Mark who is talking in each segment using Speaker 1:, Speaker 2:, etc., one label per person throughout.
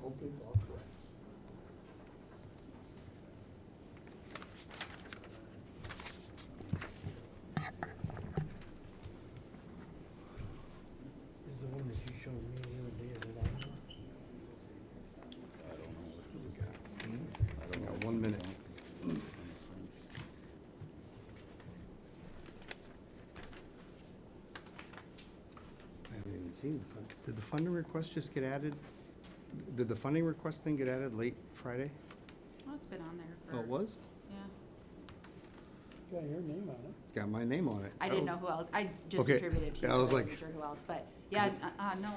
Speaker 1: Hopefully it's all correct. Is the one that you showed me the other day, is it on there?
Speaker 2: I don't know.
Speaker 1: What we got?
Speaker 2: I don't know.
Speaker 3: Got 1 minute. I haven't even seen the fund. Did the funding request just get added? Did the funding request thing get added late Friday?
Speaker 4: Oh, it's been on there for.
Speaker 3: Oh, it was?
Speaker 4: Yeah.
Speaker 1: Got your name on it.
Speaker 3: It's got my name on it.
Speaker 4: I didn't know who else. I just
Speaker 3: Okay.
Speaker 4: attributed it to you.
Speaker 3: Yeah, I was
Speaker 4: 'cause
Speaker 3: like-
Speaker 4: wasn't sure who else, but yeah, no,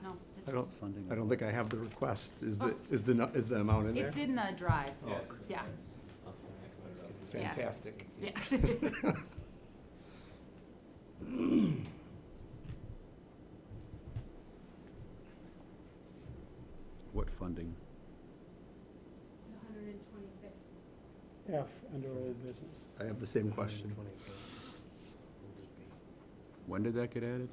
Speaker 4: no.
Speaker 3: I don't,
Speaker 2: Funding.
Speaker 3: I don't think I have the request. Is the,
Speaker 4: Oh.
Speaker 3: is the amount in there?
Speaker 4: It's in the drive.
Speaker 3: Oh.
Speaker 4: Yeah, yeah.
Speaker 3: Fantastic.
Speaker 4: yeah.
Speaker 2: What funding?
Speaker 1: F, under old business.
Speaker 3: I have the same question.
Speaker 2: When did that get added?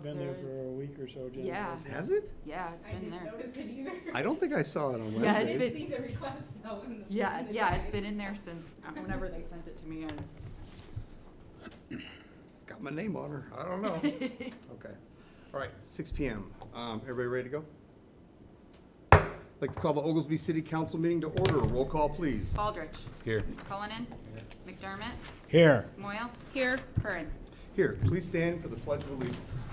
Speaker 1: Been there for a week or so, Jen.
Speaker 4: Yeah.
Speaker 3: Has it?
Speaker 4: Yeah, it's
Speaker 5: I
Speaker 4: been
Speaker 5: didn't
Speaker 4: there.
Speaker 5: notice it either.
Speaker 3: I don't think I saw it on
Speaker 4: Yeah,
Speaker 3: Wednesday.
Speaker 4: it's
Speaker 5: I
Speaker 4: been-
Speaker 5: didn't see the request though in the.
Speaker 4: Yeah,
Speaker 5: in the
Speaker 4: yeah, it's
Speaker 5: drive.
Speaker 4: been in there since whenever they sent it to me and.
Speaker 3: It's got my name on her. I don't know. Okay. All right, 6 PM. Everybody ready to go? I'd like to call the Oglesby City Council meeting to order. Roll call, please.
Speaker 4: Baldrich.
Speaker 2: Here.
Speaker 4: Cullinan. McDermott.
Speaker 1: Here.
Speaker 4: Moyle. Here. Curran.
Speaker 3: Here, please stand for the Pledge of Allegiance.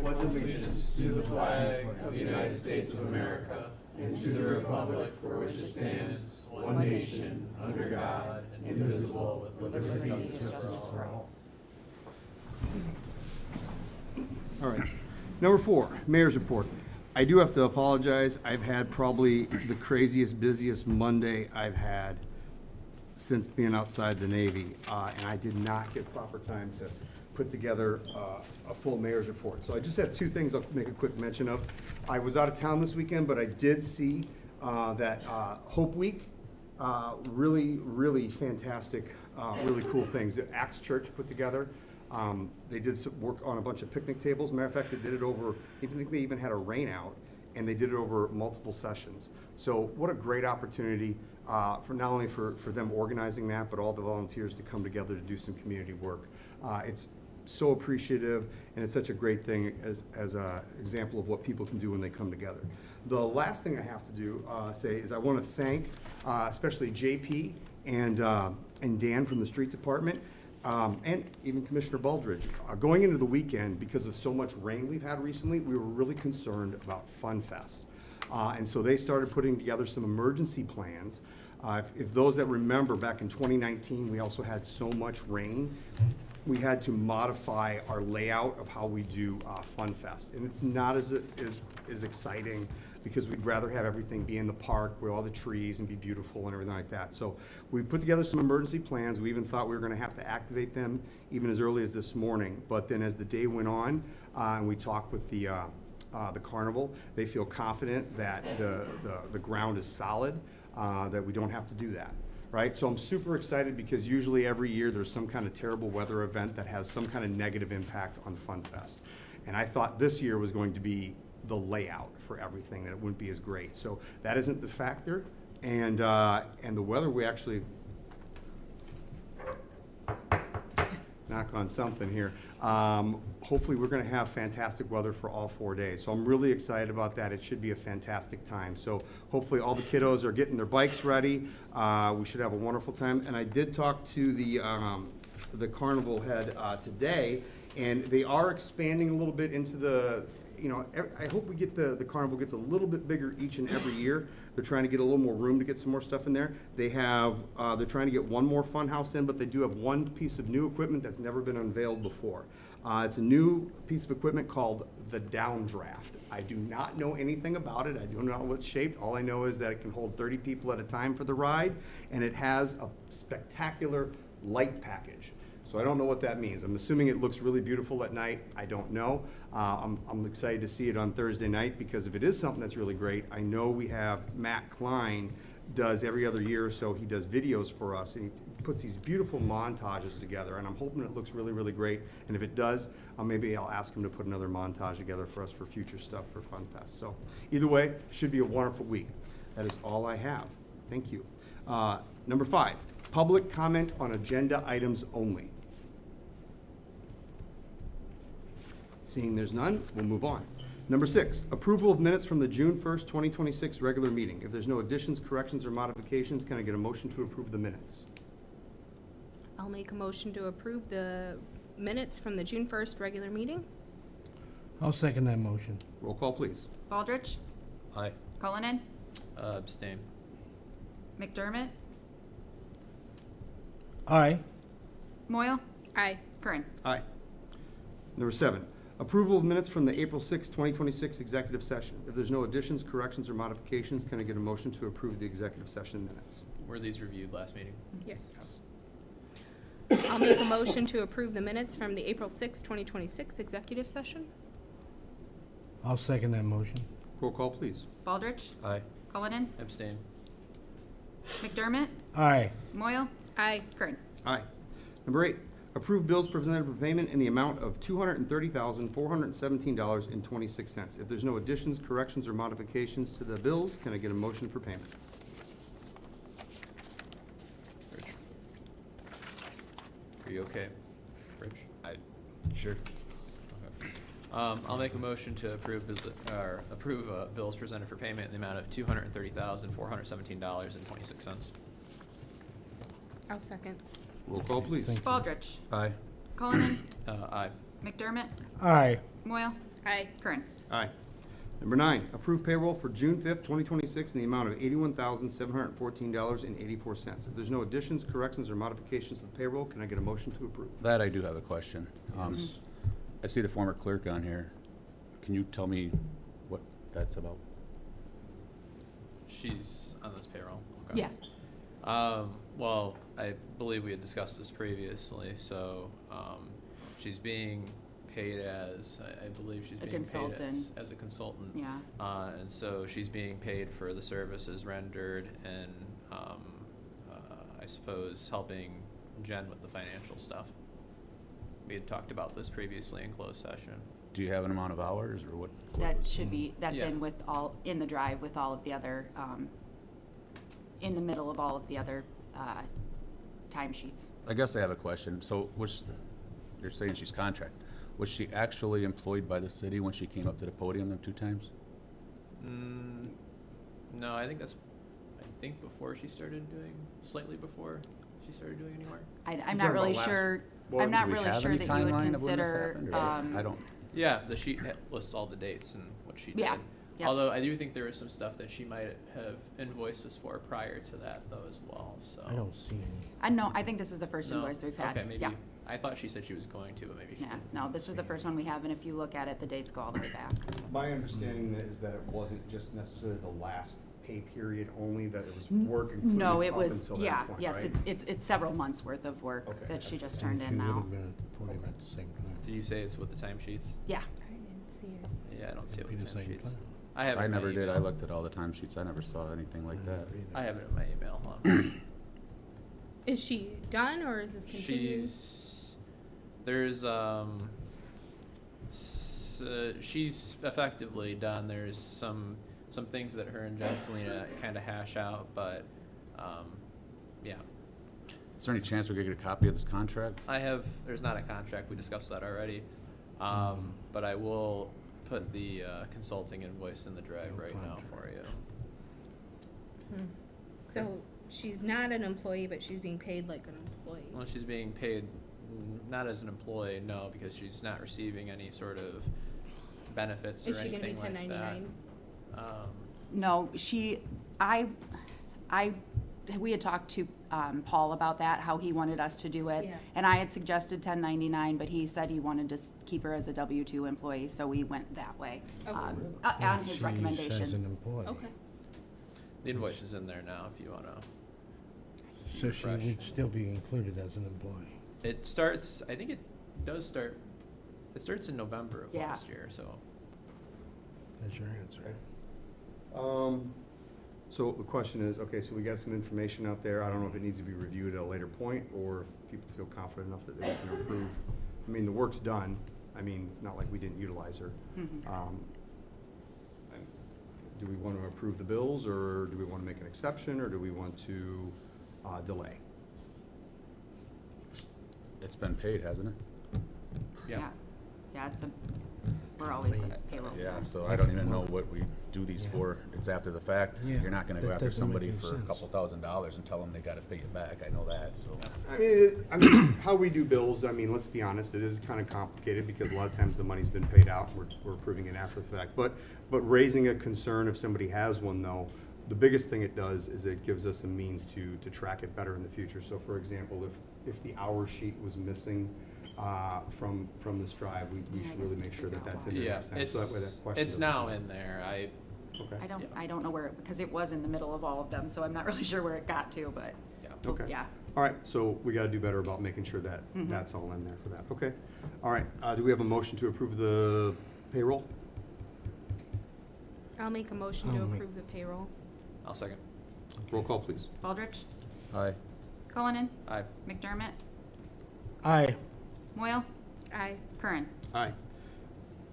Speaker 6: Pledge allegiance to the flag of the United States of America and to the republic for which it stands, one nation, under God, indivisible, with liberty and justice for all.
Speaker 3: All right. Number 4, Mayor's Report. I do have to apologize. I've had probably the craziest, busiest Monday I've had since being outside the Navy, and I did not get proper time to put together a full Mayor's Report. So I just have 2 things I'll make a quick mention of. I was out of town this weekend, but I did see that Hope Week, really, really fantastic, really cool things that Axe Church put together. They did some work on a bunch of picnic tables. Matter of fact, they did it over, I think they even had a rain out, and they did it over multiple sessions. So what a great opportunity for not only for them organizing that, but all the volunteers to come together to do some community work. It's so appreciative, and it's such a great thing as an example of what people can do when they come together. The last thing I have to do, say, is I want to thank especially JP and Dan from the Street Department, and even Commissioner Baldridge. Going into the weekend, because of so much rain we've had recently, we were really concerned about Fun Fest. And so they started putting together some emergency plans. If those that remember, back in 2019, we also had so much rain, we had to modify our layout of how we do Fun Fest. And it's not as exciting, because we'd rather have everything be in the park with all the trees and be beautiful and everything like that. So we put together some emergency plans. We even thought we were gonna have to activate them even as early as this morning. But then as the day went on, and we talked with the carnival, they feel confident that the ground is solid, that we don't have to do that, right? So I'm super excited, because usually every year there's some kind of terrible weather event that has some kind of negative impact on Fun Fest. And I thought this year was going to be the layout for everything, that it wouldn't be as great. So that isn't the factor. And the weather, we actually, knock on something here. Hopefully, we're gonna have fantastic weather for all 4 days. So I'm really excited about that. It should be a fantastic time. So hopefully, all the kiddos are getting their bikes ready. We should have a wonderful time. And I did talk to the carnival head today, and they are expanding a little bit into the, I hope we get the carnival gets a little bit bigger each and every year. They're trying to get a little more room to get some more stuff in there. They have, they're trying to get one more fun house in, but they do have one piece of new equipment that's never been unveiled before. It's a new piece of equipment called the Downdraft. I do not know anything about it. I don't know how it's shaped. All I know is that it can hold 30 people at a time for the ride, and it has a spectacular light package. So I don't know what that means. I'm assuming it looks really beautiful at night. I don't know. I'm excited to see it on Thursday night, because if it is something that's really great, I know we have Matt Klein does every other year or so, he does videos for us, and he puts these beautiful montages together, and I'm hoping it looks really, really great. And if it does, maybe I'll ask him to put another montage together for us for future stuff for Fun Fest. So either way, should be a wonderful week. That is all I have. Thank you. Number 5, public comment on agenda items only. Seeing there's none, we'll move on. Number 6, approval of minutes from the June 1st, 2026 regular meeting. If there's no additions, corrections, or modifications, can I get a motion to approve the minutes?
Speaker 7: I'll make a motion to approve the minutes from the June 1st regular meeting.
Speaker 1: I'll second that motion.
Speaker 3: Roll call, please.
Speaker 4: Baldridge,
Speaker 2: Aye.
Speaker 4: Cullinan,
Speaker 6: Abstain.
Speaker 4: McDermott,
Speaker 1: Aye.
Speaker 4: Moyle,
Speaker 7: Aye.
Speaker 4: Curran.
Speaker 3: Aye. Number 7, approval of minutes from the April 6th, 2026 executive session. If there's no additions, corrections, or modifications, can I get a motion to approve the executive session minutes?
Speaker 6: Were these reviewed last meeting?
Speaker 7: Yes. I'll make a motion to approve the minutes from the April 6th, 2026 executive session.
Speaker 1: I'll second that motion.
Speaker 3: Roll call, please.
Speaker 4: Baldridge,
Speaker 2: Aye.
Speaker 4: Cullinan,
Speaker 6: Abstain.
Speaker 4: McDermott,
Speaker 1: Aye.
Speaker 4: Moyle,
Speaker 7: Aye.
Speaker 4: Curran.
Speaker 3: Aye. Number 8, approve bills presented for payment in the amount of $230,417.26. If there's no additions, corrections, or modifications to the bills, can I get a motion for payment?
Speaker 6: Rich? Are you okay? Rich?
Speaker 2: Sure.
Speaker 6: Okay. I'll make a motion to approve bills presented for payment in the amount of $230,417.26.
Speaker 7: I'll second.
Speaker 3: Roll call, please.
Speaker 1: Thank you.
Speaker 4: Baldridge,
Speaker 2: Aye.
Speaker 4: Cullinan,
Speaker 6: Aye.
Speaker 4: McDermott,
Speaker 1: Aye.
Speaker 4: Moyle,
Speaker 7: Aye.
Speaker 4: Curran.
Speaker 3: Aye. Number 9, approve payroll for June 5th, 2026 in the amount of $81,714.84. If there's no additions, corrections, or modifications to the payroll, can I get a motion to approve?
Speaker 2: That I do have a question. I see the former clerk on here. Can you tell me what that's about?
Speaker 6: She's on this payroll. Okay.
Speaker 4: Yeah.
Speaker 6: Well, I believe we had discussed this previously, so, she's being paid as, I believe she's
Speaker 4: A
Speaker 6: being paid
Speaker 4: consultant.
Speaker 6: as a consultant.
Speaker 4: Yeah.
Speaker 6: And so she's being paid for the services rendered and, I suppose helping Jen with the financial stuff. We had talked about this previously in closed session.
Speaker 2: Do you have an amount of hours or what?
Speaker 4: That should be, that's
Speaker 6: Yeah.
Speaker 4: in the drive with all of the other, in the middle of all of the other, timesheets.
Speaker 2: I guess I have a question. So you're saying she's contract. Was she actually employed by the city when she came up to the podium them 2 times?
Speaker 6: No, I think before she started doing, slightly before she started doing any work.
Speaker 4: I'm
Speaker 3: talking
Speaker 4: not really
Speaker 3: about last-
Speaker 4: sure,
Speaker 3: Well,
Speaker 4: I'm not
Speaker 2: Do we
Speaker 4: really
Speaker 2: have
Speaker 4: sure
Speaker 2: any
Speaker 4: that you would
Speaker 2: timeline of when this
Speaker 4: consider,
Speaker 2: happened, or I don't.
Speaker 6: Yeah, the sheet lists all the dates and what she did.
Speaker 4: Yeah, yeah.
Speaker 6: Although I do think there was some stuff that she might have invoiced us for prior to that though as well, so.
Speaker 1: I don't see any.
Speaker 4: I think this is the first
Speaker 6: No?
Speaker 4: invoice we've had.
Speaker 6: Okay, maybe,
Speaker 4: Yeah,
Speaker 6: I thought she said she was going to, but maybe she
Speaker 4: yeah,
Speaker 6: didn't.
Speaker 4: no, this is the first one we have, and if you look at it, the dates go all the way back.
Speaker 3: My understanding is that it wasn't just necessarily the last pay period only, that it was work included
Speaker 4: No, it
Speaker 3: up
Speaker 4: was,
Speaker 3: until that
Speaker 4: yeah,
Speaker 3: point,
Speaker 4: yes,
Speaker 3: right?
Speaker 4: it's several months' worth of work
Speaker 3: Okay.
Speaker 4: that she just turned
Speaker 1: She
Speaker 4: in
Speaker 1: would
Speaker 4: now.
Speaker 1: have been at the podium at the same time.
Speaker 6: Did you say it's with the timesheets?
Speaker 4: Yeah,
Speaker 7: I didn't see it.
Speaker 6: Yeah, I don't see it
Speaker 1: Be
Speaker 6: with
Speaker 1: the
Speaker 6: the
Speaker 1: same
Speaker 6: timesheets.
Speaker 1: time.
Speaker 6: I have it
Speaker 2: I
Speaker 6: in my
Speaker 2: never did. I
Speaker 6: email.
Speaker 2: looked at all the timesheets. I never saw anything like that.
Speaker 6: I have it in my email, huh?
Speaker 7: Is she done or is this continuing?
Speaker 6: She's effectively done. There's some things that her and Jen Selena kind of hash out, but, yeah.
Speaker 2: Is there any chance we could get a copy of this contract?
Speaker 6: There's not a contract, we discussed that already. But I will put the, consulting invoice in the drive
Speaker 1: No
Speaker 6: right now
Speaker 1: contract.
Speaker 6: for you.
Speaker 7: So she's not an employee, but she's being paid like an employee.
Speaker 6: Well, she's being paid not as an employee, no, because she's not receiving any sort of benefits or
Speaker 7: Is she gonna be
Speaker 6: anything like that.
Speaker 7: 1099?
Speaker 4: no, we had talked to, Paul about that, how he wanted us to do it.
Speaker 7: Yeah.
Speaker 4: And I had suggested 1099, but he said he wanted to keep her as a W-2 employee, so we went that way.
Speaker 7: Okay.
Speaker 4: On his
Speaker 1: She
Speaker 4: recommendation.
Speaker 1: says an employee.
Speaker 7: Okay.
Speaker 6: The invoice is in there now if you wanna.
Speaker 1: So she
Speaker 6: refresh.
Speaker 1: would still be included as an employee.
Speaker 6: It starts, I think it does start, it starts in November of
Speaker 4: Yeah.
Speaker 6: last year, so.
Speaker 1: That's your answer.
Speaker 3: So the question is, okay, so we got some information out there. I don't know if it needs to be reviewed at a later point or if people feel confident enough that they can approve. I mean, the work's done. I mean, it's not like we didn't utilize her. Do we want to approve the bills, or do we want to make an exception, or do we want to delay?
Speaker 2: It's been paid, hasn't it?
Speaker 4: Yeah. Yeah, we're always at payroll.
Speaker 2: Yeah, so I don't even know what we do these for. It's after the fact.
Speaker 8: Yeah,
Speaker 2: You're not gonna go
Speaker 8: that
Speaker 2: after
Speaker 8: doesn't make
Speaker 2: somebody
Speaker 8: any
Speaker 2: for a
Speaker 8: sense.
Speaker 2: couple $1,000s and tell them they gotta pay you back. I know that, so.
Speaker 3: I mean, how we do bills, I mean, let's be honest, it is kind of complicated because a lot of times the money's been paid out and we're approving it after the fact. But raising a concern if somebody has one though, the biggest thing it does is it gives us a means to track it better in the future. So for example, if the hour sheet was missing from this drive, we should really make sure that that's in there
Speaker 6: Yeah,
Speaker 3: next time. So that way that question
Speaker 6: it's
Speaker 3: doesn't
Speaker 6: now
Speaker 3: come up.
Speaker 6: in there.
Speaker 3: Okay.
Speaker 4: I don't know where, because it was in the middle of all of them, so I'm not really sure where it got to, but,
Speaker 3: Okay.
Speaker 4: yeah.
Speaker 3: All right, so we gotta do better about making sure that that's all in there for that. Okay. All right, do we have a motion to approve the payroll?
Speaker 7: I'll make a motion to
Speaker 8: I'll make-
Speaker 7: approve the payroll.
Speaker 6: I'll second.
Speaker 3: Roll call, please.
Speaker 4: Baldridge,
Speaker 2: Aye.
Speaker 4: Cullinan,
Speaker 6: Aye.
Speaker 4: McDermott,
Speaker 8: Aye.
Speaker 4: Moyle,
Speaker 7: Aye.
Speaker 4: Curran.
Speaker 3: Aye.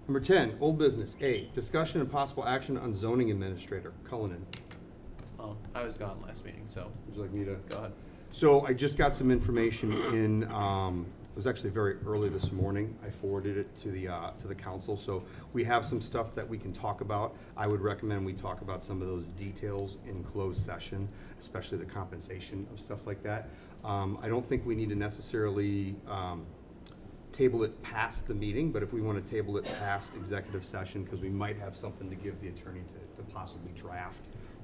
Speaker 3: Number 10, old business. A, discussion and possible action on zoning administrator. Cullinan,
Speaker 6: Oh, I was gone last meeting, so
Speaker 3: would you like me to?
Speaker 6: go ahead.
Speaker 3: So I just got some information in, it was actually very early this morning. I forwarded it to the council. So we have some stuff that we can talk about. I would recommend we talk about some of those details in closed session, especially the compensation of stuff like that. I don't think we need to necessarily, table it past the meeting, but if we want to table it past executive session, because we might have something to give the attorney to possibly draft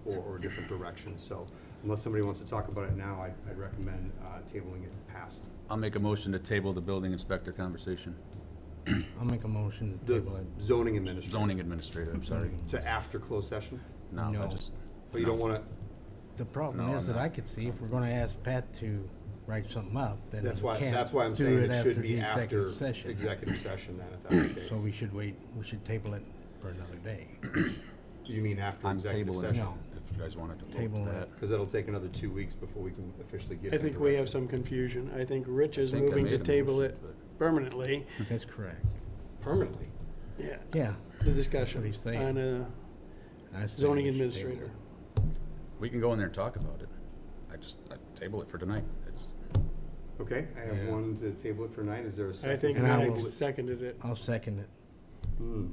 Speaker 3: or a different direction. So unless somebody wants to talk about it now, I'd recommend tabling it past.
Speaker 2: I'll make a motion to table the building inspector conversation.
Speaker 8: I'll make a motion to
Speaker 3: The
Speaker 8: table it.
Speaker 3: zoning administrator.
Speaker 2: Zoning administrator, I'm sorry.
Speaker 3: To after closed session?
Speaker 2: No, I
Speaker 8: No.
Speaker 2: just,
Speaker 3: But you don't want to,
Speaker 8: The problem
Speaker 2: No,
Speaker 8: is
Speaker 2: I'm
Speaker 8: that
Speaker 2: not.
Speaker 8: I could see if we're gonna ask Pat to write something up, then we
Speaker 3: that's
Speaker 8: can't
Speaker 3: why I'm
Speaker 8: do
Speaker 3: saying
Speaker 8: it
Speaker 3: it should
Speaker 8: after
Speaker 3: be
Speaker 8: the
Speaker 3: after
Speaker 8: executive session.
Speaker 3: executive session then, if that's the case.
Speaker 8: So we should wait, we should table it for another day.
Speaker 3: You mean after
Speaker 2: I'm
Speaker 3: executive
Speaker 2: tabling it,
Speaker 3: session?
Speaker 8: No.
Speaker 2: if you guys wanted to vote
Speaker 8: Table
Speaker 2: for
Speaker 8: it.
Speaker 2: that.
Speaker 3: Because it'll take another 2 weeks before we can officially give.
Speaker 1: I
Speaker 3: them
Speaker 1: think we have
Speaker 3: direction.
Speaker 1: some confusion. I think Rich is
Speaker 2: I think I
Speaker 1: moving to
Speaker 2: made a
Speaker 1: table
Speaker 2: motion,
Speaker 1: it
Speaker 2: but-
Speaker 1: permanently.
Speaker 8: That's correct.
Speaker 3: Permanently?
Speaker 1: Yeah,
Speaker 8: Yeah.
Speaker 1: the discussion
Speaker 8: What he's saying.
Speaker 1: on
Speaker 8: I say
Speaker 1: zoning
Speaker 8: we should table
Speaker 1: administrator.
Speaker 8: it.
Speaker 2: We can go in there and talk about it. I table it for tonight. It's,
Speaker 3: Okay, I have
Speaker 8: Yeah.
Speaker 3: one to table it for tonight. Is there a second?
Speaker 1: I think
Speaker 8: And I
Speaker 1: Meg
Speaker 8: will-
Speaker 1: seconded it.
Speaker 8: I'll second it,
Speaker 3: Hmm.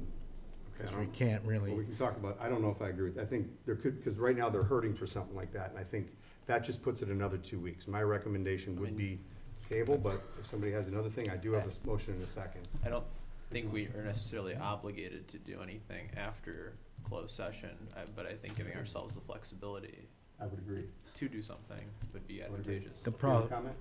Speaker 3: Okay, I
Speaker 8: 'cause we
Speaker 3: don't-
Speaker 8: can't
Speaker 3: well, we
Speaker 8: really,
Speaker 3: can talk about, I don't know if I agree with, I think there could, because right now they're hurting for something like that, and I think that just puts it another 2 weeks. My recommendation would be table, but if somebody has another thing, I do have a motion in a second.
Speaker 6: I don't think we are necessarily obligated to do anything after closed session, but I think giving ourselves the flexibility
Speaker 3: I would agree.
Speaker 6: to do something would be
Speaker 3: I would agree.
Speaker 6: advantageous.
Speaker 8: the
Speaker 3: You have a
Speaker 8: problem,
Speaker 3: comment?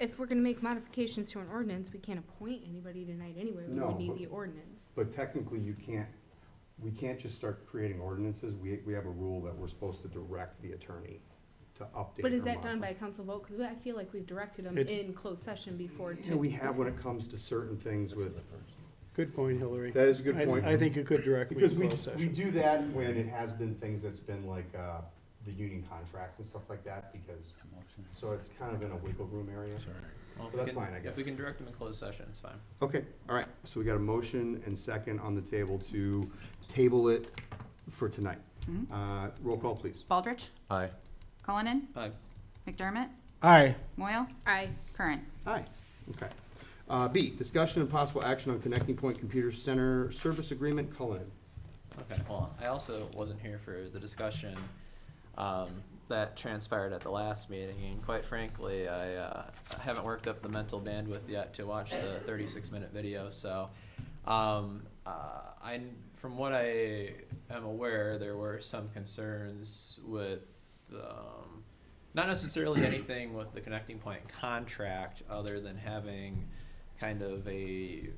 Speaker 7: If we're gonna make modifications to an ordinance, we can't appoint anybody tonight anyway. We
Speaker 3: No,
Speaker 7: would need
Speaker 3: but-
Speaker 7: the ordinance.
Speaker 3: But technically, we can't just start creating ordinances. We have a rule that we're supposed to direct the attorney to update.
Speaker 7: But is
Speaker 3: or
Speaker 7: that done by
Speaker 3: modify.
Speaker 7: council vote? Because I feel like we've directed them
Speaker 1: It's-
Speaker 7: in closed session before
Speaker 3: Yeah,
Speaker 7: to.
Speaker 3: we have when it comes to certain things with,
Speaker 1: Good point, Hillary.
Speaker 3: that is a good point.
Speaker 1: I think you could directly
Speaker 3: Because
Speaker 1: in
Speaker 3: we,
Speaker 1: closed
Speaker 3: we
Speaker 1: session.
Speaker 3: do that when it has been things that's been like, the union contracts and stuff like that, because, so it's kind of in a wiggle room area.
Speaker 6: Well, if
Speaker 3: But that's
Speaker 6: we can-
Speaker 3: fine, I
Speaker 6: If we
Speaker 3: guess.
Speaker 6: can direct them in closed session, it's fine.
Speaker 3: Okay, all right, so we got a motion and second on the table to table it for tonight. Roll call, please.
Speaker 4: Baldridge,
Speaker 2: aye.
Speaker 4: Cullinan,
Speaker 6: Aye.
Speaker 4: McDermott,
Speaker 8: aye,
Speaker 4: Moyle,
Speaker 7: Aye.
Speaker 4: Curran.
Speaker 3: Aye, okay. B, discussion and possible action on Connecting Point Computer Center Service Agreement, Cullinan.
Speaker 6: Okay, well, I also wasn't here for the discussion that transpired at the last meeting, and quite frankly, I haven't worked up the mental bandwidth yet to watch the 36-minute video, so from what I am aware, there were some concerns with not necessarily anything with the Connecting Point contract, other than having kind of a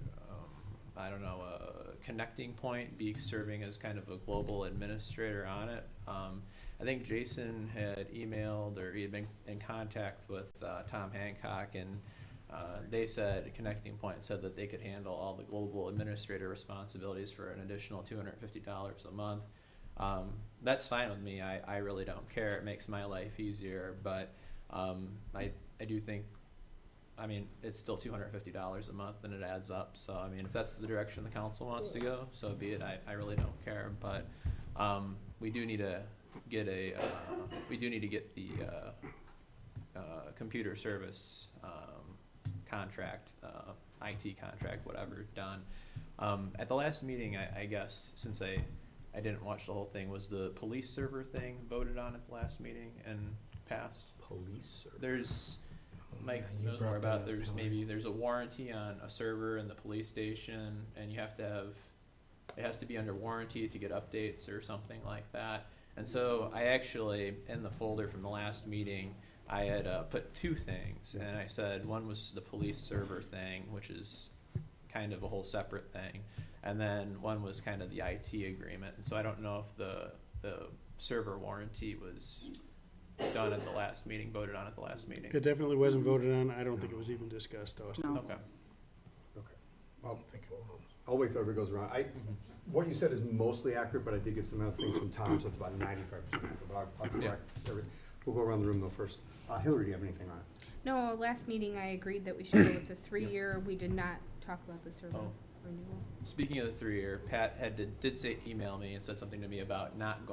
Speaker 6: a connecting point be serving as kind of a global administrator on it. I think Jason had emailed, or he had been in contact with Tom Hancock, and they said, Connecting Point said that they could handle all the global administrator responsibilities for an additional $250 a month. That's fine with me. I really don't care. It makes my life easier, but I do think, I mean, it's still $250 a month and it adds up. So, I mean, if that's the direction the council wants to go, so be it. I really don't care, but we do need to get the computer service contract, IT contract, whatever, done. At the last meeting, I guess, since I didn't watch the whole thing, was the police server thing voted on at the last meeting and passed?
Speaker 3: Police server.
Speaker 6: There's, Mike
Speaker 8: Yeah, you
Speaker 6: knows more
Speaker 8: brought
Speaker 6: about,
Speaker 8: that up,
Speaker 6: there's a warranty on a server in the police station, and you have to have, it has to be under warranty to get updates or something like that. And so I actually, in the folder from the last meeting, I had put two things, and I said one was the police server thing, which is kind of a whole separate thing, and then one was kind of the IT agreement. And so I don't know if the server warranty was done at the last meeting, voted on at the last meeting.
Speaker 1: It definitely wasn't voted on. I don't think it was even discussed, Austin.
Speaker 4: No.
Speaker 6: Okay.
Speaker 3: Okay. I'll wait till everybody goes around. What you said is mostly accurate, but I did get some other things from Tom, so it's about 95% accurate, but I'll correct everything. We'll go around the room though first. Hillary, do you have anything on it?
Speaker 7: No, last meeting I agreed that we should go with the 3-year. We did not talk about the server
Speaker 6: Oh.
Speaker 7: renewal.
Speaker 6: Speaking of the 3-year, Pat did say, email me and said something to me about not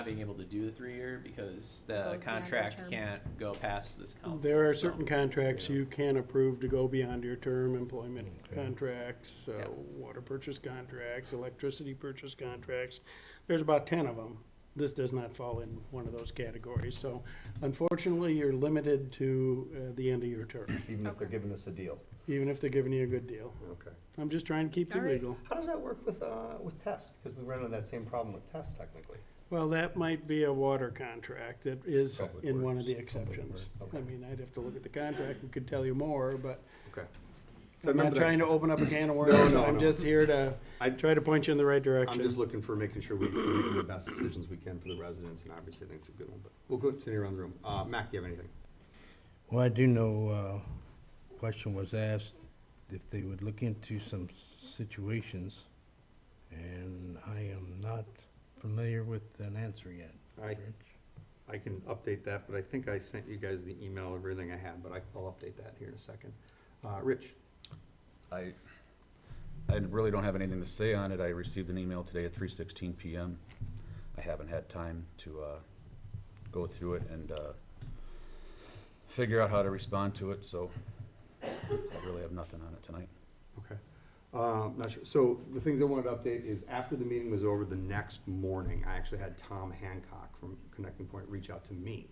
Speaker 6: being able to do the 3-year because the
Speaker 7: Goes beyond your
Speaker 6: contract
Speaker 7: term.
Speaker 6: can't go past this council.
Speaker 1: There are
Speaker 6: so-
Speaker 1: certain contracts you can approve to go beyond your term, employment contracts,
Speaker 6: Yeah.
Speaker 1: water purchase contracts, electricity purchase contracts. There's about 10 of them. This does not fall in one of those categories. So unfortunately, you're limited to the end of your term,
Speaker 3: Even if they're giving us a deal.
Speaker 1: even if they're giving you a good deal.
Speaker 3: Okay.
Speaker 1: I'm just trying to keep you
Speaker 7: All right.
Speaker 1: legal.
Speaker 3: How does that work with Test? Because we ran into that same problem with Test technically.
Speaker 1: Well, that might be a water contract that is
Speaker 3: Public
Speaker 1: in one of the
Speaker 3: Works. Public
Speaker 1: exceptions.
Speaker 3: Works,
Speaker 1: I
Speaker 3: okay.
Speaker 1: mean, I'd have to look at the contract and could tell you more, but
Speaker 3: Okay. So I
Speaker 1: I'm not
Speaker 3: remember that-
Speaker 1: trying to open up a can of worms.
Speaker 3: No,
Speaker 1: I'm
Speaker 3: no.
Speaker 1: just here to
Speaker 3: I-
Speaker 1: try to point you in the right direction.
Speaker 3: I'm just looking for making sure we're making the best decisions we can for the residents, and obviously I think it's a good one, but we'll go continue around the room. Mac, do you have anything?
Speaker 8: Well, I do know, question was asked if they would look into some situations, and I am not familiar with an answer yet. Rich?
Speaker 3: I can update that, but I think I sent you guys the email of everything I had, but I'll update that here in a second. Rich?
Speaker 2: I really don't have anything to say on it. I received an email today at 3:16 PM. I haven't had time to go through it and figure out how to respond to it, so I really have nothing on it tonight.
Speaker 3: Okay. Not sure. So the things I wanted to update is after the meeting was over, the next morning, I actually had Tom Hancock from Connecting Point reach out to me.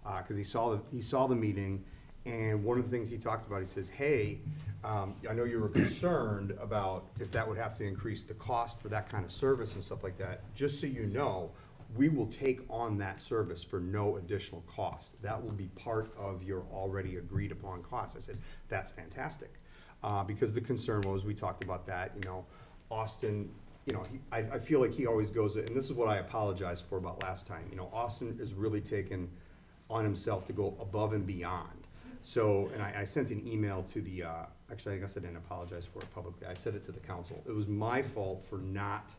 Speaker 3: Cause he saw the meeting, and one of the things he talked about, he says, hey, I know you were concerned about if that would have to increase the cost for that kind of service and stuff like that. Just so you know, we will take on that service for no additional cost. That will be part of your already agreed upon cost. I said, that's fantastic. Because the concern was, we talked about that, you know, Austin, you know, I feel like he always goes, and this is what I apologized for about last time, you know, Austin is really taken on himself to go above and beyond. So, and I sent an email to the, actually, I guess I didn't apologize for it publicly, I said it to the council. It was my fault for not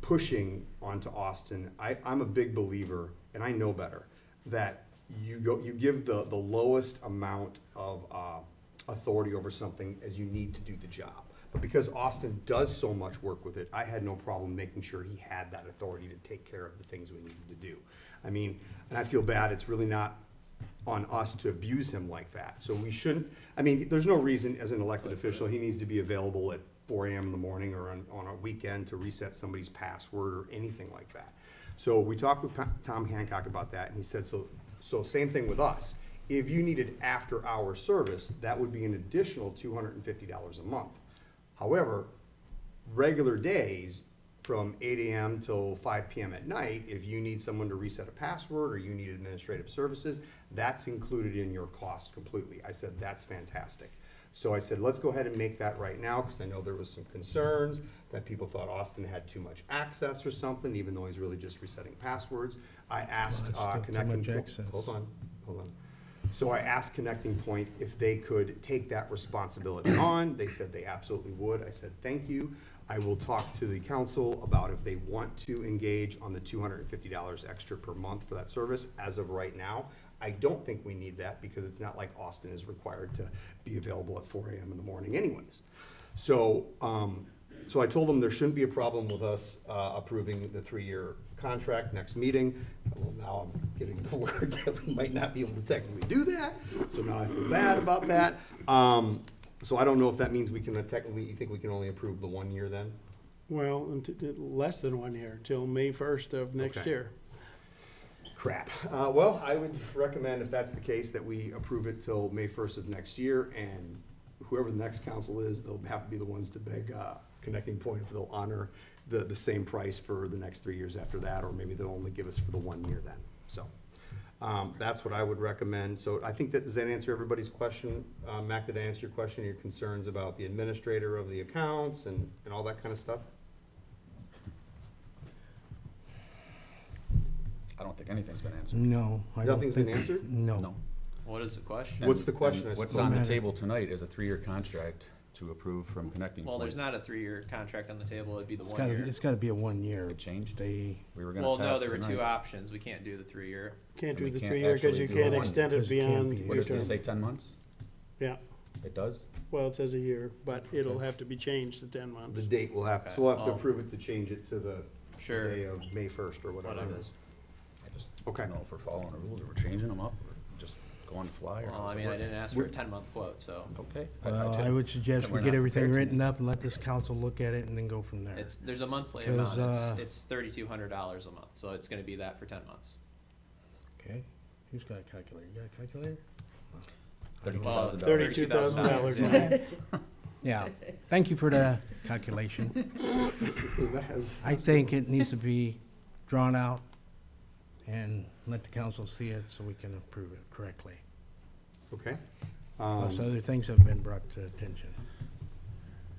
Speaker 3: pushing onto Austin. I'm a big believer, and I know better, that you give the lowest amount of, authority over something as you need to do the job. But because Austin does so much work with it, I had no problem making sure he had that authority to take care of the things we needed to do. I mean, and I feel bad, it's really not on us to abuse him like that. So we shouldn't, I mean, there's no reason as an elected official, he needs to be available at 4 AM in the morning or on a weekend to reset somebody's password or anything like that. So we talked with Tom Hancock about that, and he said, so same thing with us. If you needed after-hour service, that would be an additional $250 a month. However, regular days from 8 AM till 5 PM at night, if you need someone to reset a password or you need administrative services, that's included in your cost completely. I said, that's fantastic. So I said, let's go ahead and make that right now, because I know there was some concerns that people thought Austin had too much access or something, even though he's really just resetting passwords. I asked
Speaker 8: Well, it's still too
Speaker 3: Connecting
Speaker 8: much
Speaker 3: Point.
Speaker 8: access.
Speaker 3: Hold on. So I asked Connecting Point if they could take that responsibility on. They said they absolutely would. I said, thank you. I will talk to the council about if they want to engage on the $250 extra per month for that service. As of right now, I don't think we need that because it's not like Austin is required to be available at 4 AM in the morning anyways. So, so I told them there shouldn't be a problem with us approving the 3-year contract next meeting. Well, now I'm getting the word that we might not be able to technically do that, so now I feel bad about that. So I don't know if that means we can technically, you think we can only approve the 1 year then?
Speaker 1: Well, less than 1 year, till May 1st of next
Speaker 3: Okay.
Speaker 1: year.
Speaker 3: Crap. Well, I would recommend, if that's the case, that we approve it till May 1st of next year, and whoever the next council is, they'll have to be the ones to beg Connecting Point if they'll honor the same price for the next 3 years after that, or maybe they'll only give us for the 1 year then. So that's what I would recommend. So I think that, does that answer everybody's question? Mac, did I answer your question, your concerns about the administrator of the accounts and all that kind of stuff?
Speaker 2: I don't think anything's been answered.
Speaker 8: No. I don't
Speaker 3: Nothing's been
Speaker 8: think-
Speaker 3: answered?
Speaker 8: No.
Speaker 6: What is the question?
Speaker 3: What's the question,
Speaker 2: And
Speaker 3: I
Speaker 2: what's
Speaker 3: suppose?
Speaker 2: on the table tonight is a 3-year contract to approve from Connecting
Speaker 6: Well,
Speaker 2: Point.
Speaker 6: there's not a 3-year contract on the table, it'd be the
Speaker 8: It's
Speaker 6: 1
Speaker 8: gotta,
Speaker 6: year.
Speaker 8: it's gotta be a 1 year.
Speaker 2: It changed.
Speaker 8: They,
Speaker 2: We were gonna
Speaker 6: Well, no,
Speaker 2: pass
Speaker 6: there were two
Speaker 2: tonight.
Speaker 6: options, we can't do the 3-year.
Speaker 1: Can't
Speaker 2: And
Speaker 1: do
Speaker 2: we
Speaker 1: the
Speaker 2: can't
Speaker 1: 3 year because you
Speaker 2: actually do
Speaker 1: can't
Speaker 2: one,
Speaker 1: extend it
Speaker 8: because it can't
Speaker 1: beyond
Speaker 8: be-
Speaker 2: What
Speaker 1: your
Speaker 2: does it
Speaker 1: term.
Speaker 2: say, 10 months?
Speaker 1: Yeah,
Speaker 2: It does?
Speaker 1: well, it says a year, but it'll have to be changed to 10 months.
Speaker 3: The date will have, so
Speaker 6: Okay,
Speaker 3: we'll have to
Speaker 6: well-
Speaker 3: approve it to change it to the
Speaker 6: Sure.
Speaker 3: day of May 1st or whatever it
Speaker 6: Whatever.
Speaker 3: is.
Speaker 2: I just
Speaker 3: Okay.
Speaker 2: don't know if we're following the rules, or we're changing them up, or just going to fly, or
Speaker 6: Well,
Speaker 2: how's
Speaker 6: I
Speaker 2: it
Speaker 6: mean, I
Speaker 2: work?
Speaker 6: didn't ask for a 10-month quote, so
Speaker 2: Okay.
Speaker 8: well, I would suggest
Speaker 2: then
Speaker 8: we
Speaker 2: we're
Speaker 8: get
Speaker 2: not
Speaker 8: everything
Speaker 2: prepared to-
Speaker 8: written up and let this council look at it and then go from there.
Speaker 6: there's a monthly
Speaker 8: 'Cause,
Speaker 6: amount, it's $3,200 a month, so it's gonna be that for 10 months.
Speaker 8: Okay, who's got a calculator? You got a calculator?
Speaker 2: $32,000.
Speaker 1: $32,000.
Speaker 6: Yeah.
Speaker 8: Yeah, thank you for the calculation.
Speaker 3: That has-
Speaker 8: I think it needs to be drawn out and let the council see it so we can approve it correctly.
Speaker 3: Okay.
Speaker 8: Plus other things have been brought to attention.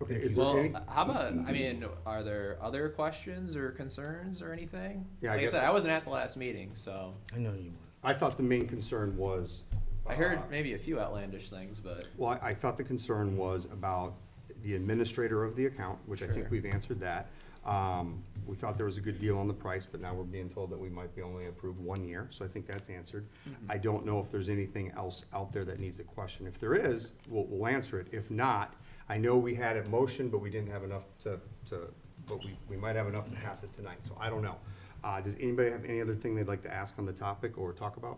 Speaker 3: Okay,
Speaker 8: Thank
Speaker 3: is
Speaker 8: you.
Speaker 3: there
Speaker 6: Well,
Speaker 3: any?
Speaker 6: how about, I mean, are there other questions or concerns or anything?
Speaker 3: Yeah, I
Speaker 6: Like I
Speaker 3: guess-
Speaker 6: said, I wasn't at the last meeting, so
Speaker 8: I know you would.
Speaker 3: I thought the main concern was.
Speaker 6: I heard maybe a few outlandish things, but
Speaker 3: Well, I thought the concern was about the administrator of the account, which I think
Speaker 6: Sure.
Speaker 3: we've answered that. We thought there was a good deal on the price, but now we're being told that we might be only approved 1 year, so I think that's answered. I don't know if there's anything else out there that needs a question. If there is, we'll answer it. If not, I know we had a motion, but we didn't have enough but we might have enough to pass it tonight, so I don't know. Does anybody have any other thing they'd like to ask on the topic or talk about?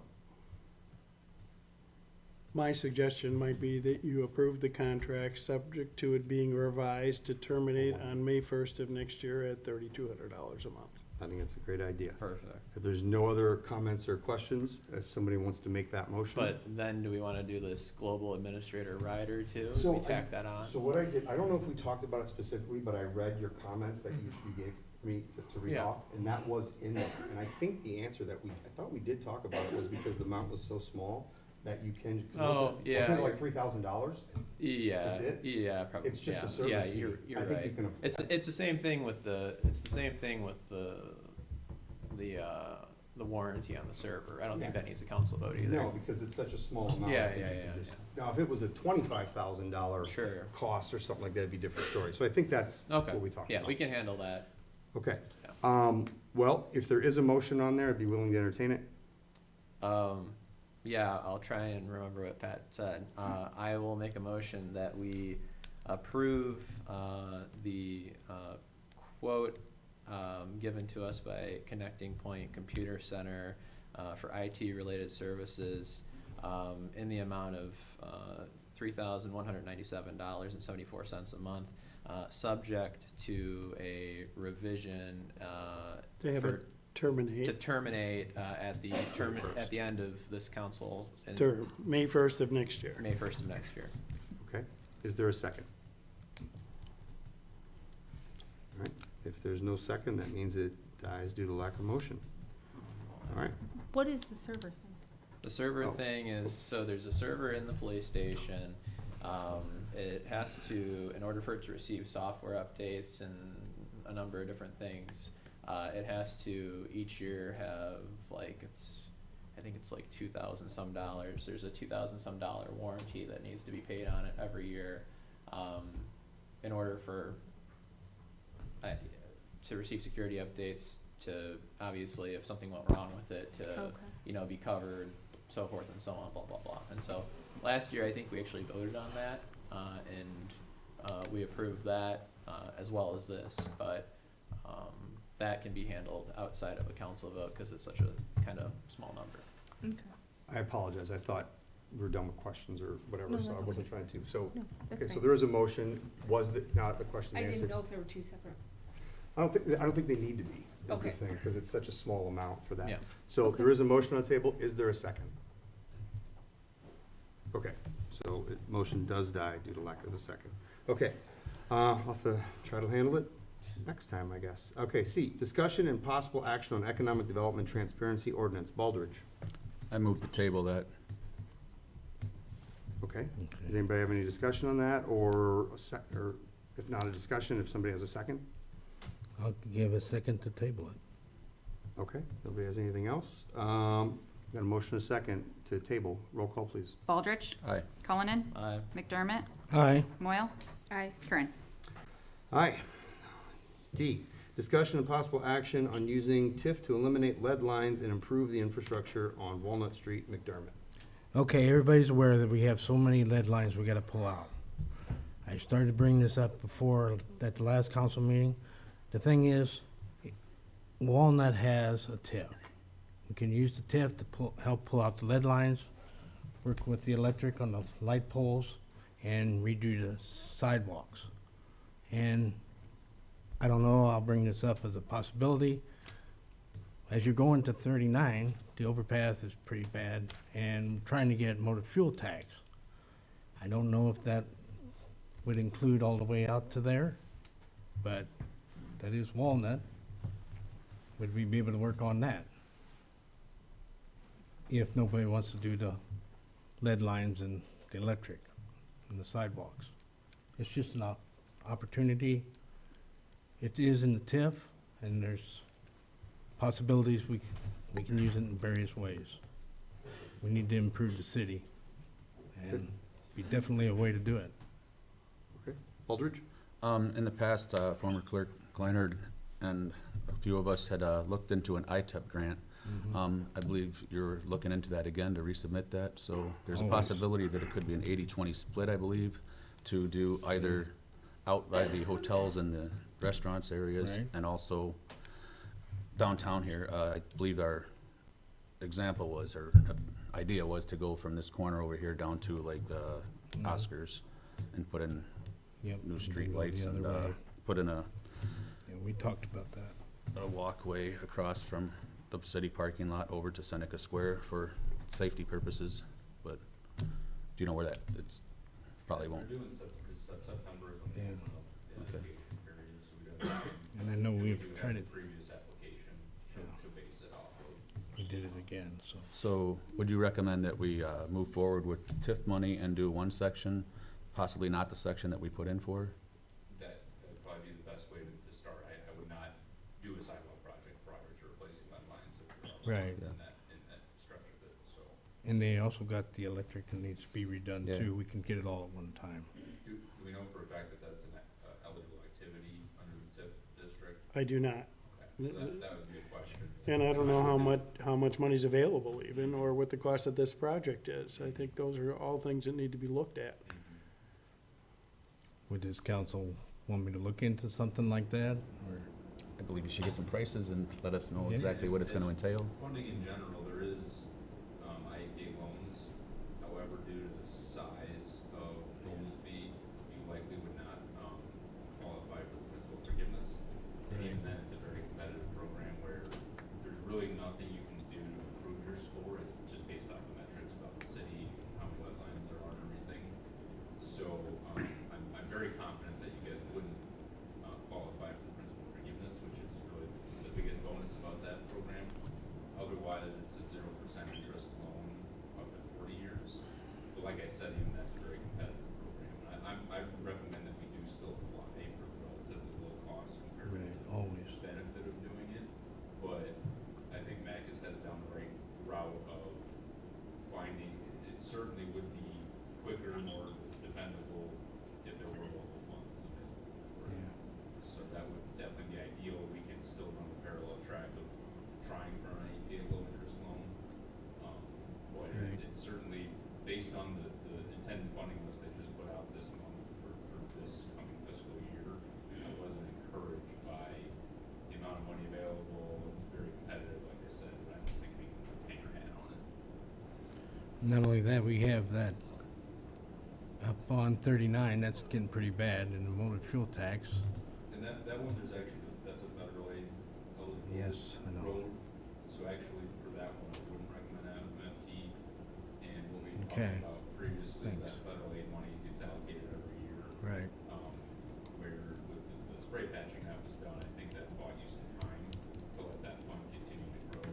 Speaker 1: My suggestion might be that you approve the contract, subject to it being revised to terminate on May 1st of next year at $3,200 a month.
Speaker 3: I think it's a great idea.
Speaker 6: perfect.
Speaker 3: If there's no other comments or questions, if somebody wants to make that motion.
Speaker 6: But then do we wanna do this global administrator rider too? Do
Speaker 3: So
Speaker 6: we
Speaker 3: I-
Speaker 6: tack that on?
Speaker 3: So what I did, I don't know if we talked about it specifically, but I read your comments that you gave me to read
Speaker 6: Yeah.
Speaker 3: off, and that was in there. And I think the answer that I thought we did talk about it was because the amount was so small that you can. 'Cause
Speaker 6: Oh,
Speaker 3: wasn't it
Speaker 6: yeah.
Speaker 3: like $3,000?
Speaker 6: Yeah,
Speaker 3: That's it?
Speaker 6: yeah, probably.
Speaker 3: It's just a
Speaker 6: yeah.
Speaker 3: service
Speaker 6: Yeah,
Speaker 3: fee.
Speaker 6: you're
Speaker 3: I think you
Speaker 6: right.
Speaker 3: can
Speaker 6: It's the same thing with the the warranty on the server. I don't think
Speaker 3: Yeah.
Speaker 6: that needs a council vote either.
Speaker 3: No, because it's such a small amount. I
Speaker 6: Yeah,
Speaker 3: think
Speaker 6: yeah,
Speaker 3: you
Speaker 6: yeah,
Speaker 3: can just- Now, if it was a $25,000
Speaker 6: Sure.
Speaker 3: cost or something like that, it'd be a different story. So I think that's
Speaker 6: Okay.
Speaker 3: what we talked
Speaker 6: Yeah,
Speaker 3: about.
Speaker 6: we can handle that.
Speaker 3: Okay.
Speaker 6: Yeah.
Speaker 3: Well, if there is a motion on there, I'd be willing to entertain it.
Speaker 6: Yeah, I'll try and remember what Pat said. I will make a motion that we approve the quote given to us by Connecting Point Computer Center for IT-related services in the amount of $3,197.74 a month, subject to a revision
Speaker 1: They have
Speaker 6: for-
Speaker 1: it terminate
Speaker 6: to terminate at the end of this council in
Speaker 1: to May 1st of next year.
Speaker 6: May 1st of next year.
Speaker 3: Okay, is there a second? All right, if there's no second, that means it dies due to lack of motion. All right,
Speaker 7: What is the server thing?
Speaker 6: The server
Speaker 3: Oh.
Speaker 6: thing is, so there's a server in the police station. It has to, in order for it to receive software updates and a number of different things, it has to each year have, like, it's I think it's like $2,000 some dollars. There's a $2,000 some dollar warranty that needs to be paid on it every year, in order for, to receive security updates, to obviously if something went wrong with it, to,
Speaker 7: Okay.
Speaker 6: you know, be covered, so forth and so on, blah, blah, blah. And so last year, I think we actually voted on that, and we approved that, as well as this, but, that can be handled outside of a council vote, cause it's such a kind of small number.
Speaker 7: Okay.
Speaker 3: I apologize, I thought we were done with questions or whatever,
Speaker 7: No,
Speaker 3: so I
Speaker 7: that's
Speaker 3: wasn't
Speaker 7: okay.
Speaker 3: trying to, so.
Speaker 7: No, that's
Speaker 3: Okay, so
Speaker 7: fine.
Speaker 3: there is a motion, was not the question
Speaker 5: I
Speaker 3: answered?
Speaker 5: didn't know if there were two separate.
Speaker 3: I don't think they need to be, is the
Speaker 5: Okay.
Speaker 3: thing, because it's such a small amount for that.
Speaker 6: Yeah.
Speaker 3: So there is a motion on the table, is there a second? Okay, so motion does die due to lack of a second. Okay, I'll have to try to handle it next time, I guess. Okay, C, discussion and possible action on economic development transparency ordinance, Baldridge.
Speaker 2: I moved to table that.
Speaker 3: Okay, does
Speaker 8: Okay.
Speaker 3: anybody have any discussion on that, or or if not a discussion, if somebody has a second?
Speaker 8: I'll give a second to table it.
Speaker 3: Okay, nobody has anything else? Got a motion and a second to table, roll call, please.
Speaker 4: Baldridge,
Speaker 2: Aye.
Speaker 4: Cullinan,
Speaker 6: Aye.
Speaker 4: McDermott,
Speaker 8: Aye.
Speaker 4: Moyle,
Speaker 7: Aye.
Speaker 4: Curran.
Speaker 3: Aye. D, discussion and possible action on using TIF to eliminate lead lines and improve the infrastructure on Walnut Street, McDermott.
Speaker 8: Okay, everybody's aware that we have so many lead lines we gotta pull out. I started to bring this up before at the last council meeting. The thing is, Walnut has a TIF. We can use the TIF to help pull out the lead lines, work with the electric on the light poles, and redo the sidewalks. And I don't know, I'll bring this up as a possibility. As you're going to 39, the overpass is pretty bad, and trying to get motor fuel tags. I don't know if that would include all the way out to there, but that is Walnut. Would we be able to work on that? If nobody wants to do the lead lines and the electric and the sidewalks. It's just an opportunity. It is in the TIF, and there's possibilities we can use it in various ways. We need to improve the city, and be definitely a way to do it.
Speaker 3: Okay, Baldridge?
Speaker 2: In the past, former clerk Kleinert and a few of us had looked into an ITEP grant. I believe you're looking into that again to resubmit that, so there's a
Speaker 8: Always.
Speaker 2: possibility that it could be an 80-20 split, I believe, to do either out by the hotels and the restaurants areas,
Speaker 8: Right.
Speaker 2: and also downtown here. I believe our example was, or idea was to go from this corner over here down to like Oscars and put in
Speaker 8: Yep.
Speaker 2: new
Speaker 8: and
Speaker 2: street
Speaker 8: then go
Speaker 2: lights
Speaker 8: the
Speaker 2: and
Speaker 8: other way.
Speaker 2: put in a
Speaker 8: Yeah, we talked about that.
Speaker 2: walkway across from the city parking lot over to Seneca Square for safety purposes, but do you know where that, it's, probably won't.
Speaker 9: We're doing September is when
Speaker 8: Yeah.
Speaker 9: we open up the
Speaker 2: Okay.
Speaker 9: application period, so we don't.
Speaker 8: And I know
Speaker 9: we
Speaker 8: we've
Speaker 9: do have
Speaker 8: tried
Speaker 9: a
Speaker 8: it,
Speaker 9: Previous application
Speaker 8: Yeah.
Speaker 9: to base it off of.
Speaker 8: we did it again, so.
Speaker 2: So would you recommend that we move forward with TIF money and do one section, possibly not the section that we put in for?
Speaker 9: That would probably be the best way to start. I would not do a sidewalk project prior to replacing lead lines if there are
Speaker 8: Right.
Speaker 9: in that stretch of it, so.
Speaker 8: And they also got the electric that needs to be redone
Speaker 2: Yeah.
Speaker 8: too. We can get it all at one time.
Speaker 9: Do we know for a fact that that's an eligible activity under the TIF district?
Speaker 1: I do not.
Speaker 9: Okay, so that would be a question.
Speaker 1: And I don't know how much money's available even, or what the cost of this project is. I think those are all things that need to be looked at.
Speaker 8: Would this council want me to look into something like that, or?
Speaker 2: I believe you should get some prices and let us know
Speaker 8: Yeah.
Speaker 2: exactly what it's gonna entail.
Speaker 9: Funding in general, there is, IEP loans, however, due to the size of loan fee, you likely would not, qualify for the principal forgiveness. And even then, it's a very competitive program where there's really nothing you can do to improve your score, it's just based off the metrics about the city, how many lead lines there are and everything. So, I'm very confident that you guys wouldn't, qualify for the principal forgiveness, which is really the biggest bonus about that program. Otherwise, it's a 0% interest loan up to 40 years. But like I said, even that's a very competitive program. I recommend that we do still apply for the relatively low cost compared to
Speaker 8: Right,
Speaker 9: the
Speaker 8: always.
Speaker 9: benefit of doing it. But I think Mac is headed down the right route of
Speaker 8: Not only that, we have that up on 39, that's getting pretty bad, in the motor fuel tax.
Speaker 9: And that one, there's actually, that's a federal aid eligible
Speaker 8: Yes, I know.
Speaker 9: road. So actually, for that one, I wouldn't recommend that MFD. And what we
Speaker 8: Okay.
Speaker 9: talked about previously,
Speaker 8: Thanks.
Speaker 9: that federal aid money gets allocated every year.
Speaker 8: Right.
Speaker 9: Where with the spray patching that was done, I think that's bought you some time to let that fund continue to grow.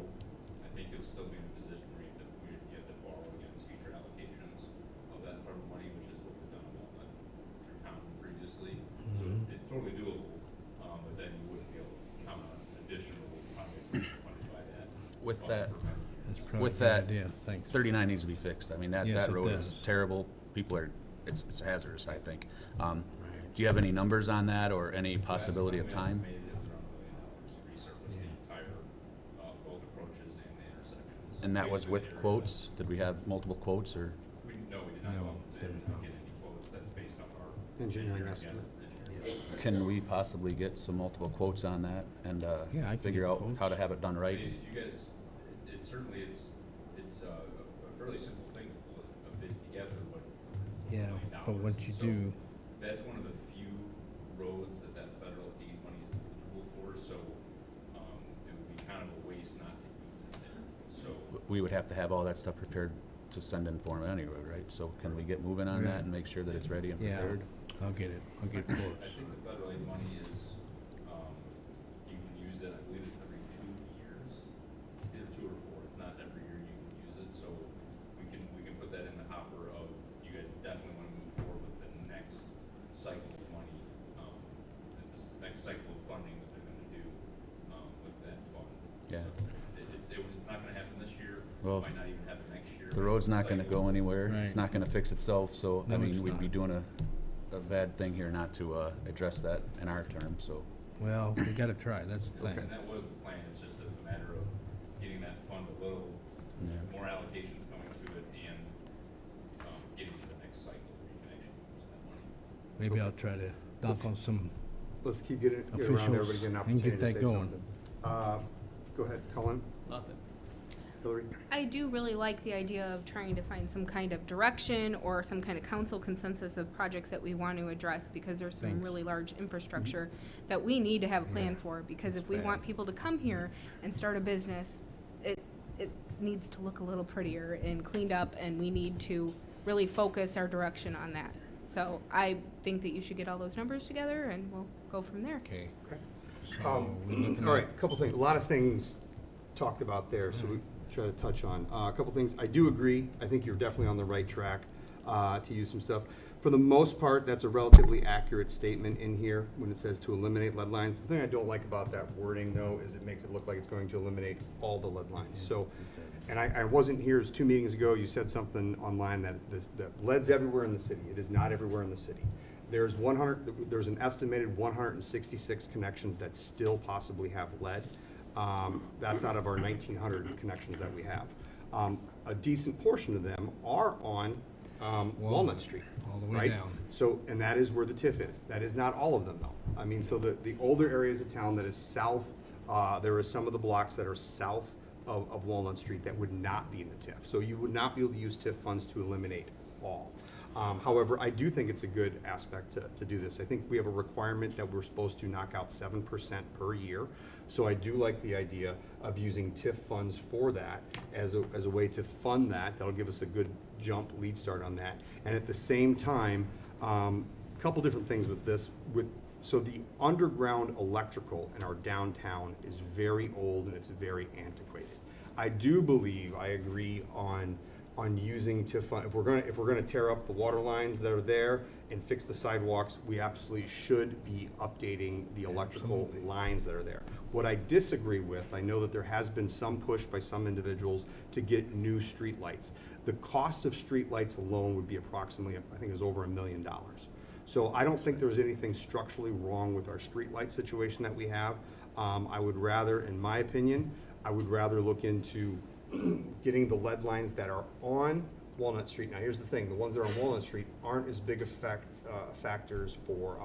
Speaker 9: I think you'll still be in a position where you have to borrow against future allocations of that federal money, which is what was done through town previously. So it's totally doable, but then you wouldn't be able to count on additional projects funded by that.
Speaker 2: With
Speaker 9: fund
Speaker 2: that,
Speaker 9: for many years.
Speaker 8: That's probably
Speaker 2: With
Speaker 8: a good
Speaker 2: that,
Speaker 8: idea, thanks.
Speaker 2: 39 needs to be fixed. I mean, that
Speaker 8: Yes, it
Speaker 2: road is
Speaker 8: does.
Speaker 2: terrible. People are, it's hazardous, I think.
Speaker 8: Right.
Speaker 2: Do you have any numbers on that or any possibility of time?
Speaker 9: Estimated it was around $1 million to resurface the entire, both approaches and the intersections.
Speaker 2: And that was
Speaker 9: Basically,
Speaker 2: with
Speaker 9: they're-
Speaker 2: quotes? Did we have multiple quotes or?
Speaker 9: We did not
Speaker 8: No,
Speaker 9: go,
Speaker 8: there's
Speaker 9: didn't
Speaker 8: no.
Speaker 9: get any quotes, that's based on our.
Speaker 3: Engineering
Speaker 9: yes,
Speaker 3: estimate.
Speaker 9: engineering.
Speaker 2: Can we possibly get some multiple quotes on that and
Speaker 8: Yeah, I can
Speaker 2: figure
Speaker 8: get
Speaker 2: out
Speaker 8: quotes.
Speaker 2: how to have it done
Speaker 9: I
Speaker 2: right?
Speaker 9: mean, if you guys, it certainly, it's a fairly simple thing to pull a bid together, but it's $1
Speaker 8: Yeah,
Speaker 9: million.
Speaker 8: but once you
Speaker 9: So
Speaker 8: do,
Speaker 9: that's one of the few roads that federal aid money is eligible for, so, it would be kind of a waste not to use it there. So,
Speaker 2: We would have to have all that stuff prepared to send in for 'em anyway, right? So can we get moving on
Speaker 8: Yeah.
Speaker 2: that and make sure that it's ready and
Speaker 8: yeah,
Speaker 2: prepared?
Speaker 8: I'll get it, I'll get quotes.
Speaker 9: I think the federal aid money is, you can use it, I believe it's every 2 years, either 2 or 4, it's not every year you can use it, so we can put that in the hopper of, you guys definitely wanna move forward with the next cycle of money, this next cycle of funding that they're gonna do, with that fund.
Speaker 2: Yeah.
Speaker 9: So it's not gonna happen this year,
Speaker 2: Well,
Speaker 9: might not even happen next year.
Speaker 2: The road's not gonna go anywhere. It's
Speaker 8: Right.
Speaker 2: not gonna fix itself, so, I
Speaker 8: No,
Speaker 2: mean,
Speaker 8: it's
Speaker 2: we'd be
Speaker 8: not.
Speaker 2: doing a bad thing here not to address that in our term, so.
Speaker 8: Well, we gotta try, that's the thing.
Speaker 9: And that was the plan, it's just a matter of getting that fund a little more allocations coming to it and, getting to the next cycle where you can actually use that money.
Speaker 8: Maybe I'll try to dump on some,
Speaker 3: Let's keep get around everybody, get an
Speaker 8: Officials, and
Speaker 3: opportunity
Speaker 8: get
Speaker 3: to
Speaker 8: that
Speaker 3: say
Speaker 8: going.
Speaker 3: something. Go ahead, Colin.
Speaker 6: Nothing.
Speaker 3: Hillary?
Speaker 7: I do really like the idea of trying to find some kind of direction or some kind of council consensus of projects that we want to address, because there's some
Speaker 8: Thanks.
Speaker 7: really large infrastructure that we need to have a plan for, because if we
Speaker 8: bad.
Speaker 7: want people to come here and start a business, it needs to look a little prettier and cleaned up, and we need to really focus our direction on that. So I think that you should get all those numbers together and we'll go from there.
Speaker 8: okay.
Speaker 3: Okay.
Speaker 8: So we're looking
Speaker 3: All right,
Speaker 8: at-
Speaker 3: a couple things, a lot of things talked about there, so we try to touch on. A couple things, I do agree, I think you're definitely on the right track to use some stuff. For the most part, that's a relatively accurate statement in here when it says to eliminate lead lines. The thing I don't like about that wording, though, is it makes it look like it's going to eliminate all the lead lines. So, and I wasn't here, it was 2 meetings ago, you said something online that lead's everywhere in the city. It is not everywhere in the city. There's an estimated 166 connections that still possibly have lead. That's out of our 1,900 connections that we have. A decent portion of them are on Walnut Street.
Speaker 8: All the way
Speaker 3: right?
Speaker 8: down.
Speaker 3: So, and that is where the TIF is. That is not all of them, though. I mean, so the older areas of town that is south, there are some of the blocks that are south of Walnut Street that would not be in the TIF. So you would not be able to use TIF funds to eliminate all. However, I do think it's a good aspect to do this. I think we have a requirement that we're supposed to knock out 7% per year. So I do like the idea of using TIF funds for that as a way to fund that. That'll give us a good jump lead start on that. And at the same time, a couple different things with this. So the underground electrical in our downtown is very old and it's very antiquated. I do believe, I agree on using TIF fund. If we're gonna tear up the water lines that are there and fix the sidewalks, we absolutely should be updating the electrical lines that are there. What I disagree with, I know that there has been some push by some individuals to get new streetlights. The cost of streetlights alone would be approximately, I think it's over $1 million. So I don't think there's anything structurally wrong with our streetlight situation that we have. I would rather, in my opinion, I would rather look into getting the lead lines that are on Walnut Street. Now, here's the thing, the ones that are on Walnut Street aren't as big factors for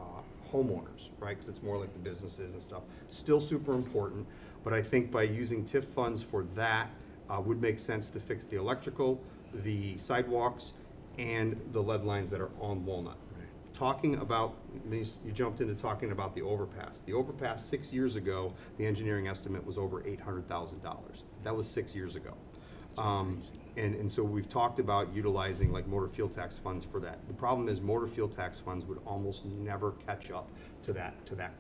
Speaker 3: homeowners, right? Because it's more like the businesses and stuff. Still super important, but I think by using TIF funds for that would make sense to fix the electrical, the sidewalks and the lead lines that are on Walnut. Talking about, you jumped into talking about the overpass. The overpass 6 years ago, the engineering estimate was over $800,000. That was 6 years ago. And so we've talked about utilizing like motor fuel tax funds for that. The problem is motor fuel tax funds would almost never catch up to that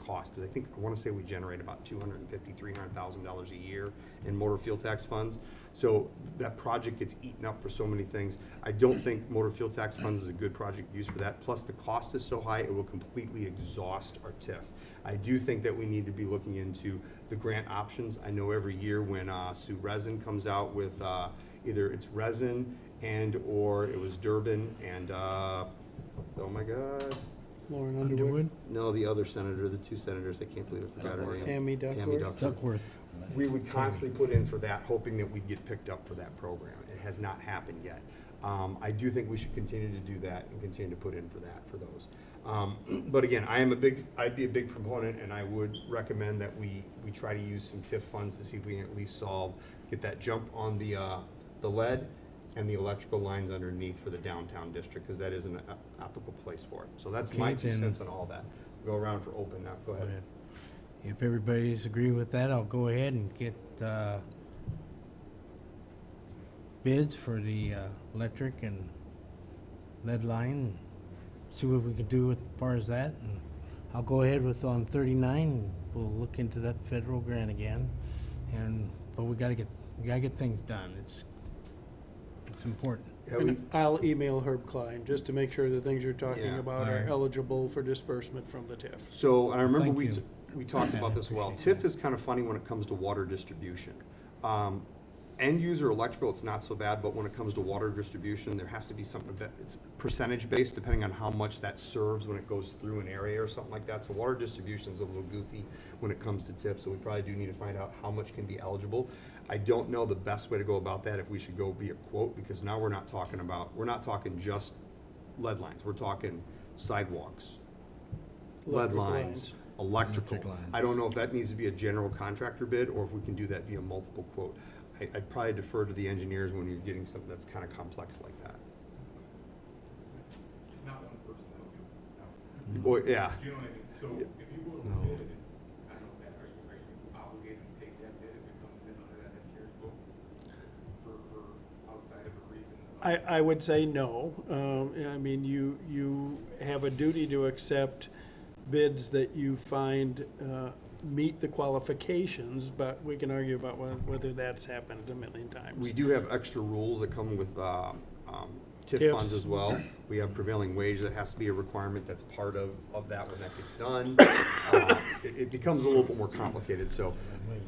Speaker 3: cost. Because I want to say we generate about $250,000, $300,000 a year in motor fuel tax funds. So that project gets eaten up for so many things. I don't think motor fuel tax funds is a good project used for that. Plus the cost is so high, it will completely exhaust our TIF. I do think that we need to be looking into the grant options. I know every year when Sioux Resin comes out with either it's resin and or it was Durbin and oh my God,
Speaker 1: Lauren
Speaker 8: Underwood,
Speaker 1: Underwood,
Speaker 3: no, the other senator, the two senators, I can't believe I forgot her name.
Speaker 1: Tammy Duckworth.
Speaker 8: Duckworth.
Speaker 3: We would constantly put in for that, hoping that we'd get picked up for that program. It has not happened yet. I do think we should continue to do that and continue to put in for that, for those. But again, I'd be a big proponent, and I would recommend that we try to use some TIF funds to see if we can at least get that jump on the lead and the electrical lines underneath for the downtown district, because that is an applicable place for it. So that's my
Speaker 8: Okay,
Speaker 3: 2
Speaker 8: then.
Speaker 3: cents on all that. Go around for open now, go ahead.
Speaker 8: If everybody's agree with that, I'll go ahead and get bids for the electric and lead line, see what we can do as far as that. And I'll go ahead with on 39, and we'll look into that federal grant again. But we gotta get things done. It's important.
Speaker 3: Yeah,
Speaker 1: And I'll email Herb Klein, just to make sure the things you're talking
Speaker 3: Yeah.
Speaker 1: about are
Speaker 8: Alright.
Speaker 1: eligible for disbursement from the TIF.
Speaker 3: So, and I remember
Speaker 8: Thank
Speaker 3: we
Speaker 8: you.
Speaker 3: talked about this well. TIF is kind of funny when it comes to water distribution. End user electrical, it's not so bad, but when it comes to water distribution, there has to be something that, it's percentage based depending on how much that serves when it goes through an area or something like that. So water distribution is a little goofy when it comes to TIF, so we probably do need to find out how much can be eligible. I don't know the best way to go about that, if we should go via quote, because now we're not talking just lead lines, we're talking sidewalks, lead
Speaker 1: Electric
Speaker 3: lines, electrical.
Speaker 8: Electric lines.
Speaker 3: I don't know if that needs to be a general contractor bid, or if we can do that via multiple quote. I'd probably defer to the engineers when you're getting something that's kind of complex like that.
Speaker 6: It's not one person that'll do it.
Speaker 3: Well, yeah,
Speaker 6: Do you know what I mean? So if you go to
Speaker 8: No.
Speaker 6: a bid, I don't know that, are you obligated to take that bid if it comes in under that engineer's book for outside of a reason?
Speaker 1: I would say no. I mean, you have a duty to accept bids that you find meet the qualifications, but we can argue about whether that's happened a million times.
Speaker 3: we do have extra rules that come with TIF
Speaker 1: TIFs.
Speaker 3: funds as well. We have prevailing wage that has to be a requirement that's part of that when that gets done. It becomes a little bit more complicated, so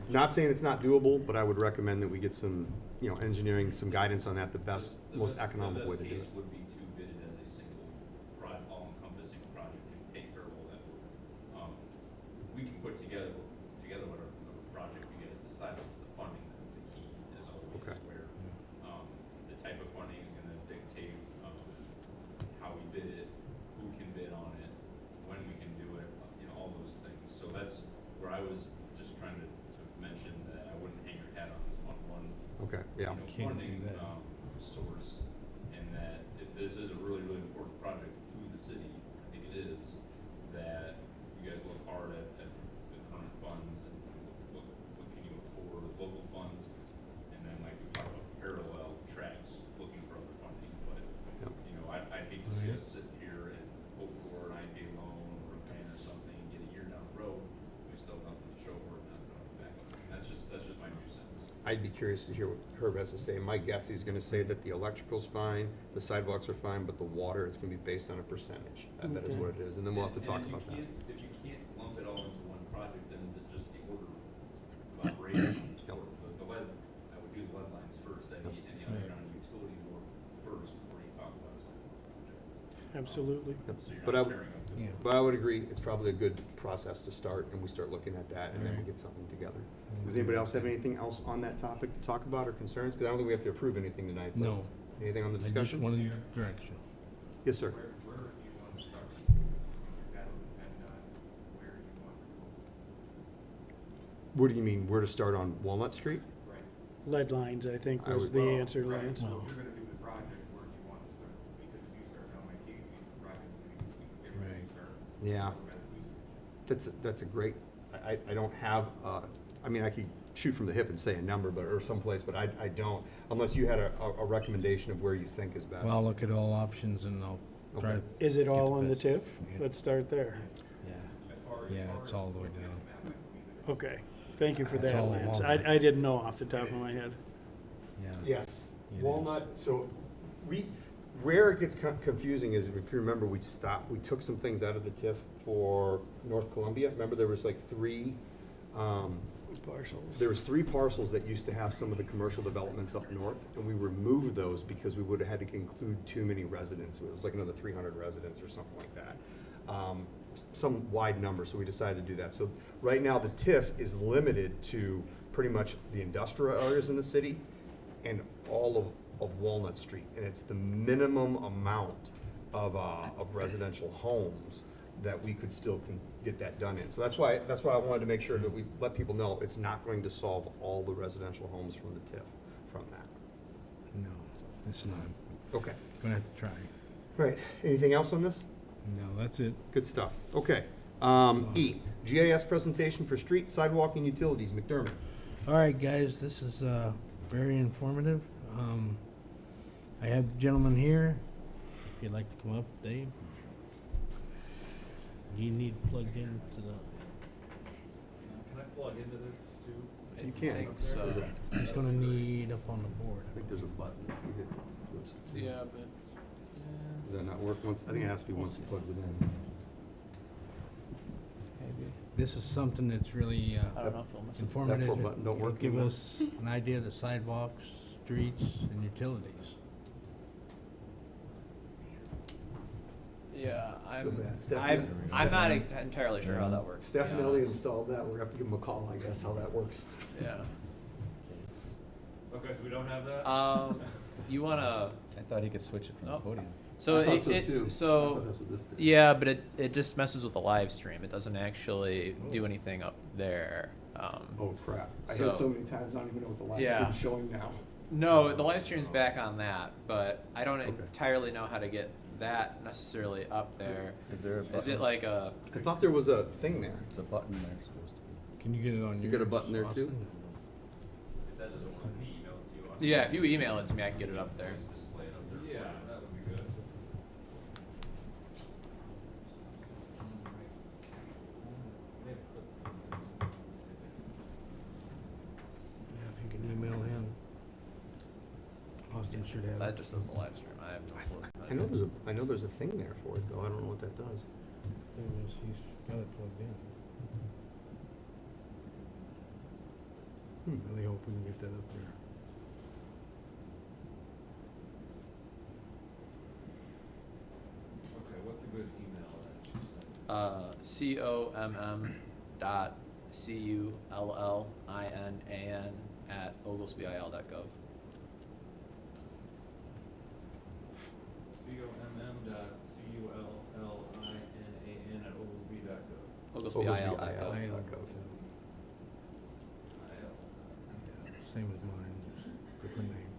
Speaker 3: not saying it's not doable, but I would recommend that we get some, engineering, some guidance on that, the most economical way to do
Speaker 9: The
Speaker 3: it.
Speaker 9: best case would be to bid it as a single all-encompassing project and take care of all that work. We can put together whatever project you guys decide, it's the funding that's the key, as always,
Speaker 3: Okay.
Speaker 9: where, the type of funding is gonna dictate, how we bid it, who can bid on it, when we can do it, all those things. So that's where I was just trying to mention that I wouldn't hang your hat on this one
Speaker 3: Okay, yeah.
Speaker 8: Can't do
Speaker 9: funding
Speaker 8: that.
Speaker 9: source, and that if this is a really, really important project to the city, I think it is, that you guys look hard at the current funds and what can you afford with local funds, and then like we talked about parallel tracks, looking for other funding, but,
Speaker 3: Yep.
Speaker 9: I hate to see us sit here and hope for an IPA loan or a grant or something, get a year down the road, we still have nothing to show for it, nothing back up. That's just my 2 cents.
Speaker 3: I'd be curious to hear what Herb has to say. My guess, he's gonna say that the electrical's fine, the sidewalks are fine, but the water, it's gonna be based on a percentage. I bet is
Speaker 1: Okay.
Speaker 3: what it is, and then we'll have to talk
Speaker 9: And
Speaker 3: about that.
Speaker 9: If you can't lump it all into one project, then just the order of operation,
Speaker 3: Yep.
Speaker 9: or the lead, I would do the lead lines first, and the underground utility work first before you talk about a sidewalk project.
Speaker 1: Absolutely.
Speaker 3: Yep.
Speaker 9: So you're
Speaker 3: But
Speaker 9: not
Speaker 3: I,
Speaker 9: tearing up the.
Speaker 8: Yeah.
Speaker 3: but I would agree, it's probably a good process to start, and we start looking at that, and then we
Speaker 8: Right.
Speaker 3: get something together. Does anybody else have anything else on that topic to talk about or concerns? Because I don't think we have to approve anything tonight. but
Speaker 8: No.
Speaker 3: Anything on the
Speaker 8: I just
Speaker 3: discussion?
Speaker 8: wanted direction.
Speaker 3: Yes, sir.
Speaker 6: Where do you want to start? That'll depend on where you want to go.
Speaker 3: What do you mean, where to start on Walnut Street?
Speaker 6: Right.
Speaker 1: Lead lines, I think,
Speaker 3: I
Speaker 1: was
Speaker 3: would-
Speaker 1: the
Speaker 6: Well,
Speaker 1: answer,
Speaker 6: right,
Speaker 1: Lance.
Speaker 6: So if you're gonna do the project,
Speaker 3: Yeah. That's a great, I don't have, I mean, I could shoot from the hip and say a number, but, or someplace, but I don't, unless you had a recommendation of where you think is best.
Speaker 8: Well, I'll look at all options and I'll try to.
Speaker 1: Is it all on the
Speaker 8: best.
Speaker 1: TIF?
Speaker 8: Yeah.
Speaker 1: Let's start there.
Speaker 8: Yeah, it's all the way down.
Speaker 1: Okay, thank you for
Speaker 8: It's
Speaker 1: that,
Speaker 8: all
Speaker 1: Lance.
Speaker 8: Walnut.
Speaker 1: I didn't know off the top of my head.
Speaker 8: Yeah.
Speaker 3: Yes,
Speaker 8: It is.
Speaker 3: Walnut, so where it gets confusing is, if you remember, we took some things out of the TIF for North Columbia. Remember, there was like three,
Speaker 1: Parcels.
Speaker 3: there was three parcels that used to have some of the commercial developments up north, and we removed those because we would have had to include too many residents. It was like another 300 residents or something like that. Some wide number, so we decided to do that. So right now, the TIF is limited to pretty much the industrial areas in the city and all of Walnut Street. And it's the minimum amount of residential homes that we could still get that done in. So that's why I wanted to make sure that we let people know it's not going to solve all the residential homes from the TIF from that.
Speaker 8: No, it's not.
Speaker 3: Okay.
Speaker 8: Gonna have to try.
Speaker 3: Right. Anything else on this?
Speaker 8: No, that's it.
Speaker 3: Good stuff. Okay. E, GIS presentation for street, sidewalk, and utilities. McDermott.
Speaker 8: All right, guys, this is very informative. I have the gentleman here. If you'd like to come up, Dave. You need plugged into the.
Speaker 9: Can I plug into this too?
Speaker 3: You can.
Speaker 8: He's gonna need up on the board.
Speaker 3: I think there's a button. You hit, flips it to-
Speaker 9: Yeah, but.
Speaker 3: Does that not work once? I think it has to be once he plugs it in.
Speaker 8: This is something that's really
Speaker 6: I don't know if it'll miss it.
Speaker 8: informative.
Speaker 3: That four button don't
Speaker 8: It'll
Speaker 3: work
Speaker 8: give
Speaker 3: anymore?
Speaker 8: us an idea of the sidewalks, streets, and utilities.
Speaker 6: Yeah,
Speaker 3: Feel bad.
Speaker 6: I'm not entirely sure how that works. to be
Speaker 3: Steph and Ellie
Speaker 6: honest.
Speaker 3: installed that. We're gonna have to give them a call, I guess, how that works.
Speaker 6: Yeah.
Speaker 9: Okay, so we don't have that?
Speaker 6: You wanna,
Speaker 2: I thought he could switch it from the
Speaker 6: Oh.
Speaker 2: podium.
Speaker 6: so
Speaker 3: I thought
Speaker 6: it,
Speaker 3: so, too. I
Speaker 6: so,
Speaker 3: thought that's what this did.
Speaker 6: yeah, but it just messes with the live stream. It doesn't actually do anything up there.
Speaker 3: Oh, crap. I
Speaker 6: So-
Speaker 3: hit so many times, I don't even know what the live
Speaker 6: Yeah.
Speaker 3: stream's showing now.
Speaker 6: No, the live stream's back on that, but I don't
Speaker 3: Okay.
Speaker 6: entirely know how to get that necessarily up there.
Speaker 2: Is there a button?
Speaker 6: Is it like a,
Speaker 3: I thought there was a thing there.
Speaker 2: There's a button there supposed to be.
Speaker 8: Can you get it on
Speaker 3: You
Speaker 8: your?
Speaker 3: got a button there, too?
Speaker 9: If that doesn't work, the email to you.
Speaker 6: yeah, if you email it to me, I can get it up there.
Speaker 9: Just display it up there. Yeah, that would be good.
Speaker 8: Yeah, if you can email him. Austin should have.
Speaker 6: That
Speaker 8: it.
Speaker 6: just does the live stream. I have no clue.
Speaker 3: I know there's a thing there for it, though. I don't know what that does.
Speaker 8: Thing is, he's got it plugged in. Really hope we can get that up there.
Speaker 9: Okay, what's a good email that you send?
Speaker 6: COMM.CULLINAN@oglesbyil.gov.
Speaker 9: COMM.CULLINAN@oglesby.gov.
Speaker 6: oglesbyil.gov.
Speaker 3: Oglesby.il.gov.
Speaker 8: Yeah, same as mine, just different name.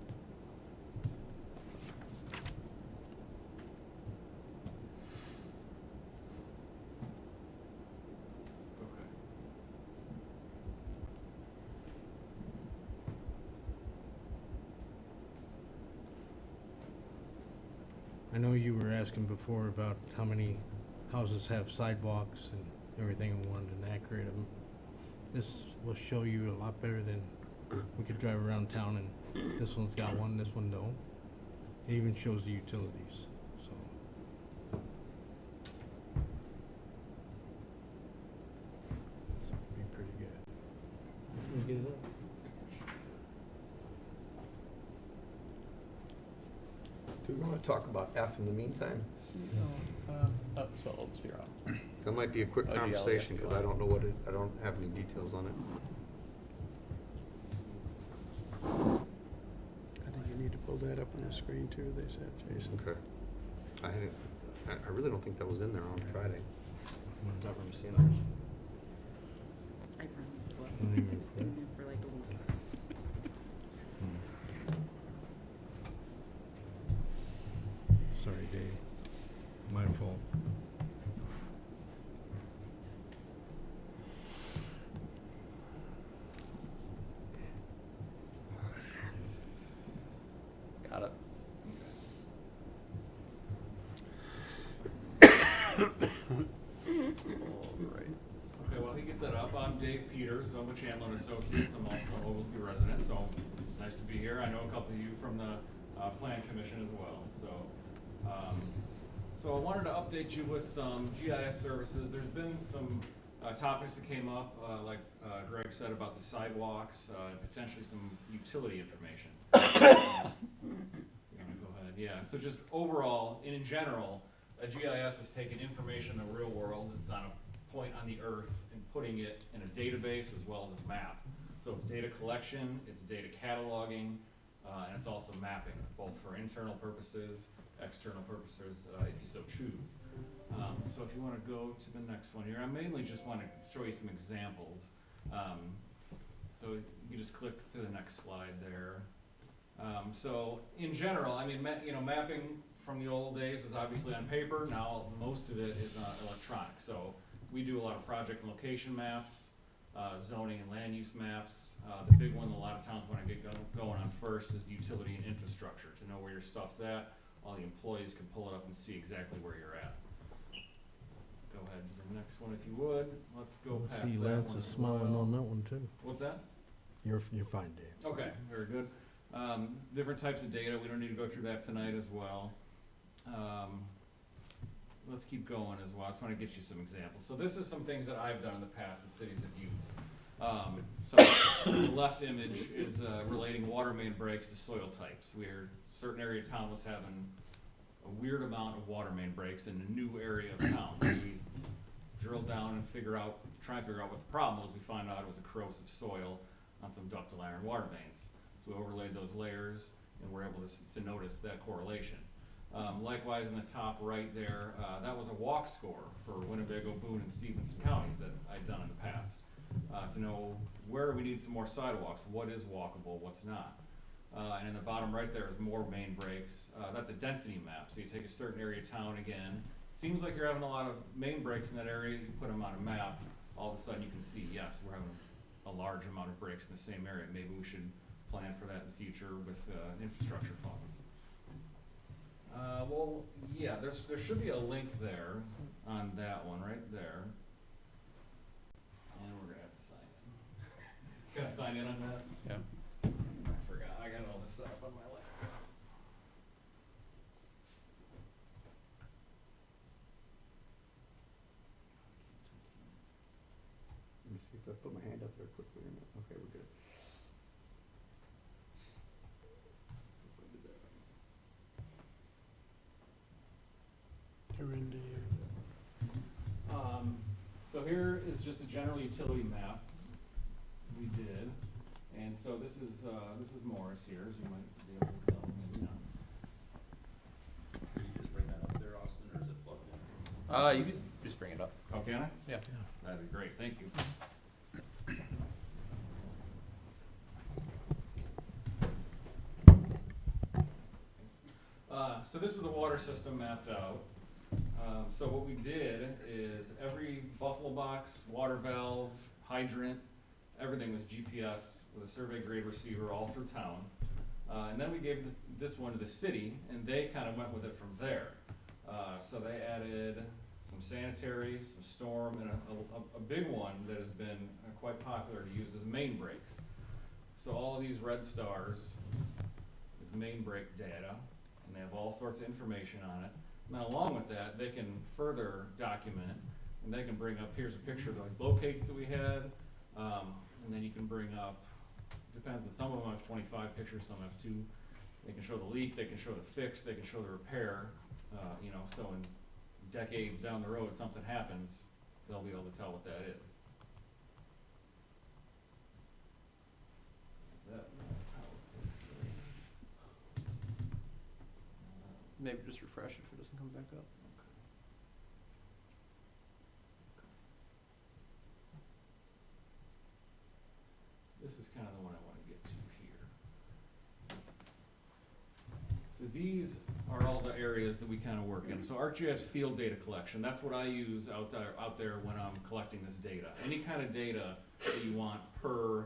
Speaker 9: Okay.
Speaker 8: I know you were asking before about how many houses have sidewalks and everything, and wanted an accurate of them. This will show you a lot better than, we could drive around town and this one's got one, this one don't. It even shows the utilities, so. This would be pretty good. Can you get it up?
Speaker 3: Do we want to talk about F in the meantime?
Speaker 6: Spell Oglesby wrong.
Speaker 3: That might be a quick
Speaker 6: OGL,
Speaker 3: conversation,
Speaker 6: yes.
Speaker 3: because I don't know what it, I don't have any details on it.
Speaker 1: I think you need to pull that up on the screen too, they said, Jason.
Speaker 3: Okay. I really don't think that was in there on Friday. Not really seen it.
Speaker 5: I promise it
Speaker 8: Not
Speaker 5: wasn't.
Speaker 8: even
Speaker 5: It's been there for like a week.
Speaker 8: Sorry, Dave. My fault.
Speaker 10: Chandler and Associates. I'm also an Oglesby resident, so nice to be here. I know a couple of you from the Plan Commission as well. So I wanted to update you with some GIS services. There's been some topics that came up, like Greg said about the sidewalks, and potentially some utility information. You wanna go ahead? Yeah, so just overall, and in general, a GIS is taking information in the real world that's on a point on the earth and putting it in a database as well as a map. So it's data collection, it's data cataloging, and it's also mapping, both for internal purposes, external purposes, if you so choose. So if you wanna go to the next one here, I mainly just wanna show you some examples. So you can just click to the next slide there. So in general, I mean, mapping from the old days is obviously on paper. Now most of it is electronic. So we do a lot of project and location maps, zoning and land use maps. The big one a lot of towns want to get going on first is the utility and infrastructure, to know where your stuff's at. All the employees can pull it up and see exactly where you're at. Go ahead to the next one if you would. Let's go past
Speaker 8: See,
Speaker 10: that
Speaker 8: Lance
Speaker 10: one
Speaker 8: is
Speaker 10: as
Speaker 8: smiling
Speaker 10: well.
Speaker 8: on that one too.
Speaker 10: What's that?
Speaker 8: You're fine, Dave.
Speaker 10: Okay, very good. Different types of data, we don't need to go through that tonight as well. Let's keep going as well, I just wanna get you some examples. So this is some things that I've done in the past that cities have used. So the left image is relating water main breaks to soil types. Where certain area of town was having a weird amount of water main breaks in a new area of town. So we drilled down and try and figure out what the problem was. We found out it was a corrosive soil on some ductile iron water mains. So we overlaid those layers and were able to notice that correlation. Likewise, in the top right there, that was a walk score for Winnebago, Boone, and Stevenson counties that I'd done in the past. To know where we need some more sidewalks, what is walkable, what's not. And in the bottom right there is more main breaks. That's a density map, so you take a certain area of town again. Seems like you're having a lot of main breaks in that area, you put them on a map, all of a sudden you can see, yes, we're having a large amount of breaks in the same area. Maybe we should plan for that in the future with infrastructure funds. Well, yeah, there should be a link there on that one right there. And we're gonna have to sign in. Can I sign in on that?
Speaker 2: Yeah.
Speaker 10: I forgot, I got all this set up on my laptop.
Speaker 3: Let me see if I put my hand up there quickly or not. Okay, we're good.
Speaker 1: You're into
Speaker 10: So here is just a general utility map we did, and so this is Morris here, as you might be able to tell, maybe not.
Speaker 9: Can you just bring that up there, Austin, or is it plugged in?
Speaker 2: You could just bring it up.
Speaker 10: Oh, can I?
Speaker 2: Yeah.
Speaker 10: That'd be great, thank you. So this is the water system mapped out. So what we did is every Buffalo box, water valve, hydrant, everything was GPS with a survey grade receiver all through town. And then we gave this one to the city, and they kind of went with it from there. So they added some sanitary, some storm, and a big one that has been quite popular to use is main breaks. So all of these red stars is main break data, and they have all sorts of information on it. Now, along with that, they can further document, and they can bring up, here's a picture of the locates that we had, and then you can bring up, depends on, some of them have 25 pictures, some have 2. They can show the leak, they can show the fix, they can show the repair, so in decades down the road, something happens, they'll be able to tell what that is.
Speaker 6: Maybe just refresh it if it doesn't come back up.
Speaker 10: This is kind of the one I want to get to here. So these are all the areas that we kind of work in. So ArcGIS field data collection, that's what I use out there when I'm collecting this data. Any kind of data that you want per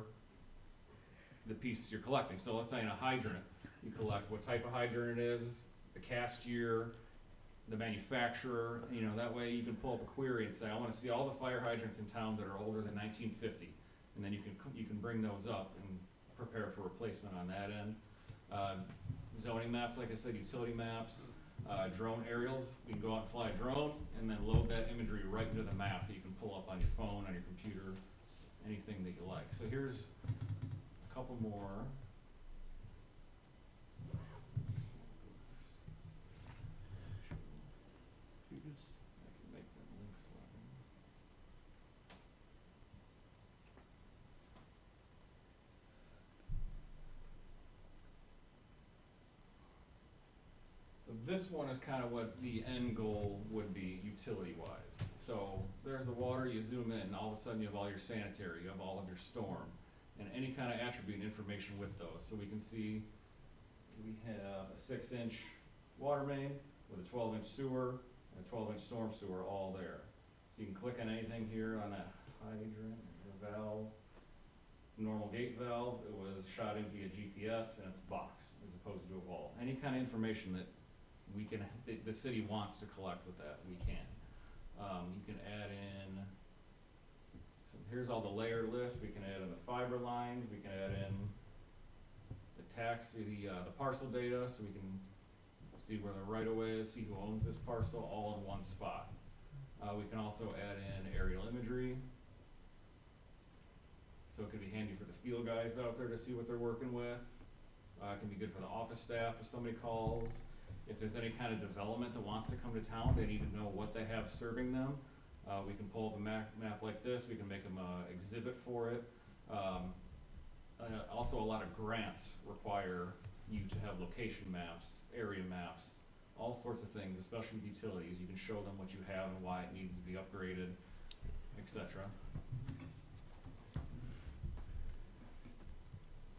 Speaker 10: the piece you're collecting. So let's say in a hydrant, you collect what type of hydrant it is, the cast year, the manufacturer, that way you can pull up a query and say, I want to see all the fire hydrants in town that are older than 1950. and then you can bring those up and prepare for replacement on that end. Zoning maps, like I said, utility maps, drone aerials, you can go out and fly a drone, and then load that imagery right into the map that you can pull up on your phone, on your computer, anything that you like. So here's a couple more. I can make them links level. So this one is kind of what the end goal would be utility-wise. So there's the water, you zoom in, and all of a sudden you have all your sanitary, you have all of your storm, and any kind of attribute and information with those. So we can see we have a 6-inch water main with a 12-inch sewer and a 12-inch storm sewer all there. So you can click on anything here on that hydrant or valve. Normal gate valve, it was shot in via GPS and it's box as opposed to a wall. Any kind of information that we can, the city wants to collect with that, we can. You can add in, here's all the layer list, we can add in the fiber lines, we can add in the the parcel data, so we can see where the right of way is, see who owns this parcel, all in one spot. We can also add in aerial imagery. So it could be handy for the field guys out there to see what they're working with. It can be good for the office staff if somebody calls. If there's any kind of development that wants to come to town, they need to know what they have serving them. We can pull up a map like this, we can make them an exhibit for it. Also, a lot of grants require you to have location maps, area maps, all sorts of things, especially with utilities. You can show them what you have and why it needs to be upgraded, etc.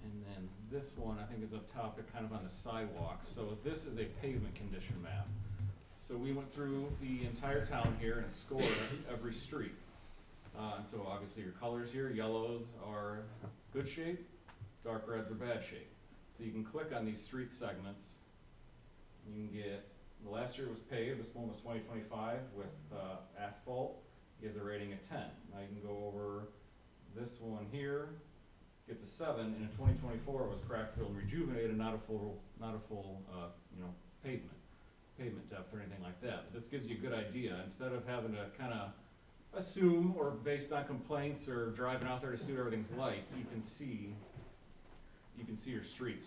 Speaker 10: And then this one, I think, is up top, kind of on the sidewalks. So this is a pavement condition map. So we went through the entire town here and scored every street. And so obviously your colors here, yellows are good shape, dark reds are bad shape. So you can click on these street segments. You can get, the last year was paved, this one was 2025 with asphalt, gives a rating of 10. Now you can go over this one here, gets a 7, and in 2024 it was crack filled and rejuvenated, not a full pavement depth or anything like that. But this gives you a good idea. Instead of having to kind of assume or based on complaints or driving out there to see what everything's like, you can see your streets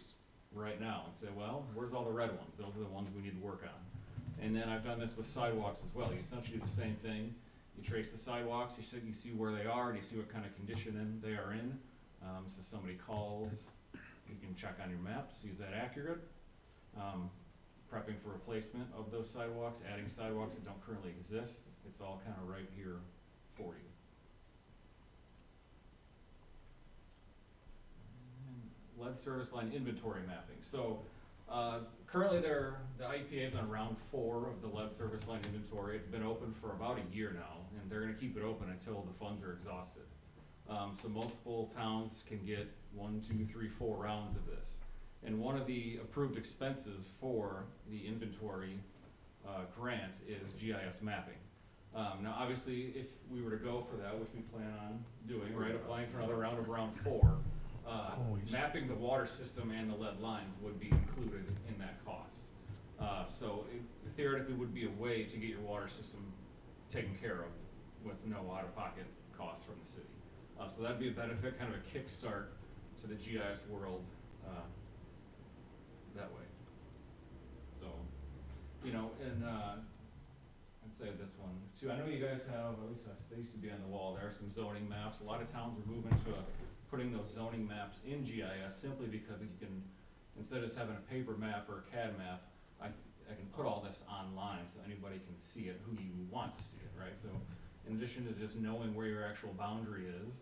Speaker 10: right now and say, well, where's all the red ones? Those are the ones we need to work on. And then I've done this with sidewalks as well. You essentially do the same thing. You trace the sidewalks, you see where they are, and you see what kind of condition they are in. So if somebody calls, you can check on your map to see is that accurate. Prepping for replacement of those sidewalks, adding sidewalks that don't currently exist. It's all kind of right here for you. And lead service line inventory mapping. So currently the IEPA is on round 4 of the lead service line inventory. It's been open for about a year now, and they're going to keep it open until the funds are exhausted. So multiple towns can get 1, 2, 3, 4 rounds of this. And one of the approved expenses for the inventory grant is GIS mapping. Now obviously if we were to go for that, which we plan on doing, right, applying for another round of round 4, mapping the water system and the lead lines would be included in that cost. So it theoretically would be a way to get your water system taken care of with no out-of-pocket costs from the city. So that'd be a benefit, kind of a kickstart to the GIS world that way. So, and I'd say this one too. I know you guys have, at least they used to be on the wall, there are some zoning maps. A lot of towns are moving to putting those zoning maps in GIS simply because you can, instead of just having a paper map or a CAD map, I can put all this online so anybody can see it, who you want to see it, right? So in addition to just knowing where your actual boundary is,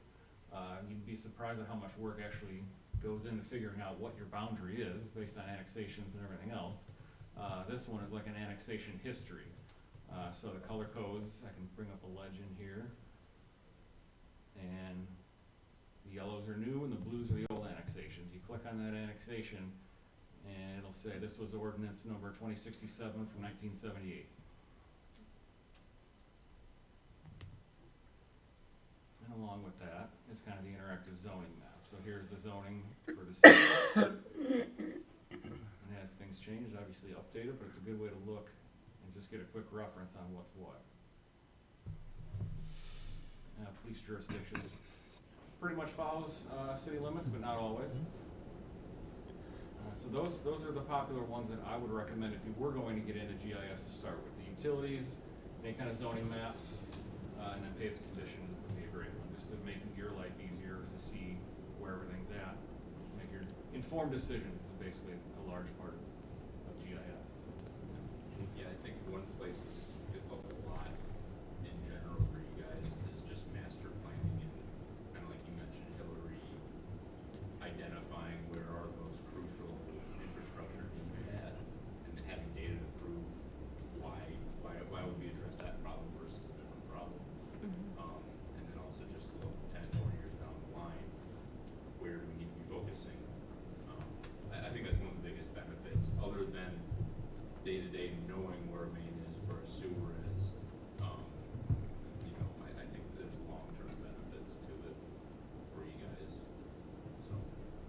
Speaker 10: you'd be surprised at how much work actually goes into figuring out what your boundary is based on annexations and everything else. This one is like an annexation history. So the color codes, I can bring up a legend here. And the yellows are new and the blues are the old annexations. You click on that annexation and it'll say this was ordinance number 2067 from 1978. And along with that is kind of the interactive zoning map. So here's the zoning for the city. And as things change, obviously update it, but it's a good way to look and just get a quick reference on what's what. Police jurisdictions pretty much follows, city limits, but not always. So those are the popular ones that I would recommend if you were going to get into GIS to start with. The utilities, any kind of zoning maps, and then pavement condition would be a great one, just to make your life easier to see where everything's at. Make your informed decisions is basically a large part of GIS.
Speaker 9: Yeah, I think one place that's picked up a lot in general for you guys is just master planning and kind of like you mentioned, Hillary, identifying where are those crucial infrastructure needs at and having data to prove why would we address that problem versus a different problem. And then also just look 10, 20 years down the line, where do we need to be focusing? I think that's one of the biggest benefits, other than day-to-day knowing where a main is, where a sewer is. You know, I think there's long-term benefits to it for you guys. So,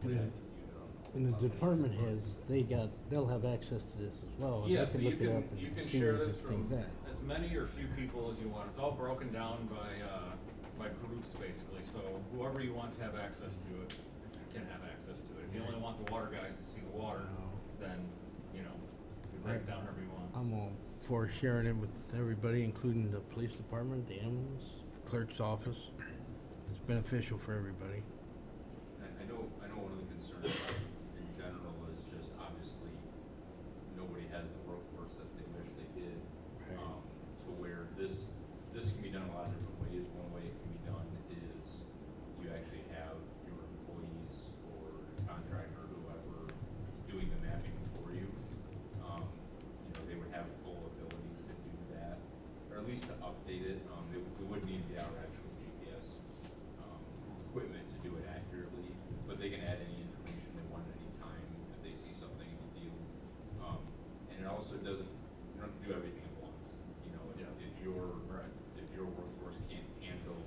Speaker 8: And
Speaker 9: yeah, you know.
Speaker 8: And the department heads, they'll have access to this as well. and they
Speaker 10: Yeah, so
Speaker 8: can
Speaker 10: you
Speaker 8: look it
Speaker 10: can,
Speaker 8: up and
Speaker 10: you can
Speaker 8: see
Speaker 10: share
Speaker 8: where
Speaker 10: this
Speaker 8: the
Speaker 10: from
Speaker 8: thing's at.
Speaker 10: as many or few people as you want. It's all broken down by groups basically, so whoever you want to have access to it can have access to it. If you only want the water guys to see the water, then, you know, you break it down however you want.
Speaker 8: I'm all for sharing it with everybody, including the police department, the ambulance, clerk's office. It's beneficial for everybody.
Speaker 9: I know one of the concerns in general is just obviously nobody has the workforce that they wish they did.
Speaker 8: Right.
Speaker 9: To where this can be done a lot of different ways. One way it can be done is you actually have your employees or contractor, whoever, doing the mapping for you. You know, they would have full ability to do that, or at least to update it. We would need our actual GPS equipment to do it accurately, but they can add any information they want at any time if they see something in the field. And it also doesn't, you don't have to do everything at once. You know, if your workforce can't handle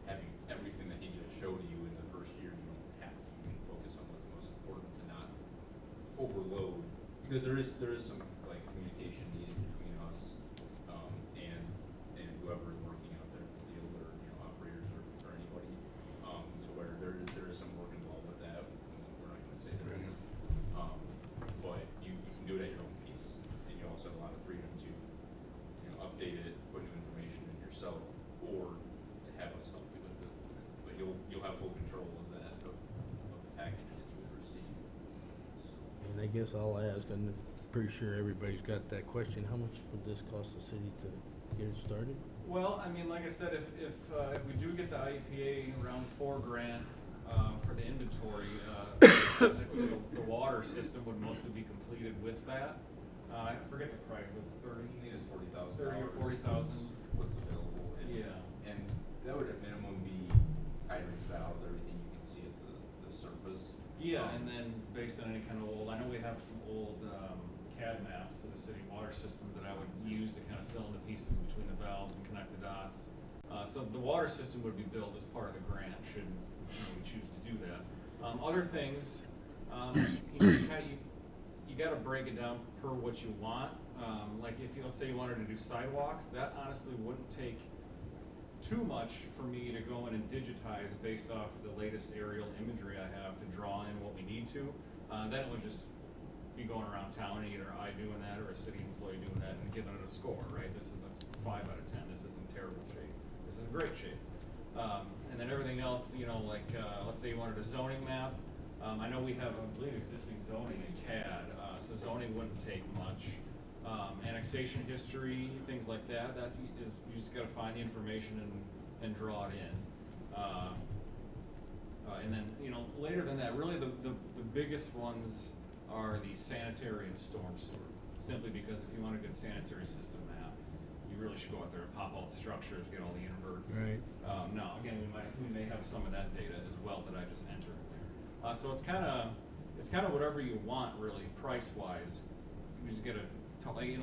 Speaker 9: having everything that he just showed you in the first year, you don't have to. You can focus on what's most important to not overload, because there is some like communication needed between us and whoever is working out there in the field, or operators or anybody, to where there is some work involved with that. We're not going to say there isn't, but you can do it at your own pace, and you also have a lot of freedom to update it, put new information in yourself, or to have us help you with it. But you'll have full control of that of the package that you would receive. So.
Speaker 8: And I guess I'll ask, I'm pretty sure everybody's got that question, how much would this cost the city to get it started?
Speaker 10: Well, I mean, like I said, if we do get the IEPA around $4,000 for the inventory, I'd say the water system would mostly be completed with that. I forget the price, was it 30?
Speaker 9: I think it's $40,000.
Speaker 10: 30 or 40,000.
Speaker 9: What's available.
Speaker 10: Yeah.
Speaker 9: And that would at minimum be hydrants, valves, everything you can see at the surface.
Speaker 10: Yeah, and then based on any kind of old, I know we have some old CAD maps of the city water system that I would use to kind of fill in the pieces between the valves and connect the dots. So the water system would be built as part of the grant, should we choose to do that. Other things, you gotta break it down per what you want. Like if let's say you wanted to do sidewalks, that honestly wouldn't take too much for me to go in and digitize based off the latest aerial imagery I have to draw in what we need to. Then it would just be going around town, and either I doing that or a city employee doing that and giving it a score, right? This is a 5 out of 10, this is in terrible shape, this is in great shape. And then everything else, like, let's say you wanted a zoning map. I know we have, I believe, existing zoning in CAD, so zoning wouldn't take much. Annexation history, things like that, you just gotta find the information and draw it in. And then, later than that, really the biggest ones are the sanitary and storm sewer. Simply because if you want a good sanitary system map, you really should go out there and pop all the structures, get all the inverts.
Speaker 8: Right.
Speaker 10: Now, again, we may have some of that data as well that I just entered. So it's kind of whatever you want, really, price-wise. You just get a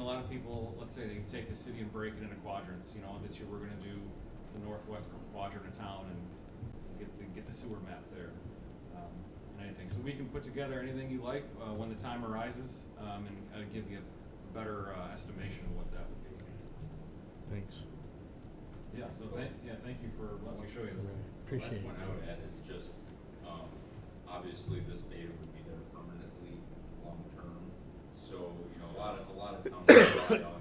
Speaker 10: lot of people, let's say they take the city and break it into quadrants. This year we're gonna do the northwest quadrant of town and get the sewer map there. And anything, so we can put together anything you like, when the time arises, and give you a better, estimation of what that would be.
Speaker 8: Thanks.
Speaker 10: Yeah, so thank you for letting me show you this.
Speaker 8: Appreciate
Speaker 9: Last one I
Speaker 8: it.
Speaker 9: would add is just, obviously this data would be there permanently, long-term. So, you know, a lot of towns rely on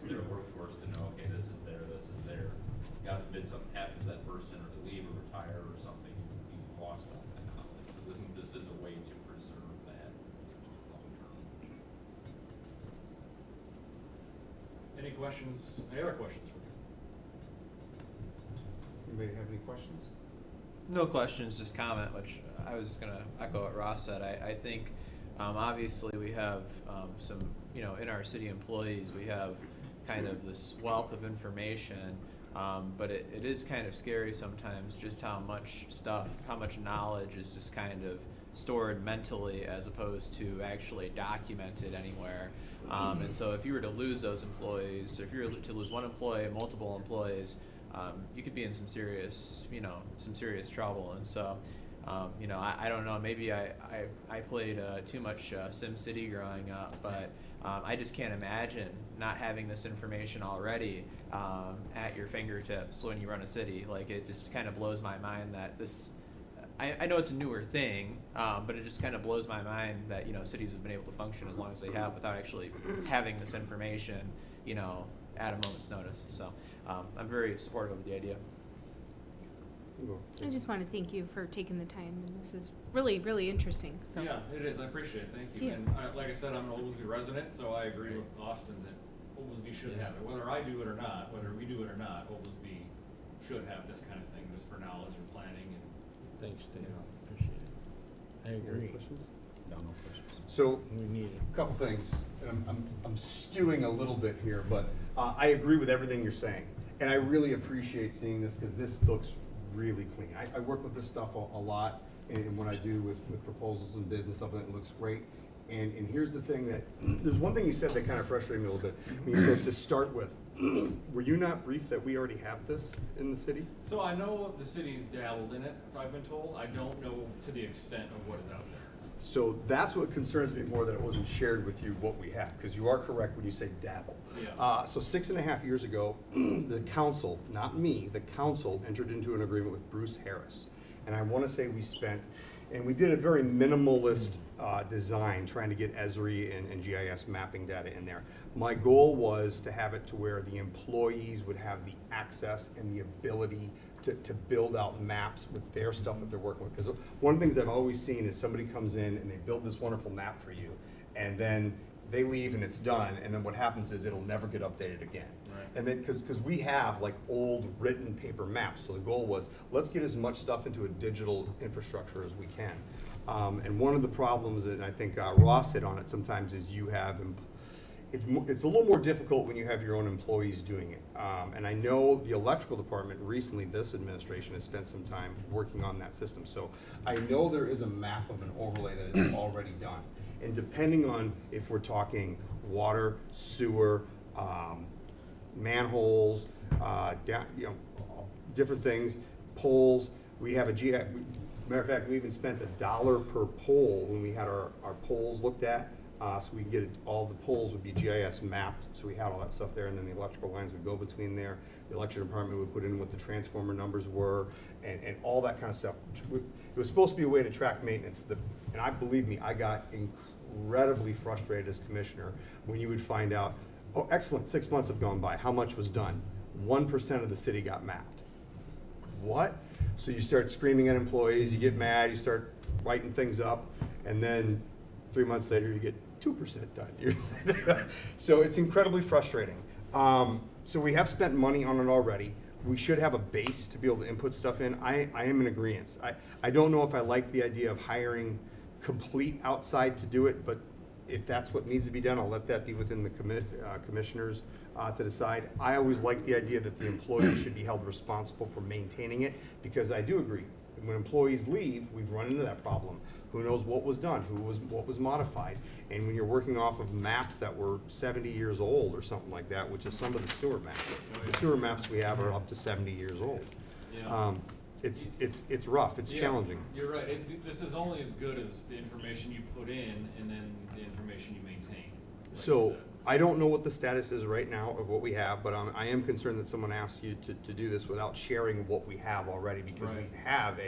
Speaker 9: their workforce to know, okay, this is there. God forbid something happens to that person, or they leave or retire or something, you lost all that knowledge. So this is a way to preserve that long-term.
Speaker 10: Any questions, any other questions for me?
Speaker 3: Anybody have any questions?
Speaker 6: No questions, just comment, which I was just gonna echo what Ross said. I think, obviously we have, some, you know, in our city employees, we have kind of this wealth of information, but it is kind of scary sometimes just how much knowledge is just kind of stored mentally as opposed to actually documented anywhere. And so if you were to lose those employees, or if you were to lose one employee, multiple employees, you could be in some serious trouble. And so, you know, I don't know, maybe I played too much SimCity growing up, but I just can't imagine not having this information already at your fingertips when you run a city. Like, it just kind of blows my mind that this, I know it's a newer thing, but it just kind of blows my mind that, you know, cities have been able to function as long as they have without actually having this information, you know, at a moment's notice. So I'm very supportive of the idea.
Speaker 7: I just want to thank you for taking the time, and this is really, really interesting, so.
Speaker 10: Yeah, it is, I appreciate it, thank you.
Speaker 7: Yeah.
Speaker 10: And like I said, I'm an Oglesby resident, so I agree with Austin that Oglesby should have it. Whether I do it or not, whether we do it or not, Oglesby should have this kind of thing, just for knowledge and planning and.
Speaker 8: Thanks, Dave. Appreciate it. I agree.
Speaker 2: No questions.
Speaker 3: So,
Speaker 8: We need it.
Speaker 3: a couple things. I'm stewing a little bit here, but I agree with everything you're saying. And I really appreciate seeing this because this looks really clean. I work with this stuff a lot, and when I do with proposals and bids and stuff, it looks great. And here's the thing that, there's one thing you said that kind of frustrated me a little bit. You said to start with, were you not briefed that we already have this in the city?
Speaker 10: So I know the city's dabbled in it, if I've been told. I don't know to the extent of what is out there.
Speaker 3: So that's what concerns me more, that it wasn't shared with you what we have, because you are correct when you say dabble.
Speaker 10: Yeah.
Speaker 3: So 6.5 years ago, the council, not me, the council entered into an agreement with Bruce Harris. And I want to say we spent, and we did a very minimalist design, trying to get Esri and GIS mapping data in there. My goal was to have it to where the employees would have the access and the ability to build out maps with their stuff that they're working with. Because one of the things I've always seen is somebody comes in and they build this wonderful map for you, and then they leave and it's done, and then what happens is it'll never get updated again.
Speaker 10: Right.
Speaker 3: And then, because we have like old written paper maps, so the goal was, let's get as much stuff into a digital infrastructure as we can. And one of the problems that I think Ross hit on it sometimes is you have, it's a little more difficult when you have your own employees doing it. And I know the electrical department recently, this administration has spent some time working on that system. So I know there is a map of an overlay that is already done. And depending on if we're talking water, sewer, manholes, different things, poles, we have matter of fact, we even spent $1 per pole when we had our poles looked at. So we can get all the poles would be GIS mapped, so we had all that stuff there, and then the electrical lines would go between there. The electric department would put in what the transformer numbers were, and all that kind of stuff. It was supposed to be a way to track maintenance, and believe me, I got incredibly frustrated as commissioner when you would find out, oh, excellent, 6 months have gone by, how much was done? 1% of the city got mapped. What? So you start screaming at employees, you get mad, you start writing things up, and then 3 months later, you get 2% done. So it's incredibly frustrating. So we have spent money on it already. We should have a base to be able to input stuff in. I am in agreement. I don't know if I like the idea of hiring complete outside to do it, but if that's what needs to be done, I'll let that be within the commissioners to decide. I always like the idea that the employee should be held responsible for maintaining it, because I do agree, when employees leave, we've run into that problem. Who knows what was done, what was modified? And when you're working off of maps that were 70 years old or something like that, which is some of the sewer maps. The sewer maps we have are up to 70 years old.
Speaker 10: Yeah.
Speaker 3: It's rough, it's
Speaker 10: Yeah,
Speaker 3: challenging.
Speaker 10: You're right. This is only as good as the information you put in and then the information you maintain. like you
Speaker 3: So,
Speaker 10: said.
Speaker 3: I don't know what the status is right now of what we have, but I am concerned that someone asks you to do this without sharing what we have already, because we
Speaker 10: Right.
Speaker 3: have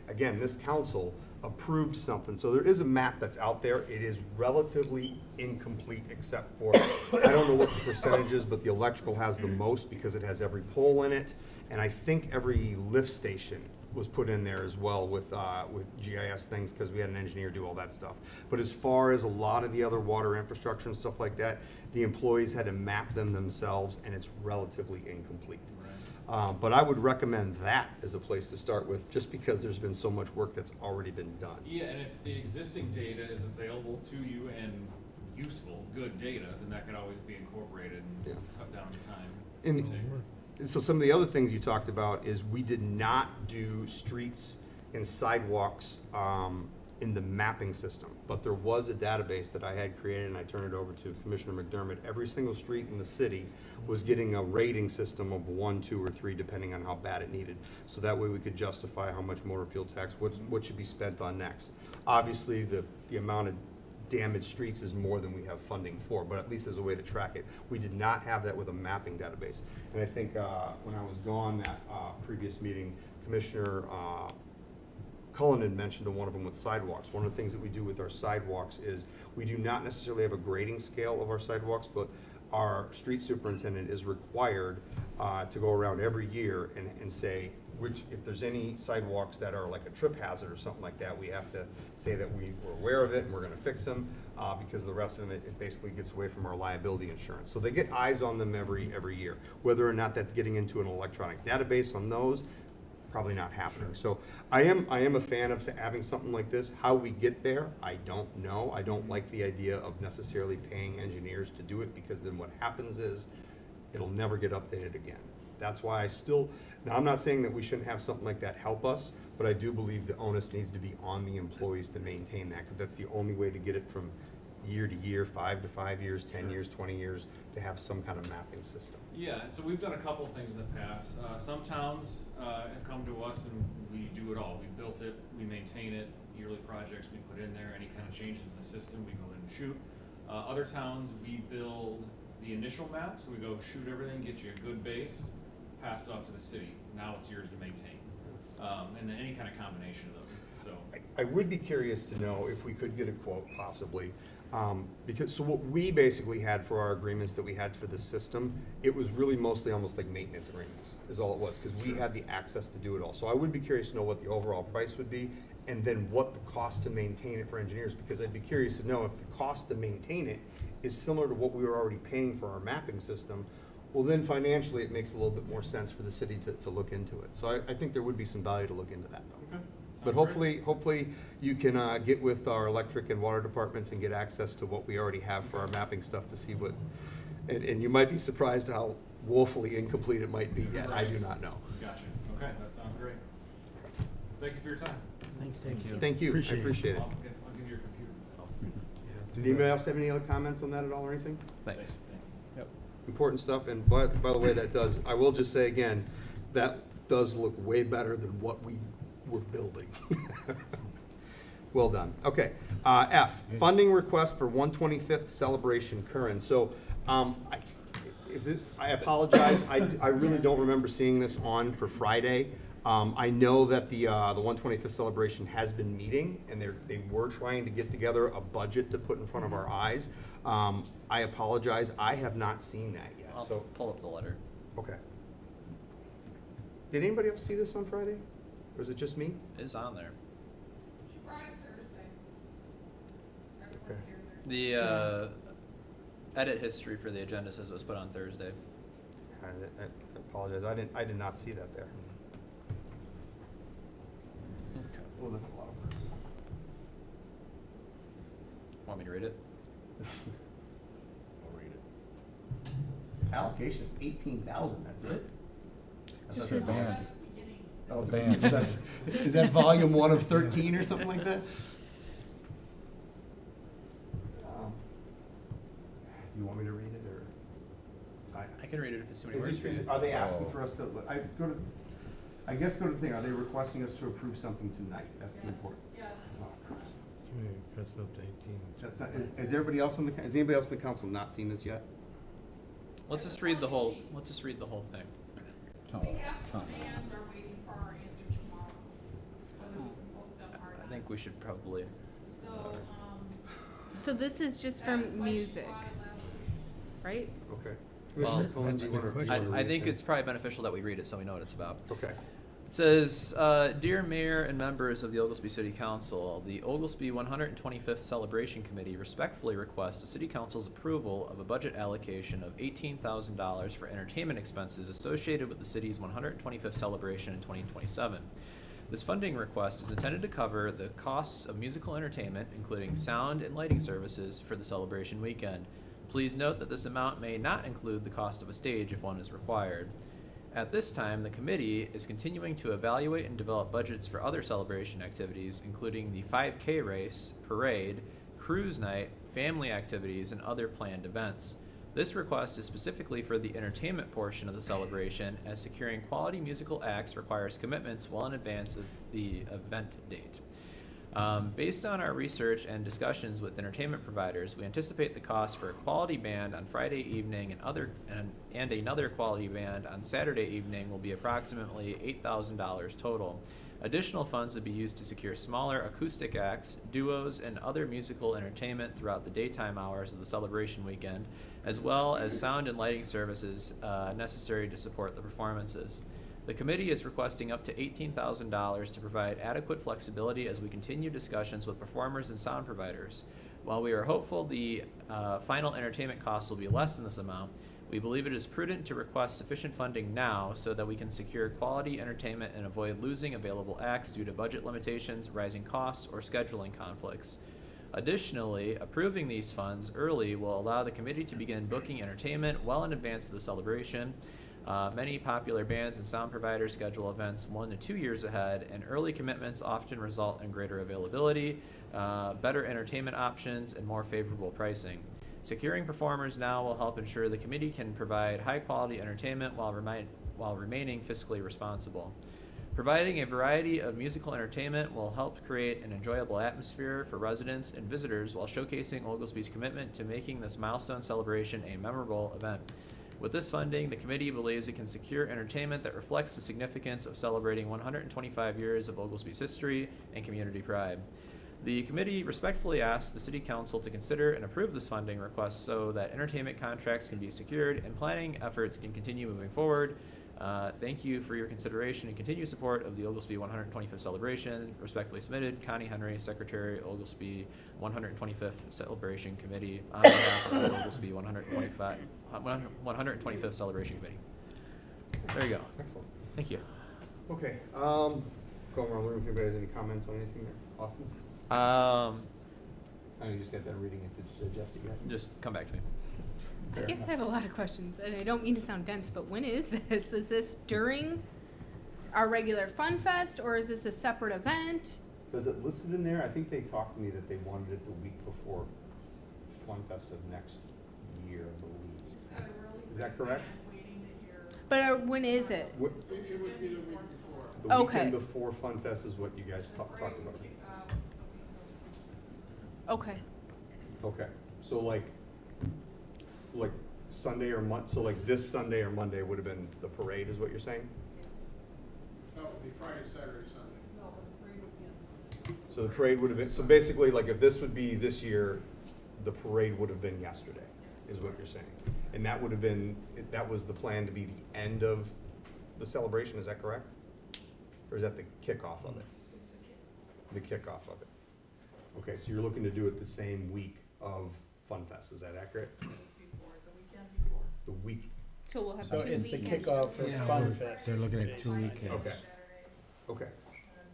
Speaker 3: again, this council approved something, so there is a map that's out there. It is relatively incomplete except for, I don't know what the percentage is, but the electrical has the most because it has every pole in it, and I think every lift station was put in there as well with GIS things, because we had an engineer do all that stuff. But as far as a lot of the other water infrastructure and stuff like that, the employees had to map them themselves, and it's relatively incomplete. But I would recommend that as a place to start with, just because there's been so much work that's already been done.
Speaker 10: Yeah, and if the existing data is available to you and useful, good data, then that could always be incorporated
Speaker 3: Yeah.
Speaker 10: and cut down the time.
Speaker 3: And-
Speaker 10: it would take.
Speaker 3: So some of the other things you talked about is we did not do streets and sidewalks in the mapping system, but there was a database that I had created, and I turned it over to Commissioner McDermott. Every single street in the city was getting a rating system of 1, 2, or 3, depending on how bad it needed. So that way we could justify how much motor fuel tax, what should be spent on next. Obviously, the amount of damaged streets is more than we have funding for, but at least as a way to track it. We did not have that with a mapping database. And I think when I was gone that previous meeting, Commissioner Cullen had mentioned to one of them with sidewalks. One of the things that we do with our sidewalks is we do not necessarily have a grading scale of our sidewalks, but our street superintendent is required to go around every year and say, if there's any sidewalks that are like a trip hazard or something like that, we have to say that we're aware of it and we're gonna fix them, because the rest of it basically gets away from our liability insurance. So they get eyes on them every year. Whether or not that's getting into an electronic database on those, probably not happening. So I am a fan of having something like this. How we get there, I don't know. I don't like the idea of necessarily paying engineers to do it, because then what happens is it'll never get updated again. That's why now I'm not saying that we shouldn't have something like that help us, but I do believe the onus needs to be on the employees to maintain that, because that's the only way to get it from year to year, 5 to 5 years, 10 years, 20 years, to have some kind of mapping system.
Speaker 10: Yeah, and so we've done a couple of things in the past. Some towns have come to us and we do it all. We built it, we maintain it, yearly projects we put in there, any kind of changes in the system, we go in and shoot. Other towns, we build the initial map, so we go shoot everything, get you a good base, pass it off to the city. Now it's yours to maintain. And then any kind of combination of those, so.
Speaker 3: I would be curious to know if we could get a quote possibly, because what we basically had for our agreements that we had for the system, it was really mostly almost like maintenance agreements is all it was, because we had the access to do it all. So I would be curious to know what the overall price would be, and then what the cost to maintain it for engineers, because I'd be curious to know if the cost to maintain it is similar to what we were already paying for our mapping system. Well, then financially, it makes a little bit more sense for the city to look into it. So I think there would be some value to look into that, though.
Speaker 10: Okay.
Speaker 3: But
Speaker 10: Sounds great.
Speaker 3: hopefully you can get with our electric and water departments and get access to what we already have for our mapping stuff to see what, and you might be surprised how woefully incomplete it might be yet. I do not know.
Speaker 10: Gotcha. Okay, that sounds great. Thank you for your time.
Speaker 8: Thank you.
Speaker 3: Thank you, I
Speaker 8: Appreciate it.
Speaker 3: appreciate it.
Speaker 10: I'll give you your computer.
Speaker 8: Do
Speaker 3: Anybody
Speaker 8: that.
Speaker 3: else have any other comments on that at all or anything?
Speaker 2: Thanks.
Speaker 3: Important stuff, and by the way, I will just say again, that does look way better than what we were building. Well done. Okay, F, funding request for 125th celebration Curran. So, I apologize, I really don't remember seeing this on for Friday. I know that the 125th celebration has been meeting, and they were trying to get together a budget to put in front of our eyes. I apologize, I have not seen that yet,
Speaker 6: I'll
Speaker 3: so,
Speaker 6: pull up the letter.
Speaker 3: okay. Did anybody else see this on Friday? Or is it just me?
Speaker 6: It's on there.
Speaker 5: She brought it Thursday.
Speaker 3: Okay.
Speaker 6: The edit history for the agenda says it was put on Thursday.
Speaker 3: I apologize, I did not see that there. Oh, that's a lot of words.
Speaker 6: Want me to read it?
Speaker 3: I'll read it. Allocation, 18,000, that's it?
Speaker 7: Just
Speaker 3: That's
Speaker 7: the-
Speaker 3: bad. Oh,
Speaker 2: the band.
Speaker 3: Is that volume 1 of 13 or something like that? You want me to read it, or?
Speaker 6: I can read it if it's too many words for you.
Speaker 3: Are they asking for us to, I guess go to the thing, are they requesting us to approve something tonight? That's the important.
Speaker 5: Yes.
Speaker 3: Oh,
Speaker 8: Press up to 18.
Speaker 3: That's not, is everybody else has anybody else in the council not seen this yet?
Speaker 6: Let's just read the whole thing.
Speaker 2: Oh,
Speaker 5: We have some
Speaker 2: come on.
Speaker 5: fans are waiting for our answer tomorrow, whether we can book them or not.
Speaker 6: I think we should probably,
Speaker 5: So,
Speaker 7: So this is just for
Speaker 5: that's why she
Speaker 7: music,
Speaker 5: brought it last week.
Speaker 7: right?
Speaker 3: Okay.
Speaker 6: Well,
Speaker 3: Commissioner Cohen, do you wanna- do you wanna
Speaker 6: I
Speaker 3: read
Speaker 6: think
Speaker 3: it?
Speaker 6: it's probably beneficial that we read it so we know what it's about.
Speaker 3: Okay.
Speaker 6: It says, Dear Mayor and members of the Oglesby City Council, the Oglesby 125th Celebration Committee respectfully requests the City Council's approval of a budget allocation of $18,000 for entertainment expenses associated with the city's 125th celebration in 2027. This funding request is intended to cover the costs of musical entertainment, including sound and lighting services, for the celebration weekend. Please note that this amount may not include the cost of a stage if one is required. At this time, the committee is continuing to evaluate and develop budgets for other celebration activities, including the 5K race, parade, cruise night, family activities, and other planned events. This request is specifically for the entertainment portion of the celebration, as securing quality musical acts requires commitments well in advance of the event date. Based on our research and discussions with entertainment providers, we anticipate the cost for a quality band on Friday evening and another quality band on Saturday evening will be approximately $8,000 total. Additional funds would be used to secure smaller acoustic acts, duos, and other musical entertainment throughout the daytime hours of the celebration weekend, as well as sound and lighting services necessary to support the performances. The committee is requesting up to $18,000 to provide adequate flexibility as we continue discussions with performers and sound providers. While we are hopeful the final entertainment costs will be less than this amount, we believe it is prudent to request sufficient funding now so that we can secure quality entertainment and avoid losing available acts due to budget limitations, rising costs, or scheduling conflicts. Additionally, approving these funds early will allow the committee to begin booking entertainment well in advance of the celebration. Many popular bands and sound providers schedule events 1 to 2 years ahead, and early commitments often result in greater availability, better entertainment options, and more favorable pricing. Securing performers now will help ensure the committee can provide high-quality entertainment while remaining fiscally responsible. Providing a variety of musical entertainment will help create an enjoyable atmosphere for residents and visitors while showcasing Oglesby's commitment to making this milestone celebration a memorable event. With this funding, the committee believes it can secure entertainment that reflects the significance of celebrating 125 years of Oglesby's history and community pride. The committee respectfully asks the City Council to consider and approve this funding request so that entertainment contracts can be secured and planning efforts can continue moving forward. Thank you for your consideration and continued support of the Oglesby 125th celebration. Respectfully submitted, Connie Henry, Secretary, Oglesby 125th Celebration Committee, on behalf of the Oglesby 125th Celebration Committee. There you go.
Speaker 3: Excellent.
Speaker 6: Thank you.
Speaker 3: Okay, going around the room, if anybody has any comments on anything there. Austin? I know you just got done reading it, did you digest it yet?
Speaker 6: Just come back to me.
Speaker 7: I guess I have a lot of questions, and I don't mean to sound dense, but when is this? Is this during our regular Fun Fest, or is this a separate event?
Speaker 3: Does it listed in there? I think they talked to me that they wanted it the week before Fun Fest of next year, I believe.
Speaker 5: Got a really
Speaker 3: Is that
Speaker 5: good
Speaker 3: correct?
Speaker 5: band waiting to hear.
Speaker 7: But when is it?
Speaker 3: What,
Speaker 5: It would be the week before.
Speaker 3: the
Speaker 7: Okay.
Speaker 3: weekend before Fun Fest is what you guys talked about?
Speaker 7: Okay.
Speaker 3: Okay, so like Sunday or so like this Sunday or Monday would have been the parade, is what you're saying?
Speaker 5: No, it would be Friday, Saturday, Sunday. No, the parade would be on Sunday.
Speaker 3: So the parade would have been, so basically, like, if this would be this year, the parade would have been yesterday, is what you're saying? And that would have been, that was the plan to be the end of the celebration, is that correct? Or is that the kickoff of it? The kickoff of it. Okay, so you're looking to do it the same week of Fun Fest, is that accurate?
Speaker 5: Before, the weekend before.
Speaker 3: The week,
Speaker 7: So we'll have
Speaker 1: So
Speaker 7: 2
Speaker 1: it's the
Speaker 7: weekends.
Speaker 1: kickoff for
Speaker 8: Yeah,
Speaker 1: Fun
Speaker 8: we're-
Speaker 1: Fest.
Speaker 8: they're looking at 2
Speaker 1: basically.
Speaker 8: weekends.
Speaker 3: okay,
Speaker 5: Saturday,
Speaker 3: okay.
Speaker 5: and then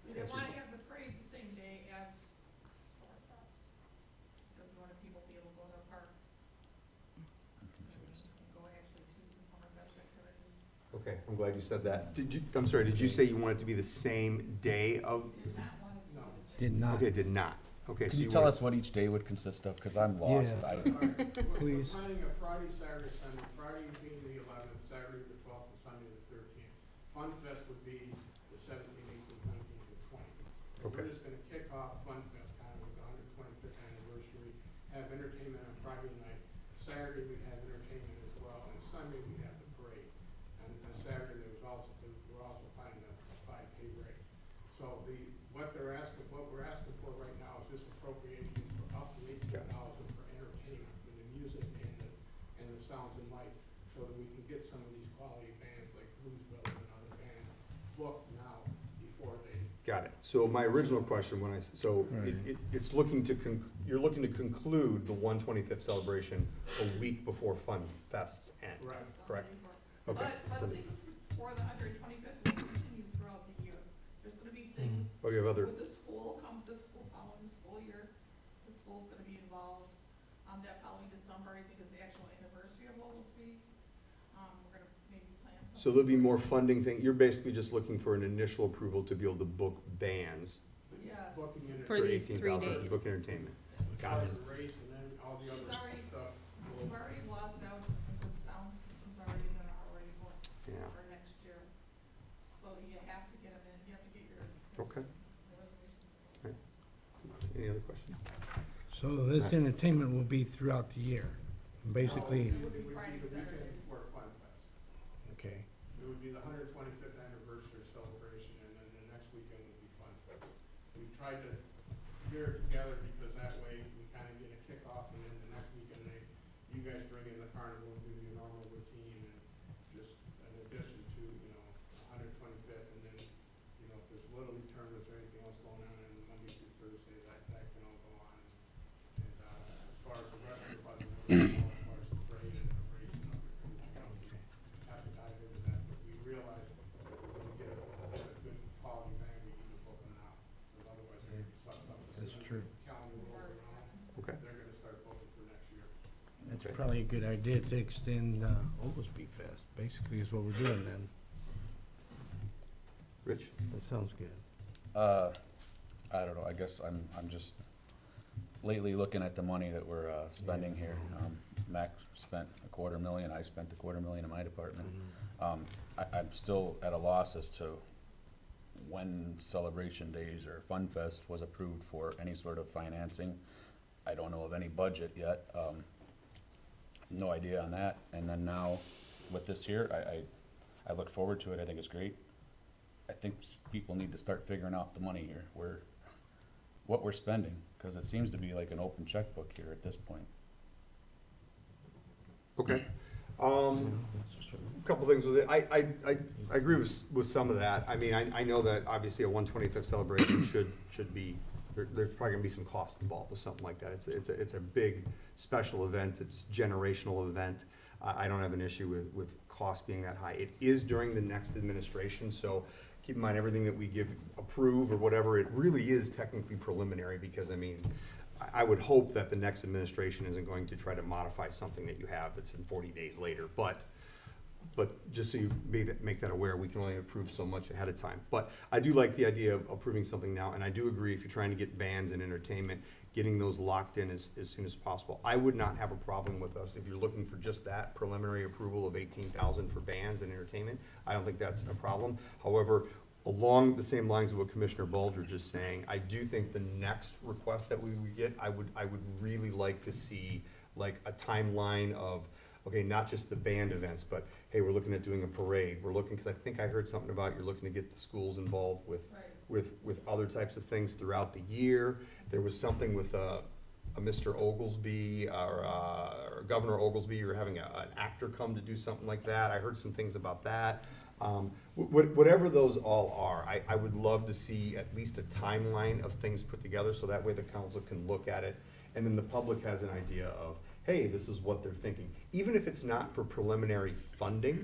Speaker 5: Sunday. They wanna have the parade the same day as Summer Fest. Because we wanted people to be able to go to the park. And go actually to the Summer Fest activities.
Speaker 3: Okay, I'm glad you said that. I'm sorry, did you say you want it to be the same day of?
Speaker 8: Did not.
Speaker 3: Okay, did not. Okay, so
Speaker 2: Can you tell us what each day would consist of? Cause I'm lost.
Speaker 8: Yeah.
Speaker 1: We're
Speaker 8: Please.
Speaker 1: planning a Friday, Saturday, Sunday, Friday being the 11th, Saturday the 12th, and Sunday the 13th. Fun Fest would be the 17th, 18th, 19th, and 20th.
Speaker 3: Okay.
Speaker 1: We're just gonna kick off Fun Fest kind of with the 125th anniversary, have entertainment on Friday night. Saturday we'd have entertainment as well, and Sunday we'd have the parade. And Saturday we're also planning a 5K race. So what we're asking for right now is just appropriations for up to $18,000 for entertainment, for the music and the sounds and lights, so that we can get some of these quality bands like Blues Brothers and other bands booked now before they.
Speaker 3: Got it. So my original question when it's looking to, you're looking to conclude the 125th celebration a week before Fun Fests end.
Speaker 1: Right.
Speaker 3: Correct. Okay.
Speaker 5: But
Speaker 3: Sunday.
Speaker 5: things for the 125th will continue throughout the year. There's gonna be things
Speaker 3: Oh, you have other,
Speaker 5: with the school, following the school year, the school's gonna be involved. That following December, I think, is the actual anniversary of Locals Week. We're gonna maybe plan something.
Speaker 3: so there'll be more funding thing. You're basically just looking for an initial approval to be able to book bands
Speaker 5: Yes.
Speaker 1: Booking in
Speaker 7: For these 3
Speaker 3: $18,000
Speaker 7: days.
Speaker 3: Book entertainment.
Speaker 1: as far as the race and then all the
Speaker 5: She's
Speaker 1: other
Speaker 5: already-
Speaker 1: stuff.
Speaker 5: We've already lost out to some good sound systems already that are already booked
Speaker 3: Yeah.
Speaker 5: for next year. So you have to get them in, you have to get your
Speaker 3: Okay.
Speaker 5: reservations.
Speaker 3: Right. Any other questions?
Speaker 8: So this entertainment will be throughout the year, basically,
Speaker 5: It would be Friday,
Speaker 1: The
Speaker 5: Saturday.
Speaker 1: weekend before Fun Fest.
Speaker 8: okay.
Speaker 1: It would be the 125th anniversary celebration, and then the next weekend would be Fun Fest. We tried to gear it together because that way we kind of get a kickoff, and then the next weekend you guys bring in the carnival and do your normal routine, and just in addition to, the 125th, and then, if there's Little League tournaments or anything else going on on Monday through Thursday, that can all go on. And, as far as the rest of the budget, as far as the parade and the race and other things, have to dive into that, but we realize that when we get a good quality band, we need to book them now, because otherwise they're gonna be sucked up.
Speaker 8: That's true.
Speaker 1: Calendar roll around,
Speaker 3: Okay.
Speaker 1: they're gonna start booking for next year.
Speaker 8: That's
Speaker 3: Okay.
Speaker 8: probably a good idea to extend Oglesby Fest, basically is what we're doing then.
Speaker 3: Rich?
Speaker 8: That sounds good.
Speaker 2: I don't know, I guess I'm just lately looking at the money that we're, spending here. Mac spent $250,000, I spent $250,000 in my department. I'm still at a loss as to when Celebration Days or Fun Fest was approved for any sort of financing. I don't know of any budget yet, no idea on that. And then now with this here, I look forward to it, I think it's great. I think people need to start figuring out the money here, what we're spending, cause it seems to be like an open checkbook here at this point.
Speaker 3: Okay. Couple things with it. I agree with some of that. I mean, I know that obviously a 125th celebration should be, there's probably gonna be some cost involved with something like that. It's a big special event. It's a generational event. I don't have an issue with cost being that high. It is during the next administration, so keep in mind, everything that we approve or whatever, it really is technically preliminary, because I mean, I would hope that the next administration isn't going to try to modify something that you have that's in 40 days later, but just so you make that aware, we can only approve so much ahead of time. But I do like the idea of approving something now, and I do agree, if you're trying to get bands and entertainment, getting those locked in as soon as possible. I would not have a problem with us, if you're looking for just that preliminary approval of 18,000 for bands and entertainment, I don't think that's a problem. However, along the same lines of what Commissioner Baldridge is saying, I do think the next request that we would get, I would really like to see like a timeline of, okay, not just the band events, but hey, we're looking at doing a parade. We're looking, because I think I heard something about you're looking to get the schools involved with other types of things throughout the year. There was something with a Mr. Oglesby or Governor Oglesby, you're having an actor come to do something like that. I heard some things about that. Whatever those all are, I would love to see at least a timeline of things put together, so that way the council can look at it, and then the public has an idea of, hey, this is what they're thinking. Even if it's not for preliminary funding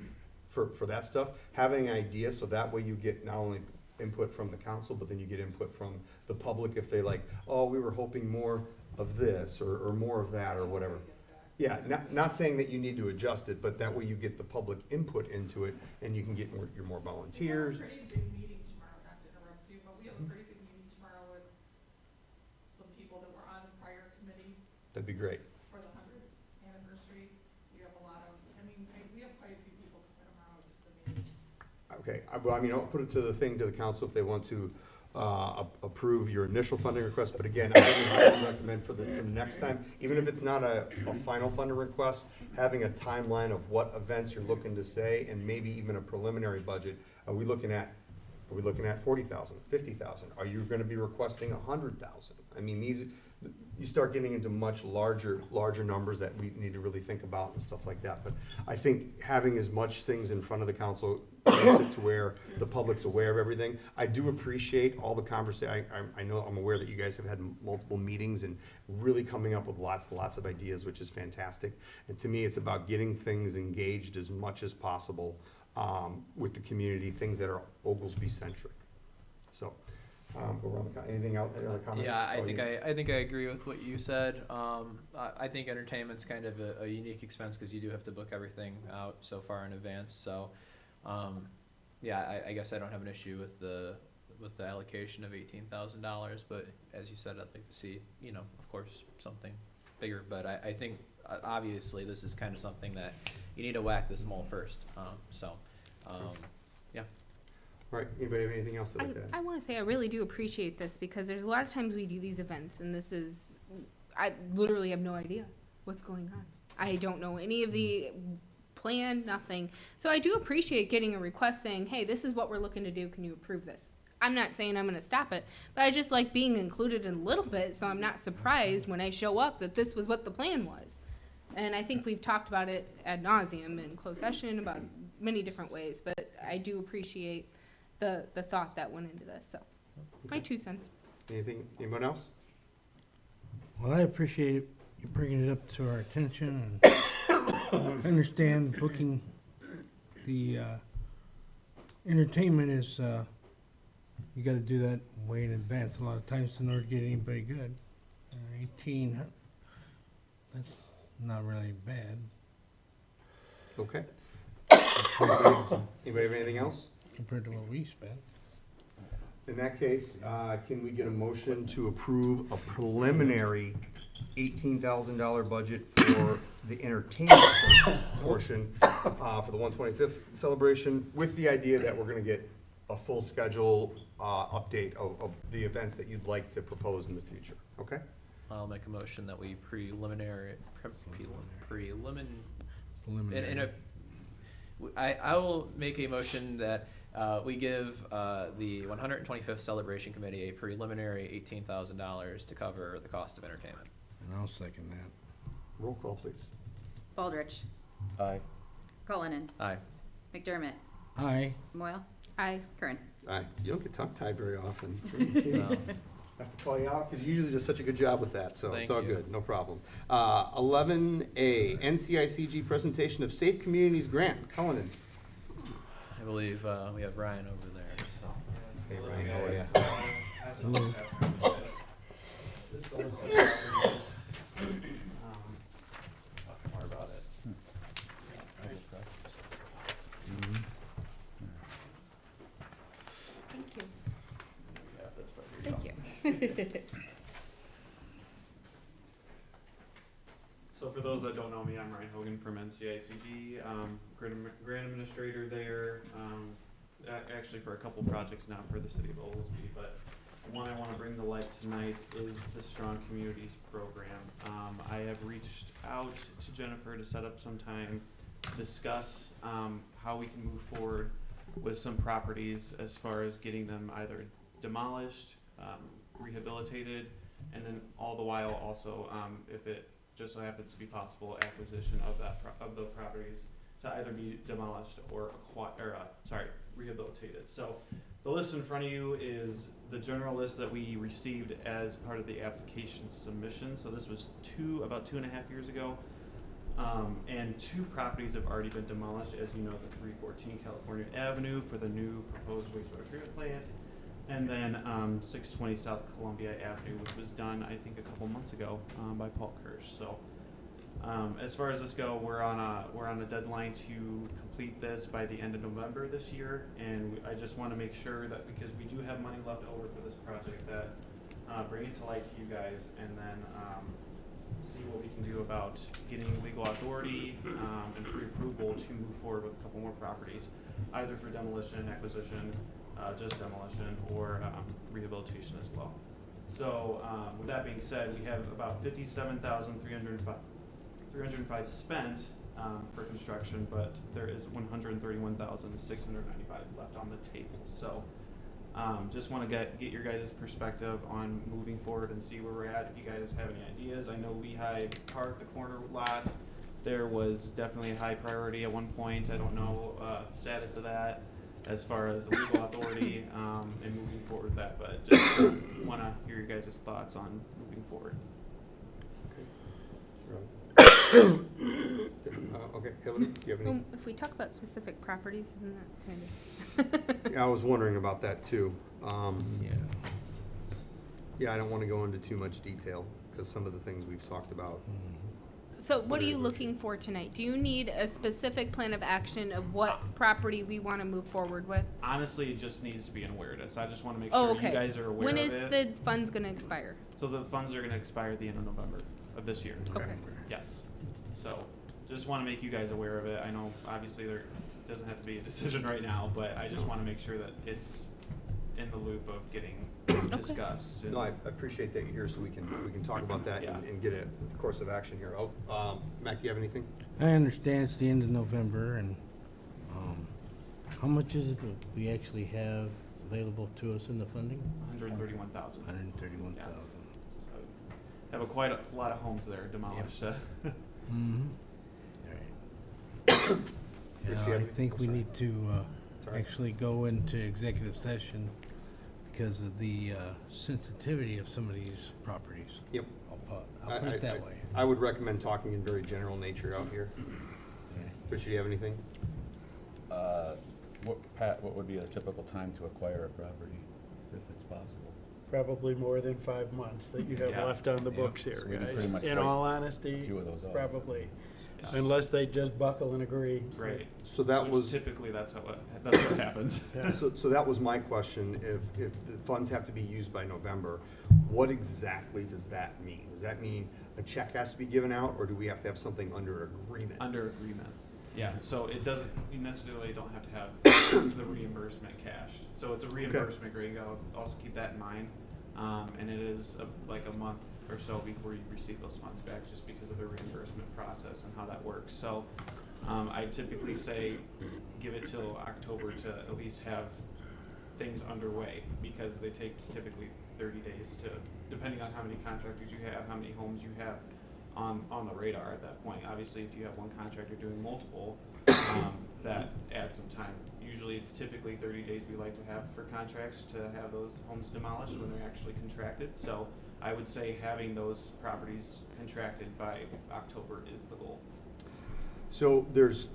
Speaker 3: for that stuff, having an idea, so that way you get not only input from the council, but then you get input from the public if they like, oh, we were hoping more of this or more of that or whatever. Yeah, not saying that you need to adjust it, but that way you get the public input into it, and you can get your more volunteers.
Speaker 5: We have a pretty big meeting tomorrow, not to interrupt you, but we have a pretty big meeting tomorrow with some people that were on the prior committee
Speaker 3: That'd be great.
Speaker 5: for the 100th anniversary. We have a lot of, we have quite a few people coming tomorrow to the meeting.
Speaker 3: Okay, well, I mean, I'll put it to the council if they want to approve your initial funding request, but again, I would recommend for the next time, even if it's not a final funding request, having a timeline of what events you're looking to say, and maybe even a preliminary budget. Are we looking at 40,000, 50,000? Are you gonna be requesting 100,000? I mean, you start getting into much larger numbers that we need to really think about and stuff like that. But I think having as much things in front of the council makes it to where the public's aware of everything. I do appreciate all the conversation. I'm aware that you guys have had multiple meetings and really coming up with lots of ideas, which is fantastic. And to me, it's about getting things engaged as much as possible with the community, things that are Oglesby centric. So, go around anything else, any other comments?
Speaker 6: Yeah, I
Speaker 3: Oh,
Speaker 6: think
Speaker 3: you-
Speaker 6: I think I agree with what you said. I think entertainment's kind of a unique expense because you do have to book everything out so far in advance. So, yeah, I guess I don't have an issue with the allocation of $18,000. But as you said, I'd like to see, of course, something bigger. But I think obviously this is kind of something that you need to whack this mole first. Yeah.
Speaker 3: All right, anybody have anything else to
Speaker 7: I,
Speaker 3: look at?
Speaker 7: I want to say I really do appreciate this because there's a lot of times we do these events and I literally have no idea what's going on. I don't know any of the plan, nothing. So I do appreciate getting a request saying, hey, this is what we're looking to do. Can you approve this? I'm not saying I'm going to stop it, but I just like being included in a little bit so I'm not surprised when I show up that this was what the plan was. And I think we've talked about it ad nauseum in closed session about many different ways, but I do appreciate the thought that went into this. So, my 2 cents.
Speaker 3: Anyone else?
Speaker 8: Well, I appreciate you bringing it up to our attention, and I understand booking the entertainment is, you gotta do that way in advance a lot of times in order to get anybody good. 18, that's not really bad.
Speaker 3: Okay. Anybody have anything else?
Speaker 8: Compared to what we spent.
Speaker 3: In that case, can we get a motion to approve a preliminary $18,000 budget for the entertainment portion for the 125th celebration, with the idea that we're going to get a full schedule update of the events that you'd like to propose in the future? Okay.
Speaker 6: I'll make a motion that we I will make a motion that we give the 125th Celebration Committee a preliminary $18,000 to cover the cost of entertainment.
Speaker 8: And I'll second that.
Speaker 3: Roll call, please.
Speaker 4: Baldrige.
Speaker 2: Aye.
Speaker 4: Cullinan.
Speaker 6: Aye.
Speaker 4: McDermott.
Speaker 8: Aye.
Speaker 4: Moyle.
Speaker 7: Aye.
Speaker 4: Kern.
Speaker 3: Aye. You don't get tongue-tied very often.
Speaker 6: No.
Speaker 3: I have to call you out because you usually do such a good job with that, so it's
Speaker 6: Thank
Speaker 3: all
Speaker 6: you.
Speaker 3: good, no problem. 11A, NCICG presentation of Safe Communities Grant. Cullinan.
Speaker 6: I believe we have Ryan over there. So.
Speaker 3: Hey, Ryan, how are you?
Speaker 8: Hello.
Speaker 6: More about it.
Speaker 7: Thank you.
Speaker 6: Yeah, that's probably
Speaker 7: Thank you.
Speaker 11: So for those that don't know me, I'm Ryan Hogan from NCICG, grant administrator there, actually for a couple projects, not for the city of Oglesby, but one I want to bring to light tonight is the Strong Communities program. I have reached out to Jennifer to set up some time to discuss how we can move forward with some properties as far as getting them either demolished, rehabilitated, and then all the while also, if it just so happens to be possible, acquisition of of those properties to either be demolished or rehabilitated. So the list in front of you is the general list that we received as part of the application submission. So this was about 2.5 years ago. And 2 properties have already been demolished, as you know, the 314 California Avenue for the new proposed wastewater treatment plant, and then 620 South Columbia Avenue, which was done, I think, a couple months ago by Paul Kirsch. So As far as this go, we're on a deadline to complete this by the end of November this year, and I just want to make sure that, because we do have money left over for this project, that bring it to light to you guys, and then see what we can do about getting legal authority and pre-approval to move forward with a couple more properties, either for demolition, acquisition, just demolition, or rehabilitation as well. So with that being said, we have about 57,305 spent for construction, but there is 131,695 left on the table. So just want to get your guys' perspective on moving forward and see where we're at. If you guys have any ideas, I know Lehigh Park, the corner lot, there was definitely a high priority at one point. I don't know the status of that as far as legal authority and moving forward with that, but just want to hear your guys' thoughts on moving forward.
Speaker 3: Okay, Hillary, do you have any?
Speaker 7: Well, if we talk about specific properties, isn't that kind of?
Speaker 3: Yeah, I was wondering about that too.
Speaker 8: Yeah.
Speaker 3: Yeah, I don't want to go into too much detail because some of the things we've talked about.
Speaker 7: So what are you looking for tonight? Do you need a specific plan of action of what property we want to move forward with?
Speaker 11: Honestly, it just needs to be an awareness. I just want to make
Speaker 7: Oh,
Speaker 11: sure
Speaker 7: okay.
Speaker 11: you guys are aware
Speaker 7: When
Speaker 11: of
Speaker 7: is
Speaker 11: it.
Speaker 7: the funds gonna expire?
Speaker 11: So the funds are going to expire at the end of November of this year.
Speaker 7: Okay.
Speaker 11: Yes. So just want to make you guys aware of it. I know obviously there doesn't have to be a decision right now, but I just want to make sure that it's in the loop of getting discussed. And
Speaker 3: No, I appreciate that you're here so we can talk about that
Speaker 11: Yeah.
Speaker 3: and get a course of action here. Mac, do you have anything?
Speaker 8: I understand it's the end of November, and how much is it that we actually have available to us in the funding?
Speaker 11: 131,000.
Speaker 8: 131,000.
Speaker 11: So have quite a lot of homes there demolished.
Speaker 8: Mm-hmm.
Speaker 3: Rich,
Speaker 8: Yeah,
Speaker 3: you have
Speaker 8: I
Speaker 3: anything?
Speaker 8: think we
Speaker 3: Sorry.
Speaker 8: need to
Speaker 3: Sorry.
Speaker 8: actually go into executive session because of the sensitivity of some of these properties.
Speaker 3: Yep.
Speaker 8: I'll put it that way.
Speaker 3: I would recommend talking in very general nature out here.
Speaker 8: Okay.
Speaker 3: Rich, do you have anything?
Speaker 2: Pat, what would be a typical time to acquire a property, if it's possible?
Speaker 1: Probably more than 5 months that you have
Speaker 11: Yeah.
Speaker 1: left on the
Speaker 2: Yeah.
Speaker 1: books here,
Speaker 2: So we can
Speaker 1: guys.
Speaker 2: pretty much
Speaker 1: In
Speaker 2: write
Speaker 1: all
Speaker 2: A
Speaker 1: honesty,
Speaker 2: few of those off.
Speaker 1: probably,
Speaker 11: Yeah.
Speaker 1: unless they just buckle and agree.
Speaker 11: Right.
Speaker 3: So that
Speaker 11: Which
Speaker 3: was,
Speaker 11: typically that's what happens.
Speaker 1: Yeah.
Speaker 3: so that was my question. If the funds have to be used by November, what exactly does that mean? Does that mean a check has to be given out, or do we have to have something under agreement?
Speaker 11: Under agreement. Yeah, so it doesn't, you necessarily don't have to have the reimbursement cashed. So it's a reimbursement grade, you gotta also keep that in mind. And it is like a month or so before you receive those funds back, just because of the reimbursement process and how that works. So, I typically say, give it till October to at least have things underway, because they take typically 30 days to, depending on how many contractors you have, how many homes you have on the radar at that point. Obviously, if you have one contractor doing multiple, that adds some time. Usually it's typically 30 days we like to have for contracts to have those homes demolished when they're actually contracted. So I would say having those properties contracted by October is the goal.
Speaker 3: So there's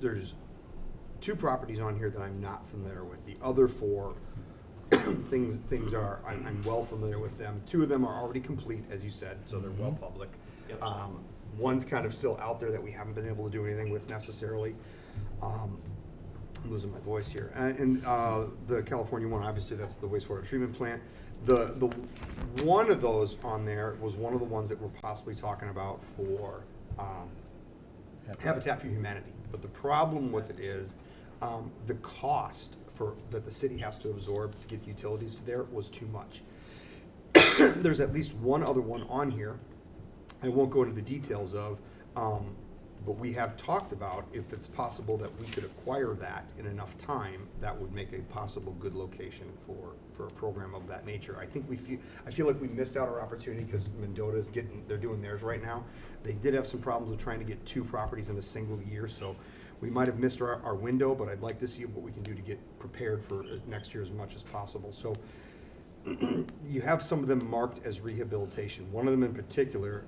Speaker 3: 2 properties on here that I'm not familiar with. The other 4 things are, I'm well familiar with them. 2 of them are already complete, as you said, so they're well public.
Speaker 11: Yep.
Speaker 3: One's kind of still out there that we haven't been able to do anything with necessarily. I'm losing my voice here. And the California one, obviously, that's the wastewater treatment plant. The one of those on there was one of the ones that we're possibly talking about for Habitat for Humanity. But the problem with it is the cost that the city has to absorb to get the utilities to there was too much. There's at least one other one on here I won't go into the details of, but we have talked about if it's possible that we could acquire that in enough time, that would make a possible good location for a program of that nature. I feel like we missed out our opportunity because Mendota's they're doing theirs right now. They did have some problems with trying to get 2 properties in a single year, so we might have missed our window, but I'd like to see what we can do to get prepared for next year as much as possible. So you have some of them marked as rehabilitation. One of them in particular,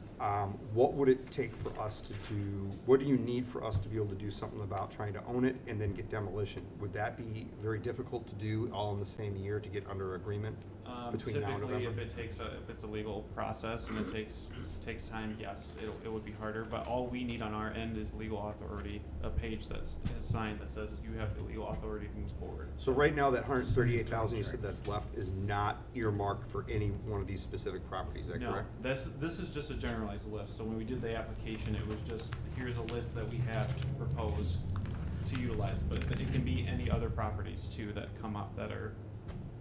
Speaker 3: what would it take for us to do, what do you need for us to be able to do something about trying to own it and then get demolition? Would that be very difficult to do all in the same year to get under agreement between now and
Speaker 11: Typically,
Speaker 3: November?
Speaker 11: if it's a legal process and it takes time, yes, it would be harder, but all we need on our end is legal authority, a page is signed that says you have the legal authority to move forward.
Speaker 3: So right now, that 138,000 you said that's left is not earmarked for any one of these specific properties, is that
Speaker 11: No,
Speaker 3: correct?
Speaker 11: this is just a generalized list, so when we did the application, it was just, here's a list that we have to propose to utilize, but it can be any other properties too that come up that are,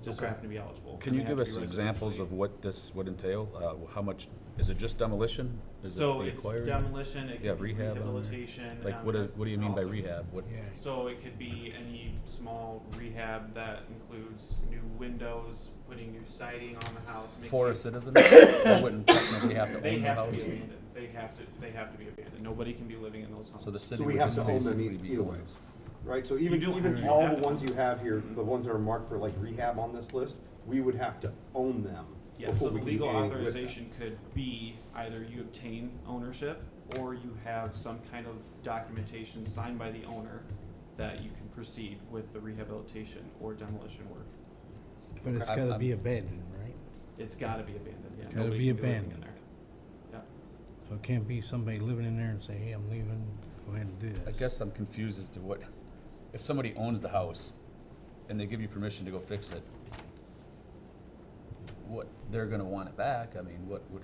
Speaker 11: just
Speaker 3: Okay.
Speaker 11: happen to be eligible.
Speaker 2: Can
Speaker 11: and
Speaker 2: you
Speaker 11: they
Speaker 2: give
Speaker 11: have
Speaker 2: us
Speaker 11: to be
Speaker 2: examples
Speaker 11: residentially.
Speaker 2: of what this would entail? How much, is it just demolition? Is it
Speaker 11: So
Speaker 2: the
Speaker 11: it's
Speaker 2: acquiring?
Speaker 11: demolition, it
Speaker 2: Yeah,
Speaker 11: could be
Speaker 2: rehab on there.
Speaker 11: rehabilitation.
Speaker 2: Like, what do you mean by
Speaker 11: also-
Speaker 2: rehab? What,
Speaker 11: So it could be any small rehab that includes new windows, putting new siding on the house. making
Speaker 2: for a
Speaker 11: it-
Speaker 2: citizen? They wouldn't technically have to
Speaker 11: They
Speaker 2: own the
Speaker 11: have
Speaker 2: house?
Speaker 11: to be abandoned. They have to be abandoned. Nobody can be living in those homes.
Speaker 2: So the
Speaker 3: So
Speaker 2: city
Speaker 3: we
Speaker 2: would
Speaker 3: have
Speaker 2: just
Speaker 3: to own them
Speaker 2: basically be
Speaker 3: either
Speaker 2: owning
Speaker 3: ways, right? So even,
Speaker 11: do-
Speaker 3: even
Speaker 11: you
Speaker 3: all
Speaker 11: have
Speaker 3: the
Speaker 11: to.
Speaker 3: ones you have here, the ones that are marked for like rehab on this list, we would have to own them
Speaker 11: Yeah, so
Speaker 3: before
Speaker 11: the
Speaker 3: we can do
Speaker 11: legal
Speaker 3: anything with them.
Speaker 11: authorization could be either you obtain ownership or you have some kind of documentation signed by the owner that you can proceed with the rehabilitation or demolition work.
Speaker 8: But it's
Speaker 2: I'm-
Speaker 8: gotta
Speaker 2: I'm-
Speaker 8: be abandoned, right?
Speaker 11: It's gotta be abandoned, yeah.
Speaker 8: Gotta
Speaker 11: Nobody
Speaker 8: be
Speaker 11: can living
Speaker 8: abandoned.
Speaker 11: in there. Yeah.
Speaker 8: So it can't be somebody living in there and say, hey, I'm leaving, go ahead and do
Speaker 2: I
Speaker 8: this.
Speaker 2: guess I'm confused as to what, if somebody owns the house and they give you permission to go fix it, what, they're gonna want it back? I mean, what would,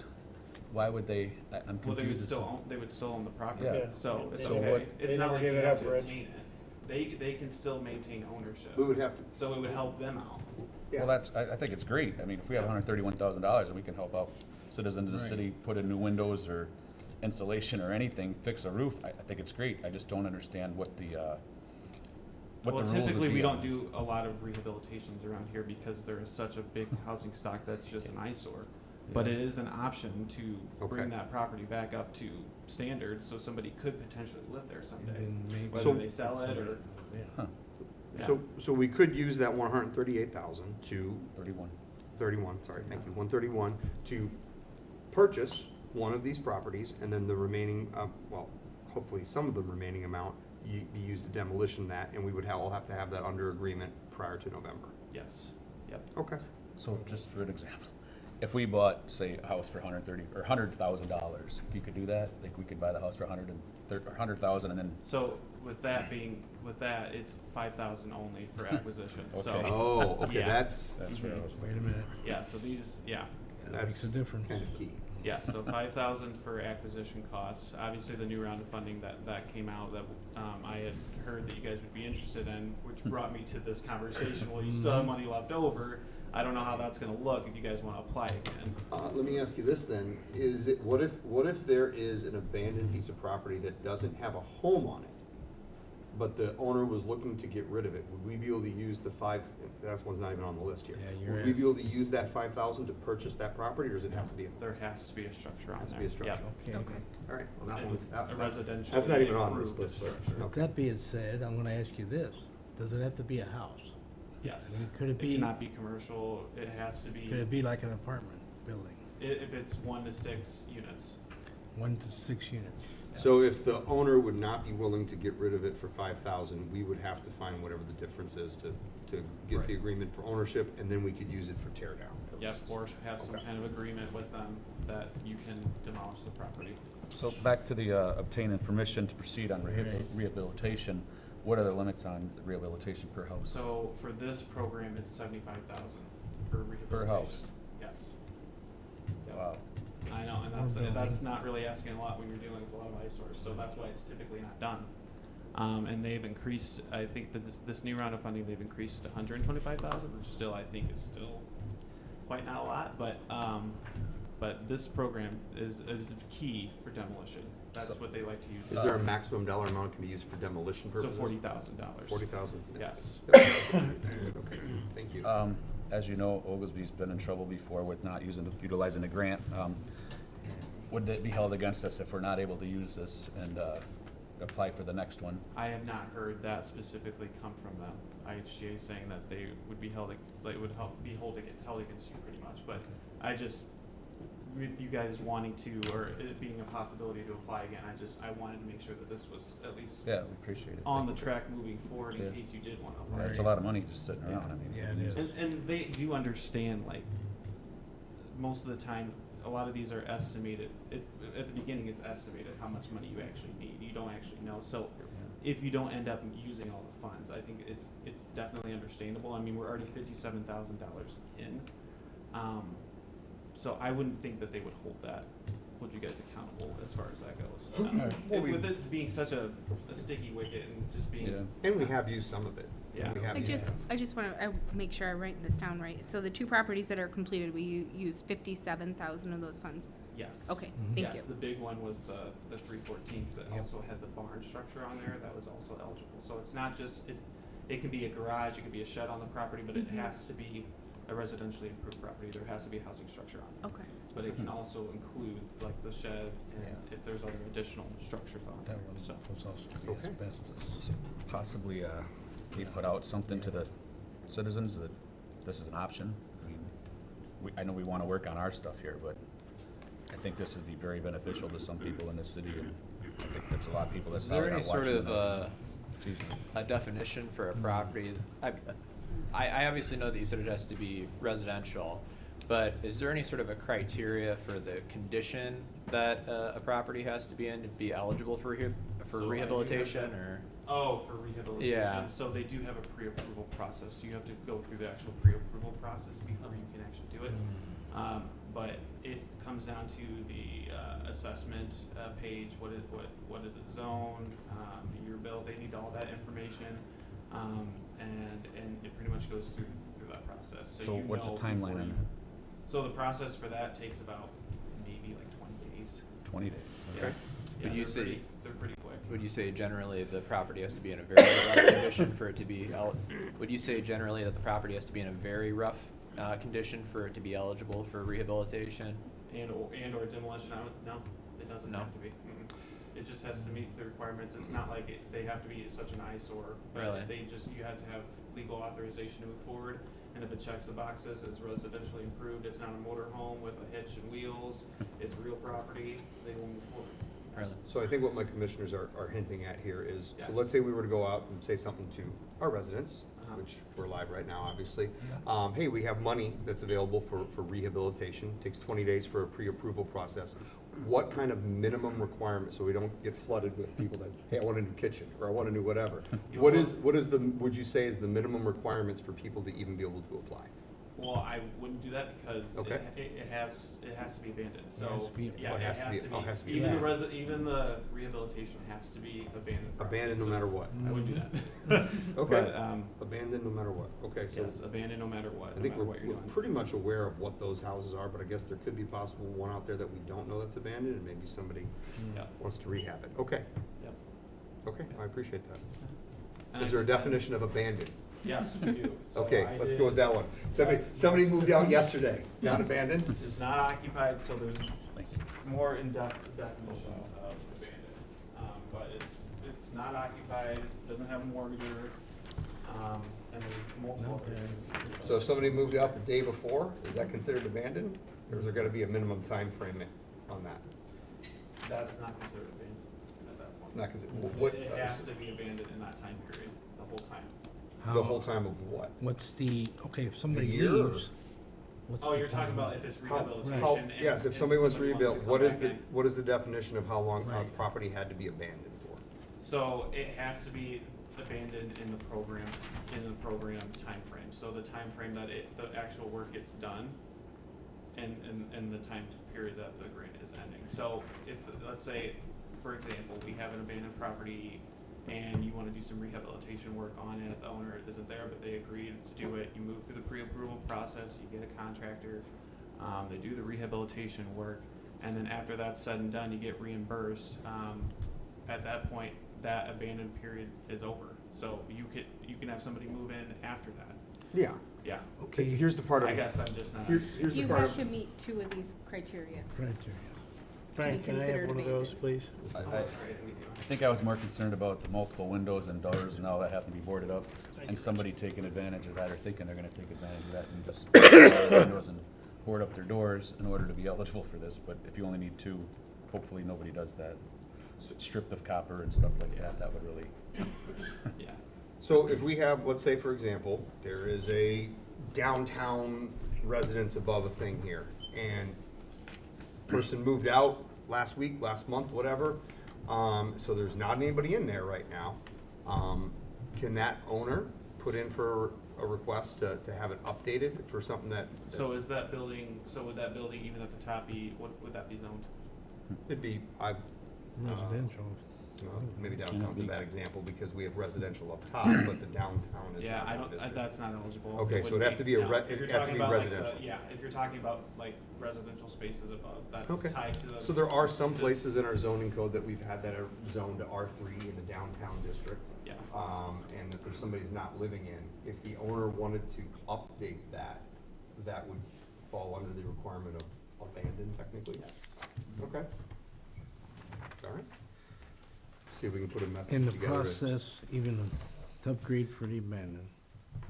Speaker 2: why would they, I'm
Speaker 11: Well,
Speaker 2: confused as to.
Speaker 11: they would still own the property,
Speaker 2: Yeah.
Speaker 11: so it's
Speaker 2: So
Speaker 11: okay.
Speaker 2: what-
Speaker 11: It's
Speaker 1: They
Speaker 11: not
Speaker 1: never
Speaker 11: like
Speaker 1: gave
Speaker 11: you
Speaker 1: it
Speaker 11: have
Speaker 1: up,
Speaker 11: to
Speaker 1: Rich.
Speaker 11: obtain it. They can still maintain ownership.
Speaker 3: We would have to,
Speaker 11: So it would help them out.
Speaker 3: yeah.
Speaker 2: Well, I think it's great. I mean, if we have $131,000 and we can help out citizens of the
Speaker 8: Right.
Speaker 2: city, put in new windows or insulation or anything, fix a roof, I think it's great. I just don't understand what the
Speaker 11: Well,
Speaker 2: rules would
Speaker 11: typically, we
Speaker 2: be
Speaker 11: don't
Speaker 2: on this.
Speaker 11: do a lot of rehabilitations around here because there is such a big housing stock that's just an eyesore. But
Speaker 2: Yeah.
Speaker 11: it is an option to
Speaker 3: Okay.
Speaker 11: bring that property back up to standards, so somebody could potentially live there
Speaker 8: And
Speaker 11: someday.
Speaker 8: then maybe
Speaker 11: Whether
Speaker 3: So-
Speaker 11: they sell it or,
Speaker 8: Yeah.
Speaker 2: Huh,
Speaker 11: yeah.
Speaker 3: So we could use that 138,000 to
Speaker 2: 31.
Speaker 3: 31, sorry, thank you, 131, to purchase one of these properties, and then the remaining, well, hopefully some of the remaining amount be used to demolition that, and we would all have to have that under agreement prior to November.
Speaker 11: Yes, yep.
Speaker 3: Okay.
Speaker 2: So just for an example, if we bought, say, a house for $100,000, you could do that? Like, we could buy the house for 100,000 and then,
Speaker 11: So with that, it's 5,000 only for acquisition, so,
Speaker 2: Okay.
Speaker 3: Oh, okay,
Speaker 11: Yeah.
Speaker 3: that's
Speaker 2: that's where I was.
Speaker 8: Wait a minute,
Speaker 11: yeah, so these, yeah.
Speaker 8: that makes a
Speaker 3: That's
Speaker 8: difference.
Speaker 3: kind of key.
Speaker 11: Yeah, so 5,000 for acquisition costs. Obviously, the new round of funding that came out that, I had heard that you guys would be interested in, which brought me to this conversation. Well, you still have money left over. I don't know how that's gonna look if you guys wanna apply again.
Speaker 3: Let me ask you this then, is it, what if there is an abandoned piece of property that doesn't have a home on it, but the owner was looking to get rid of it, would we be able to use that one's not even on the list here.
Speaker 8: Yeah, you're
Speaker 3: Would we be able to use that 5,000 to purchase that property, or does it have to be?
Speaker 11: There has to be a structure on
Speaker 3: Has to
Speaker 11: there.
Speaker 3: be a structure.
Speaker 11: Yep.
Speaker 8: Okay.
Speaker 3: All right, well, that
Speaker 11: And
Speaker 3: one,
Speaker 11: a residential.
Speaker 3: that's not even on
Speaker 11: approved
Speaker 3: this list, but,
Speaker 11: structure.
Speaker 3: okay.
Speaker 8: That being said, I'm gonna ask you this, does it have to be a house?
Speaker 11: Yes.
Speaker 8: I mean, could it
Speaker 11: It
Speaker 8: be-
Speaker 11: cannot be commercial. It has to be,
Speaker 8: Could it be like an apartment building,
Speaker 11: if it's 1 to 6 units.
Speaker 8: 1 to 6 units?
Speaker 3: So if the owner would not be willing to get rid of it for 5,000, we would have to find whatever the difference is to get
Speaker 11: Right.
Speaker 3: the agreement for ownership, and then we could use it for tear down
Speaker 11: Yep,
Speaker 3: purposes.
Speaker 11: or have some
Speaker 3: Okay.
Speaker 11: kind of agreement with them that you can demolish the property.
Speaker 2: So back to the obtaining permission to proceed on
Speaker 8: Right.
Speaker 2: rehabilitation, what are the limits on rehabilitation per house?
Speaker 11: So for this program, it's 75,000 for rehabilitation.
Speaker 2: house?
Speaker 11: Yes. Yep.
Speaker 2: Wow.
Speaker 11: I know, and that's not really asking a lot when you're dealing with a lot of eyesores, so that's why it's typically not done. And they've increased, I think that this new round of funding, they've increased it to 125,000, which still, I think is still quite not a lot, but this program is key for demolition. That's
Speaker 2: So-
Speaker 11: what they like to use.
Speaker 3: Is there a maximum dollar amount can be used for demolition
Speaker 11: So
Speaker 3: purposes?
Speaker 11: $40,000.
Speaker 3: 40,000?
Speaker 11: Yes.
Speaker 3: Okay, thank you.
Speaker 2: As you know, Oglesby's been in trouble before with not utilizing the grant. Would it be held against us if we're not able to use this and apply for the next one?
Speaker 11: I have not heard that specifically come from them. IHGA saying that they would be held against you pretty much, but with you guys wanting to, or it being a possibility to apply again, I wanted to make sure that this was at least
Speaker 2: Yeah, we appreciate it.
Speaker 11: on the
Speaker 2: Thank you.
Speaker 11: track moving forward in
Speaker 2: Yeah.
Speaker 11: case you did wanna
Speaker 2: Yeah,
Speaker 11: apply.
Speaker 2: it's a lot of money just sitting around, I mean.
Speaker 8: Yeah, it is.
Speaker 11: And they do understand, like, most of the time, a lot of these are estimated, at the beginning, it's estimated how much money you actually need, you don't actually know, so if you don't end up using all the funds, I think it's definitely understandable, I mean, we're already $57,000 in, so I wouldn't think that they would hold you guys accountable as far as that goes.
Speaker 3: Well,
Speaker 11: With it being such a sticky wicket and just being,
Speaker 2: Yeah.
Speaker 3: And we have used some of it.
Speaker 11: Yeah.
Speaker 3: We have
Speaker 7: I
Speaker 3: used
Speaker 7: just,
Speaker 3: some.
Speaker 7: I just wanna, make sure I write this down right. So the 2 properties that are completed, we use 57,000 of those funds.
Speaker 11: yes.
Speaker 7: Okay, thank you.
Speaker 11: Yes, the big one was the 314, because it also had the barn structure on there, that was also eligible. So it's not just, it can be a garage, it could be a shed on the property, but it
Speaker 7: Mhm.
Speaker 11: has to be a residentially improved property, there has to be a housing structure on it.
Speaker 7: Okay.
Speaker 11: But it can also include like the shed and if there's other additional structures on there,
Speaker 8: That was,
Speaker 11: so.
Speaker 8: was also the
Speaker 3: Okay.
Speaker 8: asbestos.
Speaker 2: Possibly, we put out something to the citizens that this is an option. I mean, I know we wanna work on our stuff here, but I think this would be very beneficial to some people in this city, and I think there's a lot of people that's
Speaker 6: Is
Speaker 2: probably
Speaker 6: there
Speaker 2: not
Speaker 6: any sort
Speaker 2: watching
Speaker 6: of,
Speaker 2: the- Excuse me.
Speaker 6: a definition for a property? I obviously know that you said it has to be residential, but is there any sort of a criteria for the condition that a property has to be in to be eligible for
Speaker 11: So I do have
Speaker 6: rehabilitation,
Speaker 11: that.
Speaker 6: or?
Speaker 11: Oh, for rehabilitation?
Speaker 6: Yeah.
Speaker 11: So they do have a pre-approval process, you have to go through the actual pre-approval process before you can actually do it. But it comes down to the assessment page, what is it zoned, your bill, they need all that information. And it pretty much goes through that process.
Speaker 2: So
Speaker 11: you
Speaker 2: what's the
Speaker 11: know
Speaker 2: timeline
Speaker 11: before
Speaker 2: on
Speaker 11: you-
Speaker 2: that?
Speaker 11: So the process for that takes about maybe like 20 days.
Speaker 2: 20 days,
Speaker 11: Yeah.
Speaker 2: okay.
Speaker 11: Yeah,
Speaker 6: Would you
Speaker 11: they're
Speaker 6: say-
Speaker 11: pretty- They're pretty quick.
Speaker 6: Would you say generally the property has to be in a very rough condition for it to be would you say generally that the property has to be in a very rough condition for it to be eligible for rehabilitation?
Speaker 11: And or demolition, no, it doesn't
Speaker 6: No?
Speaker 11: have to be. It just has to meet the requirements, it's not like they have to be such an eyesore. but
Speaker 6: Really?
Speaker 11: You have to have legal authorization to move forward, and if it checks the boxes, it's residentially improved, it's not a motor home with a hitch and wheels, it's real property, they will move forward.
Speaker 6: Really?
Speaker 3: So I think what my commissioners are hinting at here is, so
Speaker 11: Yeah.
Speaker 3: let's say we were to go out and say something to our residents,
Speaker 11: Uh-huh.
Speaker 3: which we're live right now, obviously. Hey, we have money that's available for rehabilitation, takes 20 days for a pre-approval process. What kind of minimum requirement, so we don't get flooded with people that, hey, I want a new kitchen, or I want a new whatever.
Speaker 11: You
Speaker 3: What
Speaker 11: want-
Speaker 3: is the, would you say is the minimum requirements for people to even be able to apply?
Speaker 11: Well, I wouldn't do that because
Speaker 3: Okay.
Speaker 11: it has to be abandoned,
Speaker 8: has
Speaker 11: so,
Speaker 8: to be-
Speaker 11: yeah,
Speaker 3: Oh,
Speaker 11: it has to be.
Speaker 3: oh, it has to be.
Speaker 11: Even the
Speaker 8: Yeah.
Speaker 11: even the rehabilitation has to be abandoned. property,
Speaker 3: Abandoned no
Speaker 11: so
Speaker 3: matter what?
Speaker 11: I wouldn't do that.
Speaker 3: Okay,
Speaker 11: But,
Speaker 3: abandoned no matter what, okay, so.
Speaker 11: yes, abandoned no matter what,
Speaker 3: I
Speaker 11: no
Speaker 3: think
Speaker 11: matter what you're
Speaker 3: we're
Speaker 11: doing.
Speaker 3: pretty much aware of what those houses are, but I guess there could be possible one out there that we don't know that's abandoned, and maybe somebody
Speaker 11: Yeah,
Speaker 3: wants to rehab it. Okay,
Speaker 11: yep.
Speaker 3: okay, I appreciate that.
Speaker 11: And
Speaker 3: Is
Speaker 11: I
Speaker 3: there a
Speaker 11: can send-
Speaker 3: definition of abandoned?
Speaker 11: Yes, we do. So
Speaker 3: Okay,
Speaker 11: I
Speaker 3: let's
Speaker 11: did-
Speaker 3: go with that one. Somebody moved out yesterday, not
Speaker 11: Yes.
Speaker 3: abandoned?
Speaker 11: Is not occupied, so there's more in-depth definitions of abandoned. But it's not occupied, doesn't have a mortgager, and there's multiple other things.
Speaker 3: So if somebody moved out the day before, is that considered abandoned? Or is there gotta be a minimum time frame on that?
Speaker 11: That's not considered abandoned at that point.
Speaker 3: It's not considered, what,
Speaker 11: It has to be abandoned in that time period, the whole time.
Speaker 3: the whole time of what?
Speaker 8: What's the, okay, if somebody
Speaker 3: year or-
Speaker 8: leaves. what's
Speaker 11: Oh,
Speaker 8: the
Speaker 11: you're talking
Speaker 8: time?
Speaker 11: about if it's
Speaker 3: How-
Speaker 11: rehabilitation
Speaker 3: how-
Speaker 11: and.
Speaker 3: Yes, if
Speaker 11: and
Speaker 3: somebody wants to rebuild,
Speaker 11: come
Speaker 3: what is
Speaker 11: back
Speaker 3: the,
Speaker 11: in.
Speaker 3: what is the definition of how long a
Speaker 8: Right.
Speaker 3: property had to be abandoned for?
Speaker 11: So it has to be abandoned in the program timeframe. So the timeframe that the actual work gets done and the time period that the grant is ending. So if, let's say, for example, we have an abandoned property and you wanna do some rehabilitation work on it, the owner isn't there, but they agreed to do it, you move through the pre-approval process, you get a contractor, they do the rehabilitation work, and then after that's said and done, you get reimbursed. At that point, that abandoned period is over. So you can have somebody move in after that.
Speaker 3: Yeah,
Speaker 11: Yeah.
Speaker 3: okay, here's the part of.
Speaker 11: I guess I'm just not.
Speaker 3: Here's the
Speaker 7: You
Speaker 3: part
Speaker 7: have
Speaker 3: of.
Speaker 7: to meet 2 of these criteria.
Speaker 8: Criteria.
Speaker 1: Frank, can I have
Speaker 7: considered
Speaker 1: one of those, please?
Speaker 2: I
Speaker 11: Oh,
Speaker 2: I
Speaker 11: that's right, we do.
Speaker 2: think I was more concerned about the multiple windows and doors and all that having to be boarded up, and somebody taking advantage of that or thinking they're gonna take advantage of that and just windows and board up their doors in order to be eligible for this, but if you only need 2, hopefully nobody does that. Stripped of copper and stuff like that, that would really,
Speaker 6: Yeah.
Speaker 3: So if we have, let's say for example, there is a downtown residence above a thing here, and person moved out last week, last month, whatever, so there's not anybody in there right now. Can that owner put in for a request to have it updated for something that?
Speaker 11: So is that building, so would that building even at the top be, what would that be zoned?
Speaker 3: It'd be,
Speaker 8: Residential.
Speaker 3: well, maybe downtown's a bad example because we have residential up top, but the downtown is.
Speaker 11: Yeah,
Speaker 3: not
Speaker 11: I
Speaker 3: in
Speaker 11: don't,
Speaker 3: district.
Speaker 11: that's not eligible.
Speaker 3: Okay,
Speaker 11: It
Speaker 3: so
Speaker 11: wouldn't
Speaker 3: it'd have to be a
Speaker 11: no.
Speaker 3: re-
Speaker 11: If you're
Speaker 3: it'd have to
Speaker 11: talking
Speaker 3: be
Speaker 11: about, like, the-
Speaker 3: residential.
Speaker 11: Yeah, if you're talking about like residential spaces above, that's
Speaker 3: Okay.
Speaker 11: tied to the.
Speaker 3: So there are some places in our zoning code that we've had that are zoned to R3 in the downtown district.
Speaker 11: Yeah.
Speaker 3: And if there's somebody's not living in, if the owner wanted to update that, that would fall under the requirement of abandoned technically?
Speaker 11: Yes.
Speaker 3: Okay. All right. See if we can put a message
Speaker 8: In the
Speaker 3: together.
Speaker 8: process, even to upgrade for the abandoned,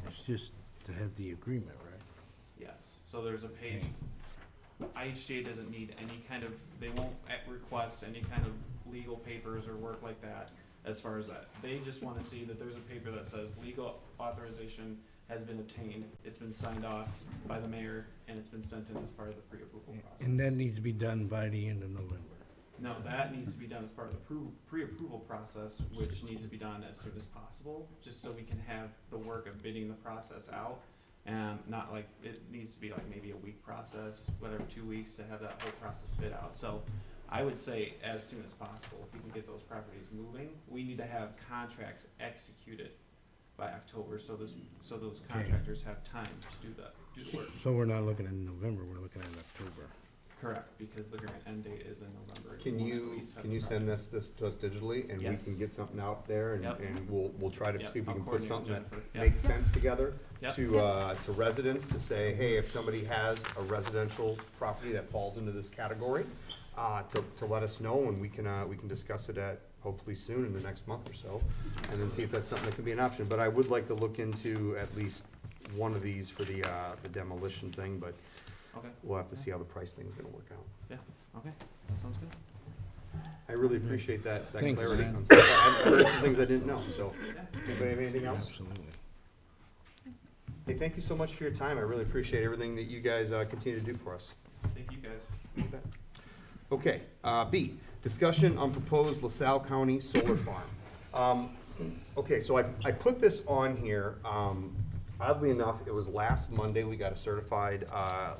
Speaker 8: it's just to have the agreement, right?
Speaker 11: Yes, so there's a page, IHJ doesn't need any kind of, they won't request any kind of legal papers or work like that as far as that. They just wanna see that there's a paper that says legal authorization has been obtained, it's been signed off by the mayor, and it's been sent in as part of the pre-approval process.
Speaker 8: And that needs to be done by the end of November.
Speaker 11: No, that needs to be done as part of the pre-approval process, which needs to be done as soon as possible, just so we can have the work of bidding the process out. And not like, it needs to be like maybe a week process, whatever, 2 weeks to have that whole process bid out. So I would say as soon as possible, if we can get those properties moving, we need to have contracts executed by October, so those contractors have time to do the work.
Speaker 8: So we're not looking at November, we're looking at October.
Speaker 11: Correct, because the grant end date is in November.
Speaker 3: Can
Speaker 11: We wanna
Speaker 3: you,
Speaker 11: at least have
Speaker 3: can
Speaker 11: the
Speaker 3: you send
Speaker 11: project.
Speaker 3: this to us digitally and we
Speaker 11: Yes.
Speaker 3: can get something out there and,
Speaker 11: Yep.
Speaker 3: and we'll try to
Speaker 11: Yep,
Speaker 3: see if we
Speaker 11: I'll
Speaker 3: can put
Speaker 11: coordinate with
Speaker 3: something that
Speaker 11: Jennifer. Yep.
Speaker 3: makes sense together
Speaker 11: Yep.
Speaker 3: to residents to say, hey, if somebody has a residential property that falls into this category, to let us know and we can discuss it at hopefully soon in the next month or so and then see if that's something that could be an option. But I would like to look into at least one of these for the demolition thing, but
Speaker 11: Okay,
Speaker 3: we'll have to see how the price thing's gonna work out.
Speaker 11: yeah, okay, that sounds good.
Speaker 3: I really appreciate that
Speaker 8: Thanks,
Speaker 3: clarity
Speaker 8: man.
Speaker 3: on stuff. I learned some things I didn't know, so. Anybody have anything else?
Speaker 8: Absolutely.
Speaker 3: Hey, thank you so much for your time. I really appreciate everything that you guys continue to do for us.
Speaker 11: Thank you, guys.
Speaker 3: Okay, B, discussion on proposed LaSalle County solar farm. Okay, so I put this on here, oddly enough, it was last Monday, we got a certified,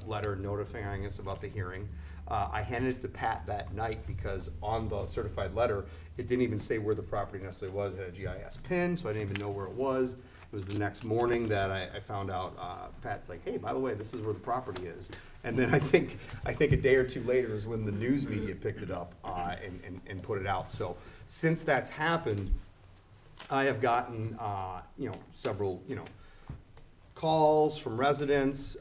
Speaker 3: letter notifying us about the hearing. I handed it to Pat that night because on the certified letter, it didn't even say where the property necessarily was, it had a GIS pin, so I didn't even know where it was. It was the next morning that I found out, Pat's like, hey, by the way, this is where the property is. And then I think a day or two later is when the news media picked it up, and put it out. So since that's happened, I have gotten, several, calls from residents.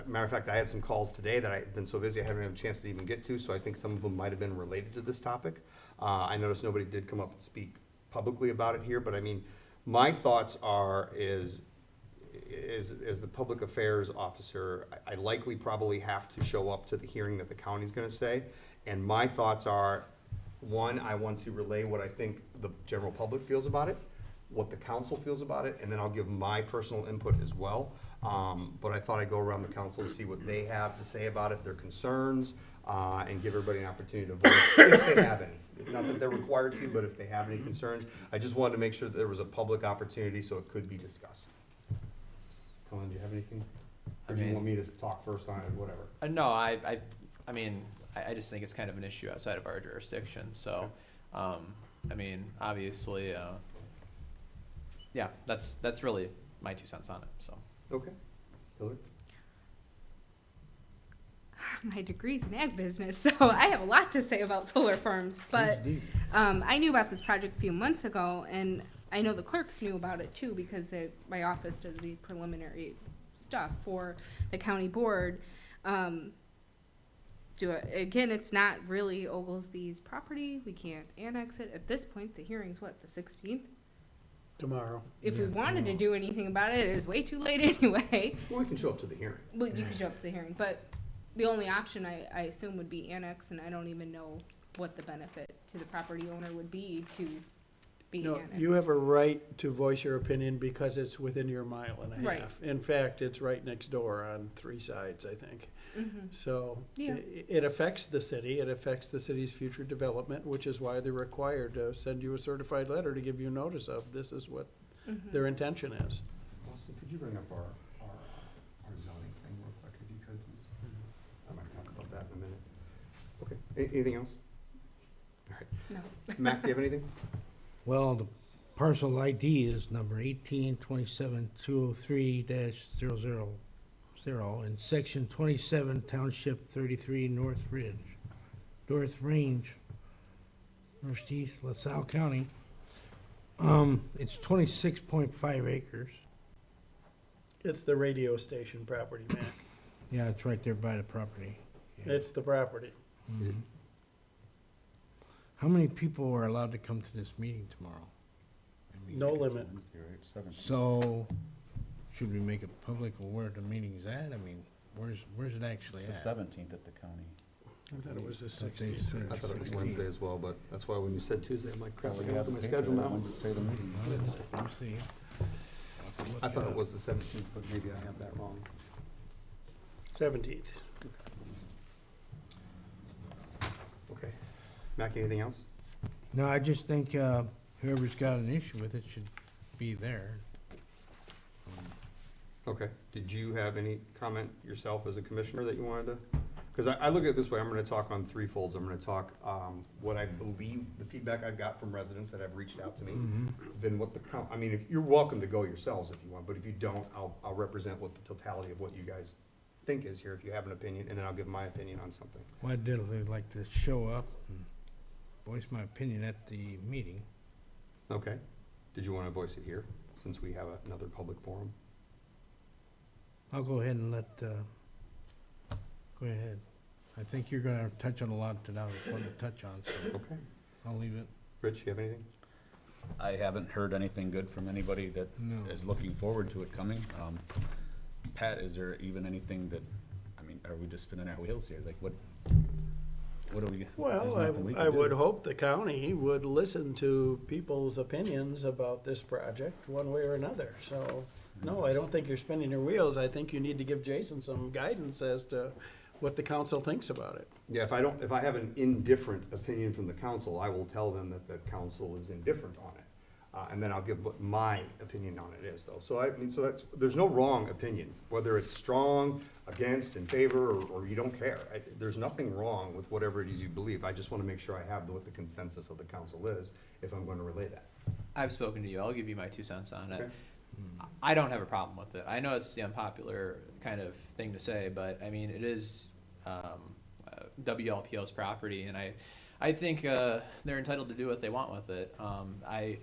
Speaker 3: Matter of fact, I had some calls today that I've been so busy I haven't had a chance to even get to, so I think some of them might have been related to this topic. I noticed nobody did come up and speak publicly about it here, but I mean, my thoughts are is the public affairs officer, I likely probably have to show up to the hearing that the county's gonna say. And my thoughts are, one, I want to relay what I think the general public feels about it, what the council feels about it, and then I'll give my personal input as well. But I thought I'd go around the council to see what they have to say about it, their concerns, and give everybody an opportunity to vote if they have any. It's not that they're required to, but if they have any concerns, I just wanted to make sure that there was a public opportunity so it could be discussed. Colin, do you have anything? Or do you want me to talk first on it, whatever?
Speaker 6: No, I mean, I just think it's kind of an issue outside of our jurisdiction, so, I mean, obviously, yeah, that's really my 2 cents on it, so.
Speaker 3: Okay. Hillary?
Speaker 7: My degree's in ag business, so I have a lot to say about solar farms, but I knew about this project a few months ago, and I know the clerks knew about it too, because my office does the preliminary stuff for the county board. Again, it's not really Oglesby's property, we can't annex it. At this point, the hearing's what, the 16th?
Speaker 1: Tomorrow.
Speaker 7: If we
Speaker 8: Yeah,
Speaker 7: wanted to
Speaker 8: tomorrow.
Speaker 7: do anything about it, it is way too late anyway.
Speaker 3: Well, we can show up to the hearing.
Speaker 7: Well, you could show up to the hearing, but the only option I assume would be annex, and I don't even know what the benefit to the property owner would be to be
Speaker 1: No,
Speaker 7: annexed.
Speaker 1: you have a right to voice your opinion because it's within your mile and a
Speaker 7: Right.
Speaker 1: half. In fact, it's right next door on 3 sides, I think.
Speaker 7: Mhm.
Speaker 1: So
Speaker 7: Yeah.
Speaker 1: it affects the city, it affects the city's future development, which is why they're required to send you a certified letter to give you notice of this is what
Speaker 7: Mhm.
Speaker 1: their intention is.
Speaker 3: Austin, could you bring up our zoning thing real quick, if you could, please? I might talk about that in a minute. Okay, anything else? All right.
Speaker 7: No.
Speaker 3: Mac, do you have anything?
Speaker 8: Well, the parcel ID is number 1827-203-000 in section 27, township 33, North Range, First East, LaSalle County. It's 26.5 acres.
Speaker 1: It's the radio station property, Mac.
Speaker 8: Yeah, it's right there by the property. Yeah.
Speaker 1: It's the property.
Speaker 8: Mhm. How many people are allowed to come to this meeting tomorrow?
Speaker 1: No limit.
Speaker 8: So, should we make it public where the meeting's at? I mean, where's it actually
Speaker 2: It's the
Speaker 8: at?
Speaker 2: 17th at the county.
Speaker 1: I thought it was the
Speaker 8: Thought they
Speaker 1: 16th.
Speaker 8: said
Speaker 3: I thought it was
Speaker 8: 16.
Speaker 3: Wednesday as well, but that's why when you said Tuesday, I'm like, crap, I
Speaker 2: Well,
Speaker 3: gotta
Speaker 2: we
Speaker 3: look at my
Speaker 2: have to pay for
Speaker 3: schedule
Speaker 2: the
Speaker 3: now.
Speaker 2: ones that say the meeting.
Speaker 8: Let me see.
Speaker 3: I thought it was the 17th, but maybe I have that wrong.
Speaker 1: 17th.
Speaker 3: Okay. Mac, anything else?
Speaker 8: No, I just think, whoever's got an issue with it should be there.
Speaker 3: Okay. Did you have any comment yourself as a commissioner that you wanted to? Because I look at it this way, I'm gonna talk on three folds. I'm gonna talk, what I believe, the feedback I've got from residents that have reached out to me, then what the I mean, if, you're welcome to go yourselves if you want, but if you don't, I'll represent what the totality of what you guys think is here, if you have an opinion, and then I'll give my opinion on something.
Speaker 8: Well, I'd definitely like to show up and voice my opinion at the meeting.
Speaker 3: Okay. Did you wanna voice it here, since we have another public forum?
Speaker 8: I'll go ahead and let, go ahead. I think you're gonna touch on a lot that I was going to touch on, so
Speaker 3: Okay.
Speaker 8: I'll leave it.
Speaker 3: Rich, you have anything?
Speaker 2: I haven't heard anything good from anybody that
Speaker 8: No.
Speaker 2: is looking forward to it coming. Pat, is there even anything that, I mean, are we just spinning our wheels here? Like, what do we?
Speaker 1: Well,
Speaker 2: there's nothing we can
Speaker 1: I would
Speaker 2: do.
Speaker 1: hope the county would listen to people's opinions about this project one way or another. So, no, I don't think you're spinning your wheels. I think you need to give Jason some guidance as to what the council thinks about it.
Speaker 3: Yeah, if I have an indifferent opinion from the council, I will tell them that the council is indifferent on it. And then I'll give what my opinion on it is, though. So there's no wrong opinion, whether it's strong, against, in favor, or you don't care. There's nothing wrong with whatever it is you believe. I just want to make sure I have what the consensus of the council is, if I'm going to relay that.
Speaker 6: I've spoken to you. I'll give you my 2 cents on it.
Speaker 3: Okay.
Speaker 6: I don't have a problem with it. I know it's the unpopular kind of thing to say, but I mean, it is WLPO's property, and I think they're entitled to do what they want with it. I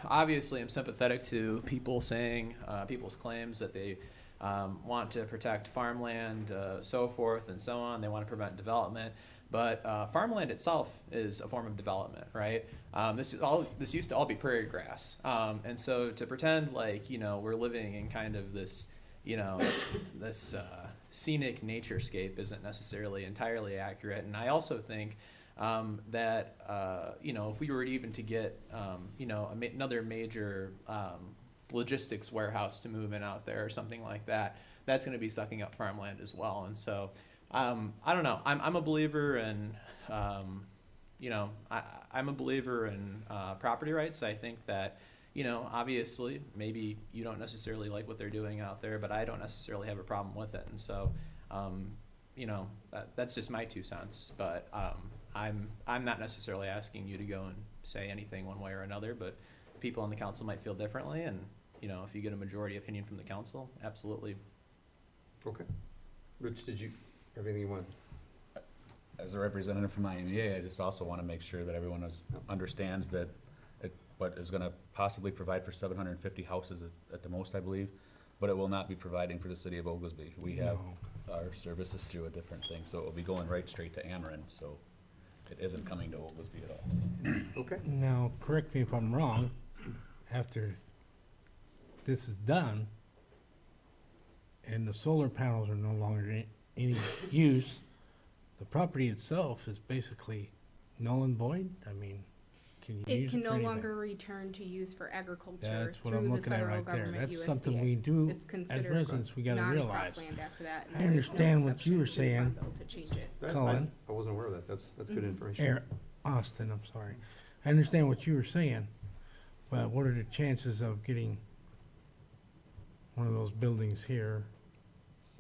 Speaker 6: obviously am sympathetic to people saying, people's claims that they want to protect farmland, so forth and so on. They want to prevent development. But farmland itself is a form of development, right? This used to all be prairie grass, and so to pretend like we're living in kind of this this scenic naturescape isn't necessarily entirely accurate. And I also think that if we were even to get another major logistics warehouse to move in out there or something like that, that's going to be sucking up farmland as well. And so I don't know. I'm a believer in I'm a believer in property rights. I think that obviously maybe you don't necessarily like what they're doing out there, but I don't necessarily have a problem with it. And so that's just my 2 cents. But I'm not necessarily asking you to go and say anything one way or another, but people on the council might feel differently, and if you get a majority opinion from the council, absolutely.
Speaker 3: Okay. Rich, did you have anything you want?
Speaker 2: As a representative from IMEA, I just also want to make sure that everyone understands that what is going to possibly provide for 750 houses at the most, I believe, but it will not be providing for the city of Oglesby. We have our services through a different thing, so it will be going right straight to Ameren. So it isn't coming to Oglesby at all.
Speaker 3: Okay.
Speaker 8: Now, correct me if I'm wrong, after this is done, and the solar panels are no longer in any use, the property itself is basically null and void? I mean, can you use
Speaker 7: It
Speaker 8: it
Speaker 7: can
Speaker 8: for
Speaker 7: no
Speaker 8: anything?
Speaker 7: longer return to use for agriculture
Speaker 8: That's what
Speaker 7: through
Speaker 8: I'm
Speaker 7: the
Speaker 8: looking at
Speaker 7: federal
Speaker 8: right there.
Speaker 7: government
Speaker 8: That's something we
Speaker 7: USDA.
Speaker 8: do
Speaker 7: It's
Speaker 8: as
Speaker 7: considered
Speaker 8: residents, we gotta
Speaker 7: non-crop
Speaker 8: realize.
Speaker 7: land after that. and
Speaker 8: I
Speaker 7: there's no
Speaker 8: understand what you
Speaker 7: exception
Speaker 8: were
Speaker 7: to the Farm
Speaker 8: saying.
Speaker 7: Bill to change it.
Speaker 8: Colin.
Speaker 3: I wasn't aware of that. That's good information.
Speaker 8: Austin, I'm sorry. I understand what you were saying, but what are the chances of getting one of those buildings here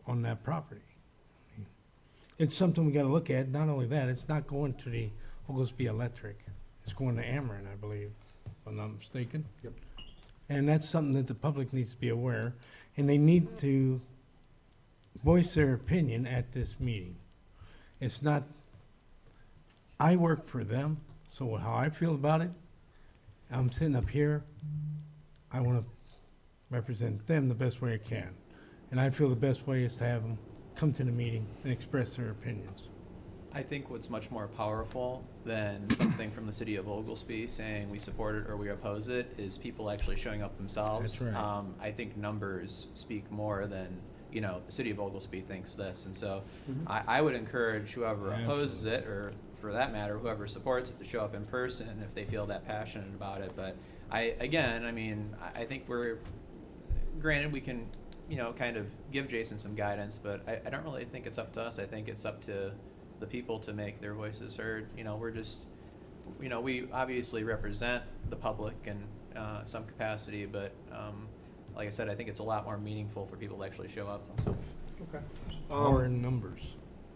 Speaker 8: on that property? I mean, it's something we gotta look at. Not only that, it's not going to the Oglesby Electric. It's going to Ameren, I believe, if I'm not mistaken.
Speaker 3: Yep.
Speaker 8: And that's something that the public needs to be aware, and they need to voice their opinion at this meeting. It's not, I work for them, so how I feel about it, I'm sitting up here, I wanna represent them the best way I can. And I feel the best way is to have them come to the meeting and express their opinions.
Speaker 6: I think what's much more powerful than something from the city of Oglesby saying we support it or we oppose it is people actually showing up themselves.
Speaker 8: That's right.
Speaker 6: I think numbers speak more than, you know, the city of Oglesby thinks this. And so I would encourage whoever opposes it, or for that matter, whoever supports it, to show up in person if they feel that passionate about it. But I think we're, granted, we can, you know, kind of give Jason some guidance, but I don't really think it's up to us. I think it's up to the people to make their voices heard. You know, we're just, you know, we obviously represent the public in some capacity, but like I said, I think it's a lot more meaningful for people to actually show up. So.
Speaker 3: Okay.
Speaker 8: Power in numbers.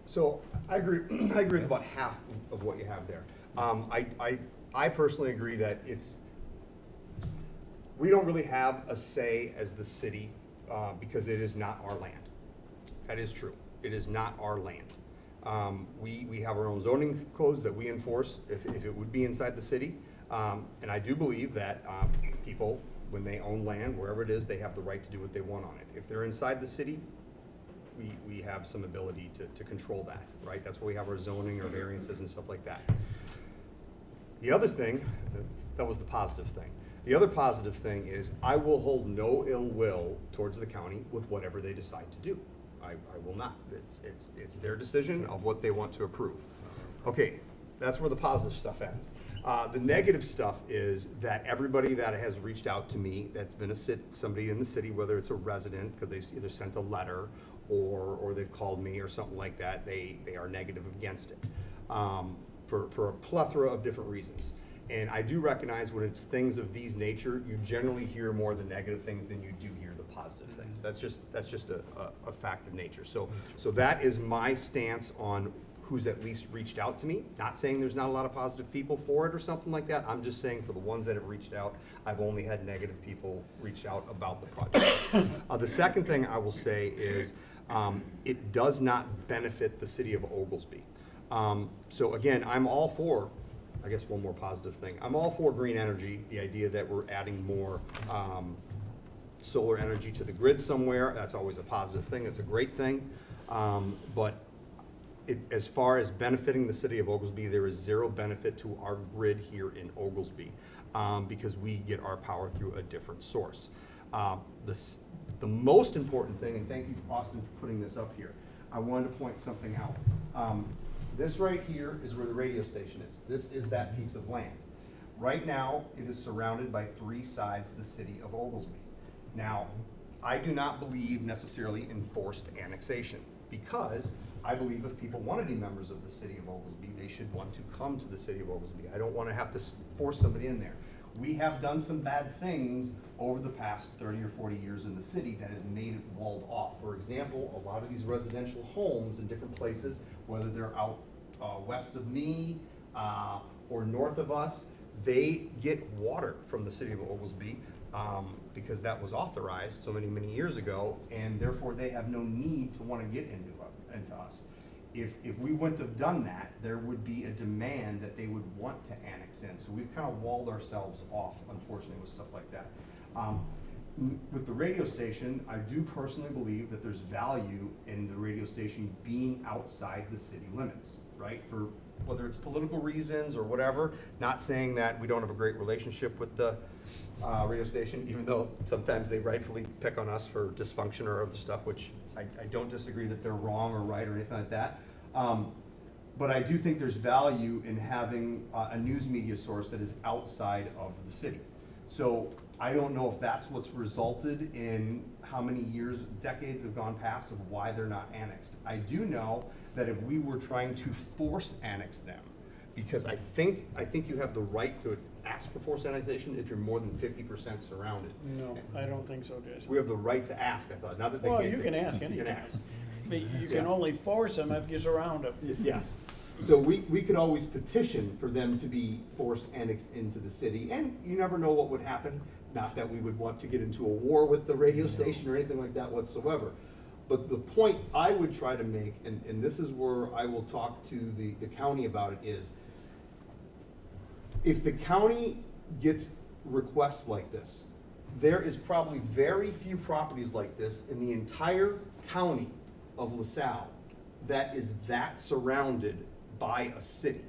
Speaker 3: So I agree. I agree with about half of what you have there. I personally agree that we don't really have a say as the city because it is not our land. That is true. It is not our land. We have our own zoning codes that we enforce if it would be inside the city. And I do believe that people, when they own land, wherever it is, they have the right to do what they want on it. If they're inside the city, we have some ability to control that, right? That's why we have our zoning, our variances and stuff like that. The other thing, that was the positive thing. The other positive thing is I will hold no ill will towards the county with whatever they decide to do. I will not. It's their decision of what they want to approve. Okay, that's where the positive stuff ends. The negative stuff is that everybody that has reached out to me, that's been somebody in the city, whether it's a resident, because they've either sent a letter or they've called me or something like that, they are negative against it for a plethora of different reasons. And I do recognize when it's things of these nature, you generally hear more of the negative things than you do hear the positive things. That's just a fact of nature. So that is my stance on who's at least reached out to me. Not saying there's not a lot of positive people for it or something like that. I'm just saying for the ones that have reached out, I've only had negative people reach out about the project. The second thing I will say is it does not benefit the city of Oglesby. So again, I'm all for, I guess one more positive thing. I'm all for green energy, the idea that we're adding more solar energy to the grid somewhere. That's always a positive thing. It's a great thing. But as far as benefiting the city of Oglesby, there is zero benefit to our grid here in Oglesby because we get our power through a different source. The most important thing, and thank you, Austin, for putting this up here, I wanted to point something out. This right here is where the radio station is. This is that piece of land. Right now, it is surrounded by three sides the city of Oglesby. Now, I do not believe necessarily in forced annexation because I believe if people want to be members of the city of Oglesby, they should want to come to the city of Oglesby. I don't want to have to force somebody in there. We have done some bad things over the past 30 or 40 years in the city that has made it walled off. For example, a lot of these residential homes in different places, whether they're out west of me or north of us, they get water from the city of Oglesby because that was authorized so many years ago, and therefore they have no need to want to get into us. If we wouldn't have done that, there would be a demand that they would want to annex in. So we've kind of walled ourselves off, unfortunately, with stuff like that. With the radio station, I do personally believe that there's value in the radio station being outside the city limits, right? For whether it's political reasons or whatever, not saying that we don't have a great relationship with the radio station, even though sometimes they rightfully pick on us for dysfunction or other stuff, which I don't disagree that they're wrong or right or anything like that. But I do think there's value in having a news media source that is outside of the city. So I don't know if that's what's resulted in how many years, decades have gone past of why they're not annexed. I do know that if we were trying to force annex them, because I think you have the right to ask for forced annexation if you're more than 50% surrounded.
Speaker 1: No, I don't think so, Jason.
Speaker 3: We have the right to ask, I thought, not that they
Speaker 1: Well,
Speaker 3: can't.
Speaker 1: you can ask
Speaker 3: You can
Speaker 1: anytime.
Speaker 3: ask.
Speaker 1: But you can
Speaker 3: Yeah.
Speaker 1: only force them if you surround them.
Speaker 3: Yes. So we could always petition for them to be forced annexed into the city, and you never know what would happen. Not that we would want to get into a war with the radio station or anything like that whatsoever. But the point I would try to make, and this is where I will talk to the county about it, is if the county gets requests like this, there is probably very few properties like this in the entire county of LaSalle that is that surrounded by a city,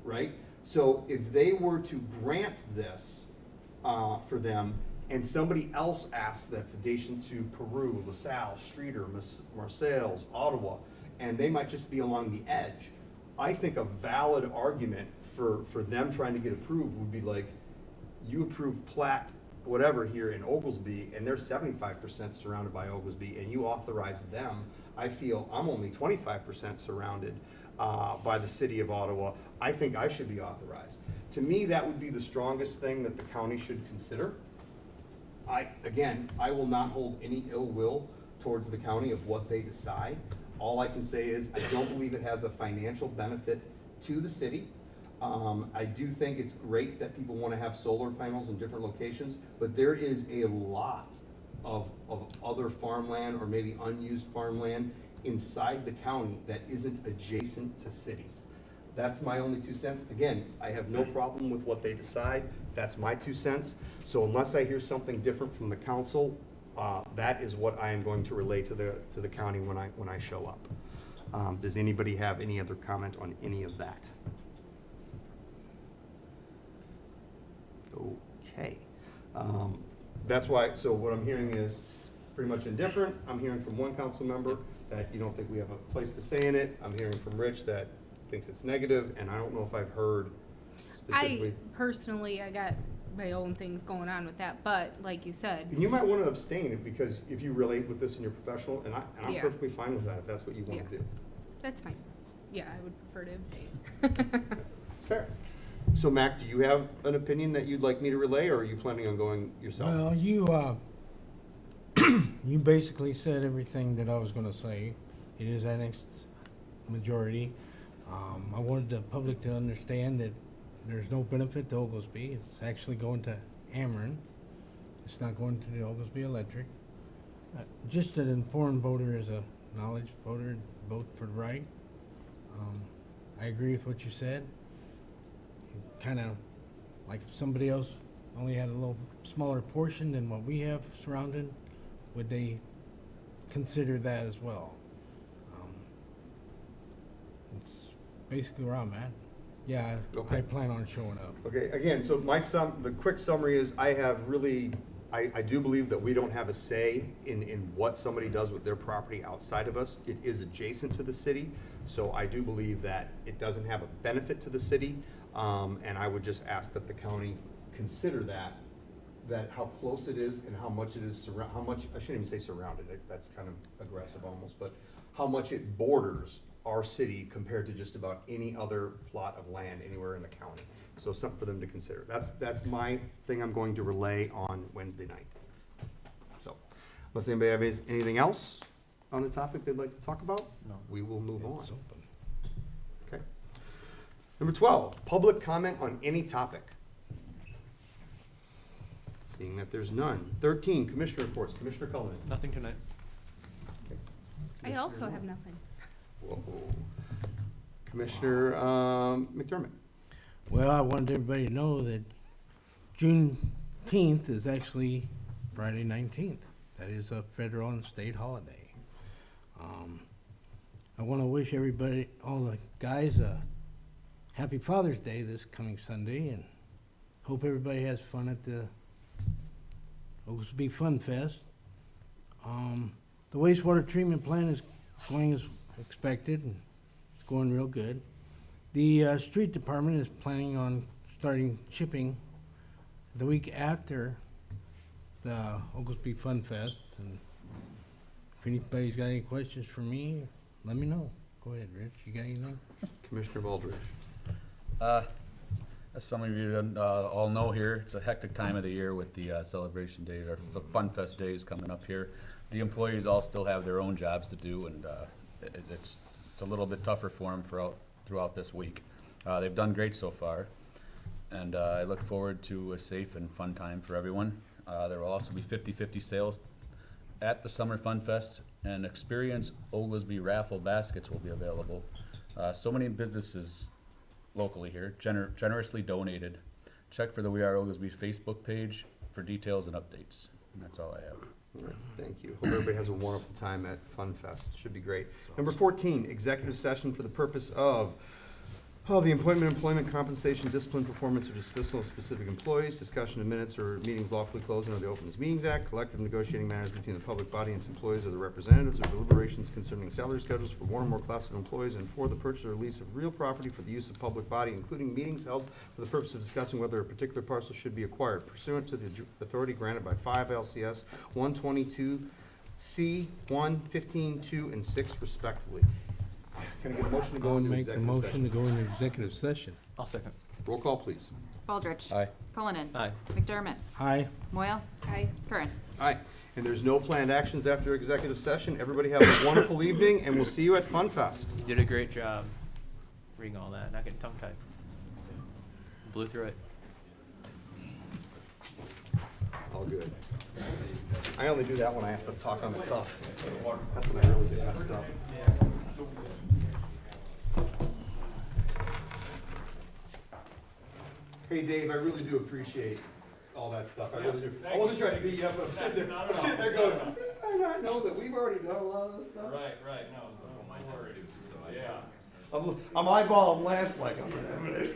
Speaker 3: right? So if they were to grant this for them, and somebody else asks that's adjacent to Peru, LaSalle, Streeter, Marseilles, Ottawa, and they might just be along the edge, I think a valid argument for them trying to get approved would be like, you approve plat whatever here in Oglesby, and they're 75% surrounded by Oglesby, and you authorize them. I feel I'm only 25% surrounded by the city of Ottawa. I think I should be authorized. To me, that would be the strongest thing that the county should consider. I will not hold any ill will towards the county of what they decide. All I can say is, I don't believe it has a financial benefit to the city. I do think it's great that people want to have solar panels in different locations, but there is a lot of other farmland or maybe unused farmland inside the county that isn't adjacent to cities. That's my only 2 cents. Again, I have no problem with what they decide. That's my 2 cents. So unless I hear something different from the council, that is what I am going to relay to the county when I show up. Does anybody have any other comment on any of that? Okay. That's why, so what I'm hearing is pretty much indifferent. I'm hearing from one council member that you don't think we have a place to say in it. I'm hearing from Rich that thinks it's negative, and I don't know if I've heard specifically.
Speaker 7: I got my own things going on with that, but like you said,
Speaker 3: And you might want to abstain because if you relate with this in your professional, and I'm
Speaker 7: Yeah.
Speaker 3: perfectly fine with that if that's what you want
Speaker 7: Yeah.
Speaker 3: to do.
Speaker 7: that's fine. Yeah, I would prefer to abstain.
Speaker 3: Fair. So Mac, do you have an opinion that you'd like me to relay, or are you planning on going yourself?
Speaker 8: Well, you, you basically said everything that I was gonna say. It is annexed majority. I wanted the public to understand that there's no benefit to Oglesby. It's actually going to Ameren. It's not going to the Oglesby Electric. Just an informed voter is a knowledge voter, vote for the right. I agree with what you said. Kind of like if somebody else only had a little smaller portion than what we have surrounded, would they consider that as well? It's basically where I'm at. Yeah,
Speaker 3: Okay.
Speaker 8: I plan on showing up.
Speaker 3: Okay, again, so the quick summary is I do believe that we don't have a say in what somebody does with their property outside of us. It is adjacent to the city, so I do believe that it doesn't have a benefit to the city. And I would just ask that the county consider that how close it is and how much it is I shouldn't even say surrounded, that's kind of aggressive almost, but how much it borders our city compared to just about any other plot of land anywhere in the county. So something for them to consider. That's my thing I'm going to relay on Wednesday night. So, unless anybody has anything else on the topic they'd like to talk about? No. We will move on.
Speaker 8: It's open.
Speaker 3: Okay. Number 12, public comment on any topic. Seeing that there's none. 13, commissioner reports. Commissioner Cullinan.
Speaker 11: Nothing tonight.
Speaker 3: Okay.
Speaker 7: I also
Speaker 3: Commissioner
Speaker 7: have nothing.
Speaker 3: Whoa. Commissioner McDermott.
Speaker 8: Well, I wanted everybody to know that Juneteenth is actually Friday 19th. That is a federal and state holiday. I want to wish everybody, all the guys, a happy Father's Day this coming Sunday, and hope everybody has fun at the Oglesby Fun Fest. The wastewater treatment plant is going as expected, and it's going real good. The street department is planning on starting chipping the week after the Oglesby Fun Fest, and if anybody's got any questions for me, let me know. Go ahead, Rich, you got anything?
Speaker 3: Commissioner Baldridge.
Speaker 2: As some of you all know here, it's a hectic time of the year with the celebration days, our Fun Fest days coming up here. The employees all still have their own jobs to do, and it's a little bit tougher for them throughout this week. They've done great so far, and I look forward to a safe and fun time for everyone. There will also be 50/50 sales at the Summer Fun Fest, and Experience Oglesby raffle baskets will be available. So many businesses locally here generously donated. Check for the We Are Oglesby Facebook page for details and updates. And that's all I have.
Speaker 3: All right, thank you. Hope everybody has a wonderful time at Fun Fest. Should be great. Number 14, executive session for the purpose of the employment, compensation, discipline, performance, or dismissal of specific employees, discussion of minutes or meetings lawfully closed under the Open Meetings Act, collective negotiating matters between the public body and its employees or the representatives, or deliberations concerning salary schedules for one or more classes of employees, and for the purchase or lease of real property for the use of public body, including meetings held for the purpose of discussing whether a particular parcel should be acquired pursuant to the authority granted by 5 LCS 122C 1, 15, 2, and 6 respectively. Can I get a motion to go
Speaker 8: I'll
Speaker 3: into
Speaker 8: make the
Speaker 3: executive
Speaker 8: motion
Speaker 3: session?
Speaker 8: to go into executive session.
Speaker 6: I'll second.
Speaker 3: Roll call, please.
Speaker 4: Baldridge.
Speaker 2: Aye.
Speaker 4: Cullinan.
Speaker 6: Aye.
Speaker 4: McDermott.
Speaker 8: Aye.
Speaker 4: Moyle.
Speaker 7: Aye.
Speaker 4: Curran.
Speaker 3: Aye. And there's no planned actions after executive session. Everybody have a wonderful evening, and we'll see you at Fun Fest.
Speaker 6: You did a great job reading all that, not getting tongue-tied. Blew through it.
Speaker 3: All good. I only do that when I have to talk on the cuff. That's when I really get messed up. Hey, Dave, I really do appreciate all that stuff. I really do. I wasn't trying to beat you up, but I'm sitting there going, does this guy not know that we've already done a lot of this stuff?
Speaker 10: Right, no, my word. Yeah.
Speaker 3: I'm eyeballing Lance like I'm an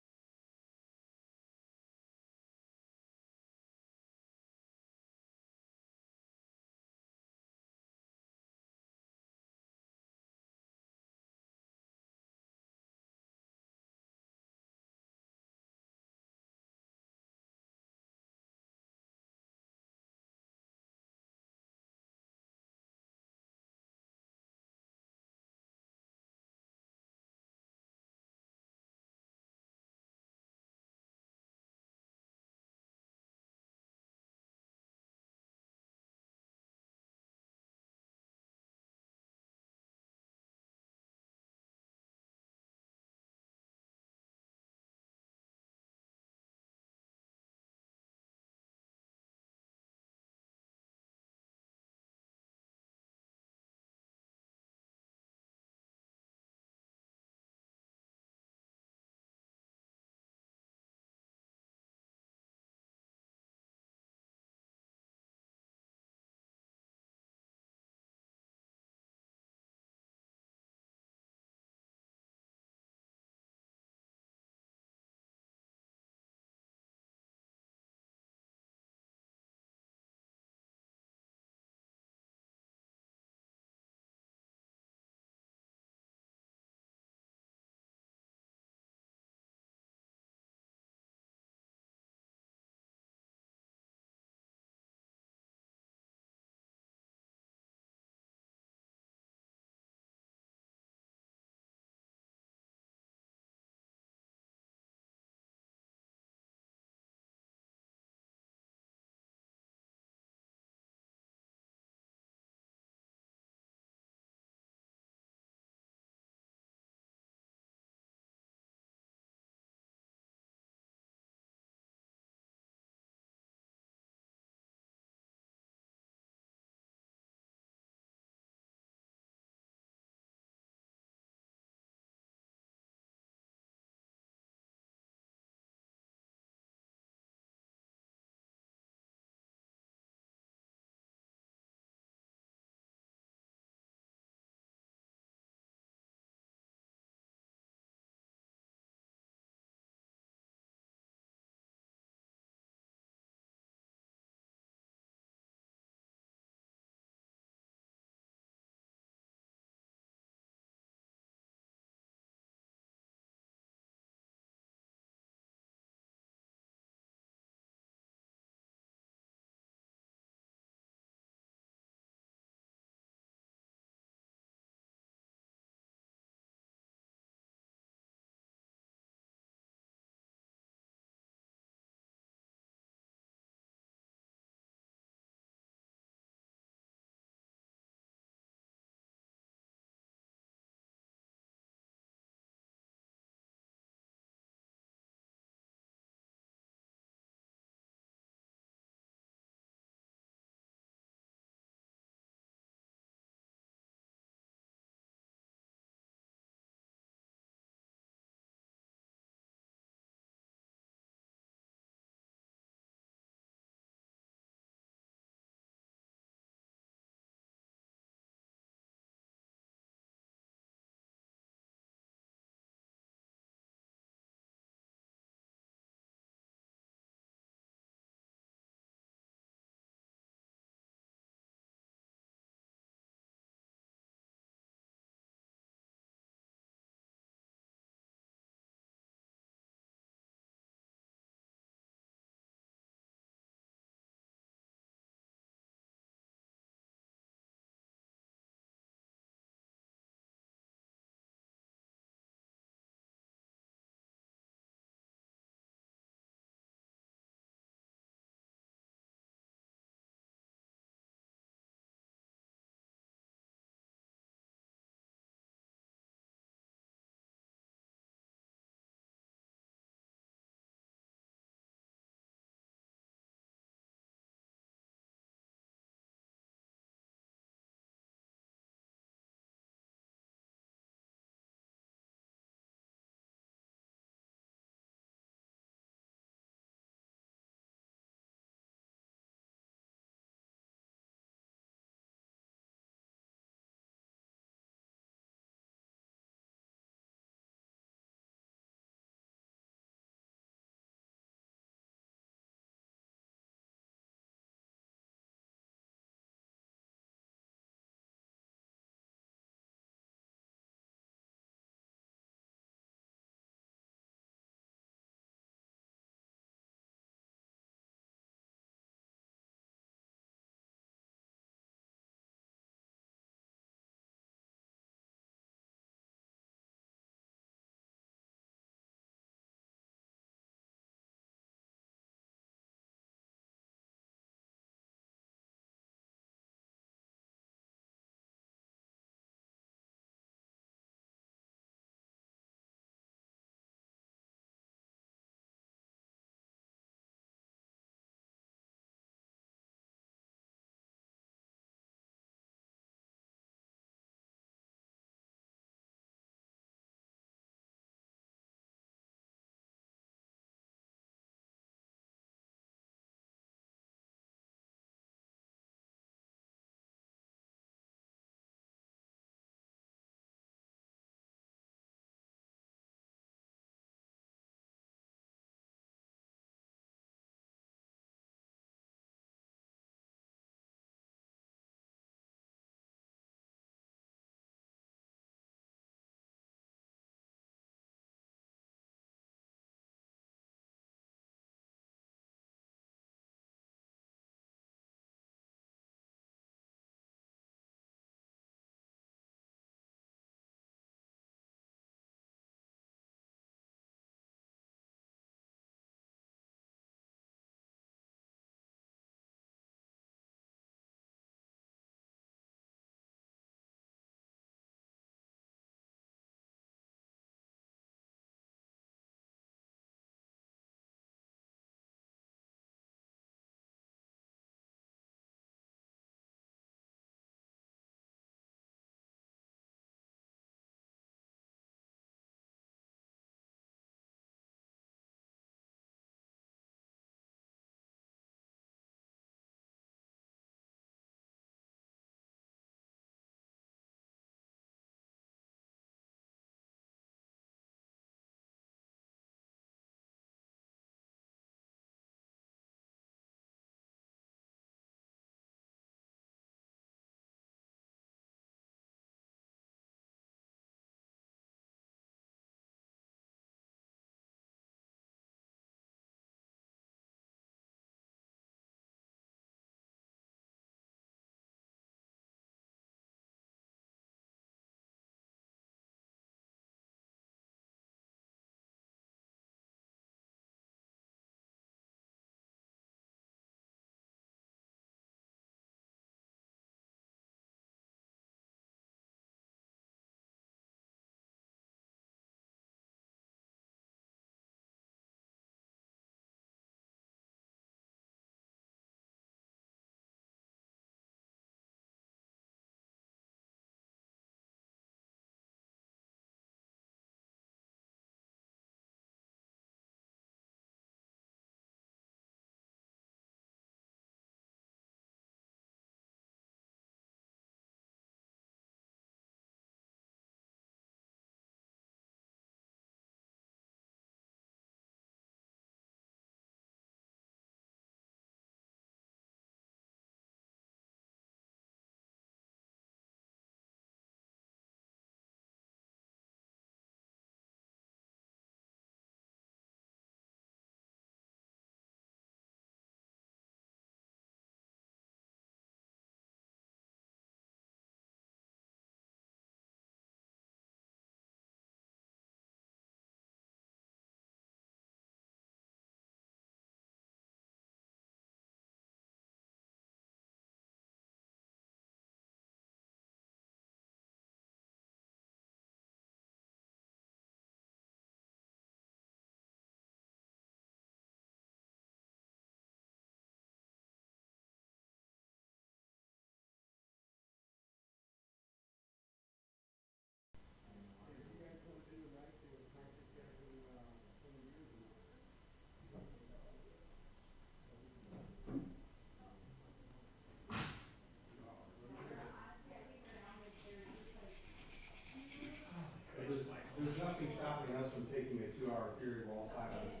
Speaker 3: all five of us.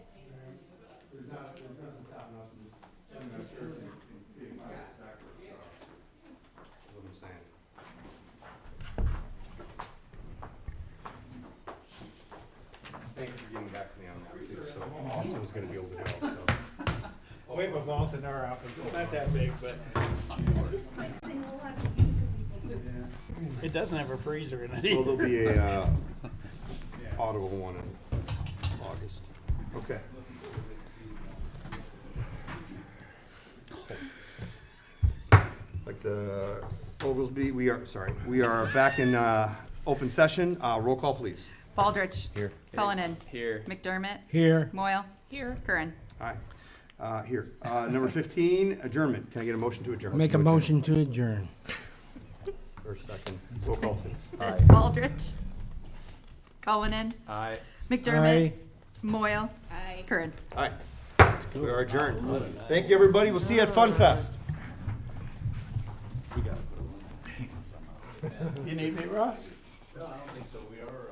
Speaker 3: There's nothing stopping us from just sending our shirts and getting five of us backwards, so. That's what I'm saying. Thank you for getting back to me on that, too, so Austin's gonna be able to go, so.
Speaker 1: We have a vault in our office, it's not that big, but it doesn't have a freezer in it
Speaker 3: Well,
Speaker 1: either.
Speaker 3: there'll be a, audible one in August. Okay. Like the Oglesby, we are back in, open session. Roll call, please.
Speaker 4: Baldrich.
Speaker 2: Here.
Speaker 4: Cullinan.
Speaker 6: Here.
Speaker 4: McDermott.
Speaker 8: Here.
Speaker 4: Moyle. Here. Curran.
Speaker 3: Aye. Here. Number 15, adjournment. Can I get a motion to adjourn?
Speaker 8: Make a motion to adjourn.
Speaker 3: First, second. Roll call, please.
Speaker 2: Aye.
Speaker 4: Baldrich. Cullinan.
Speaker 6: Aye.
Speaker 4: McDermott.
Speaker 8: Aye.
Speaker 4: Moyle.
Speaker 7: Aye.
Speaker 4: Curran.
Speaker 3: Aye. We are adjourned. Thank you, everybody. We'll see you at Fun Fest.
Speaker 1: You need me, Ross?
Speaker 9: No, I don't think so, we are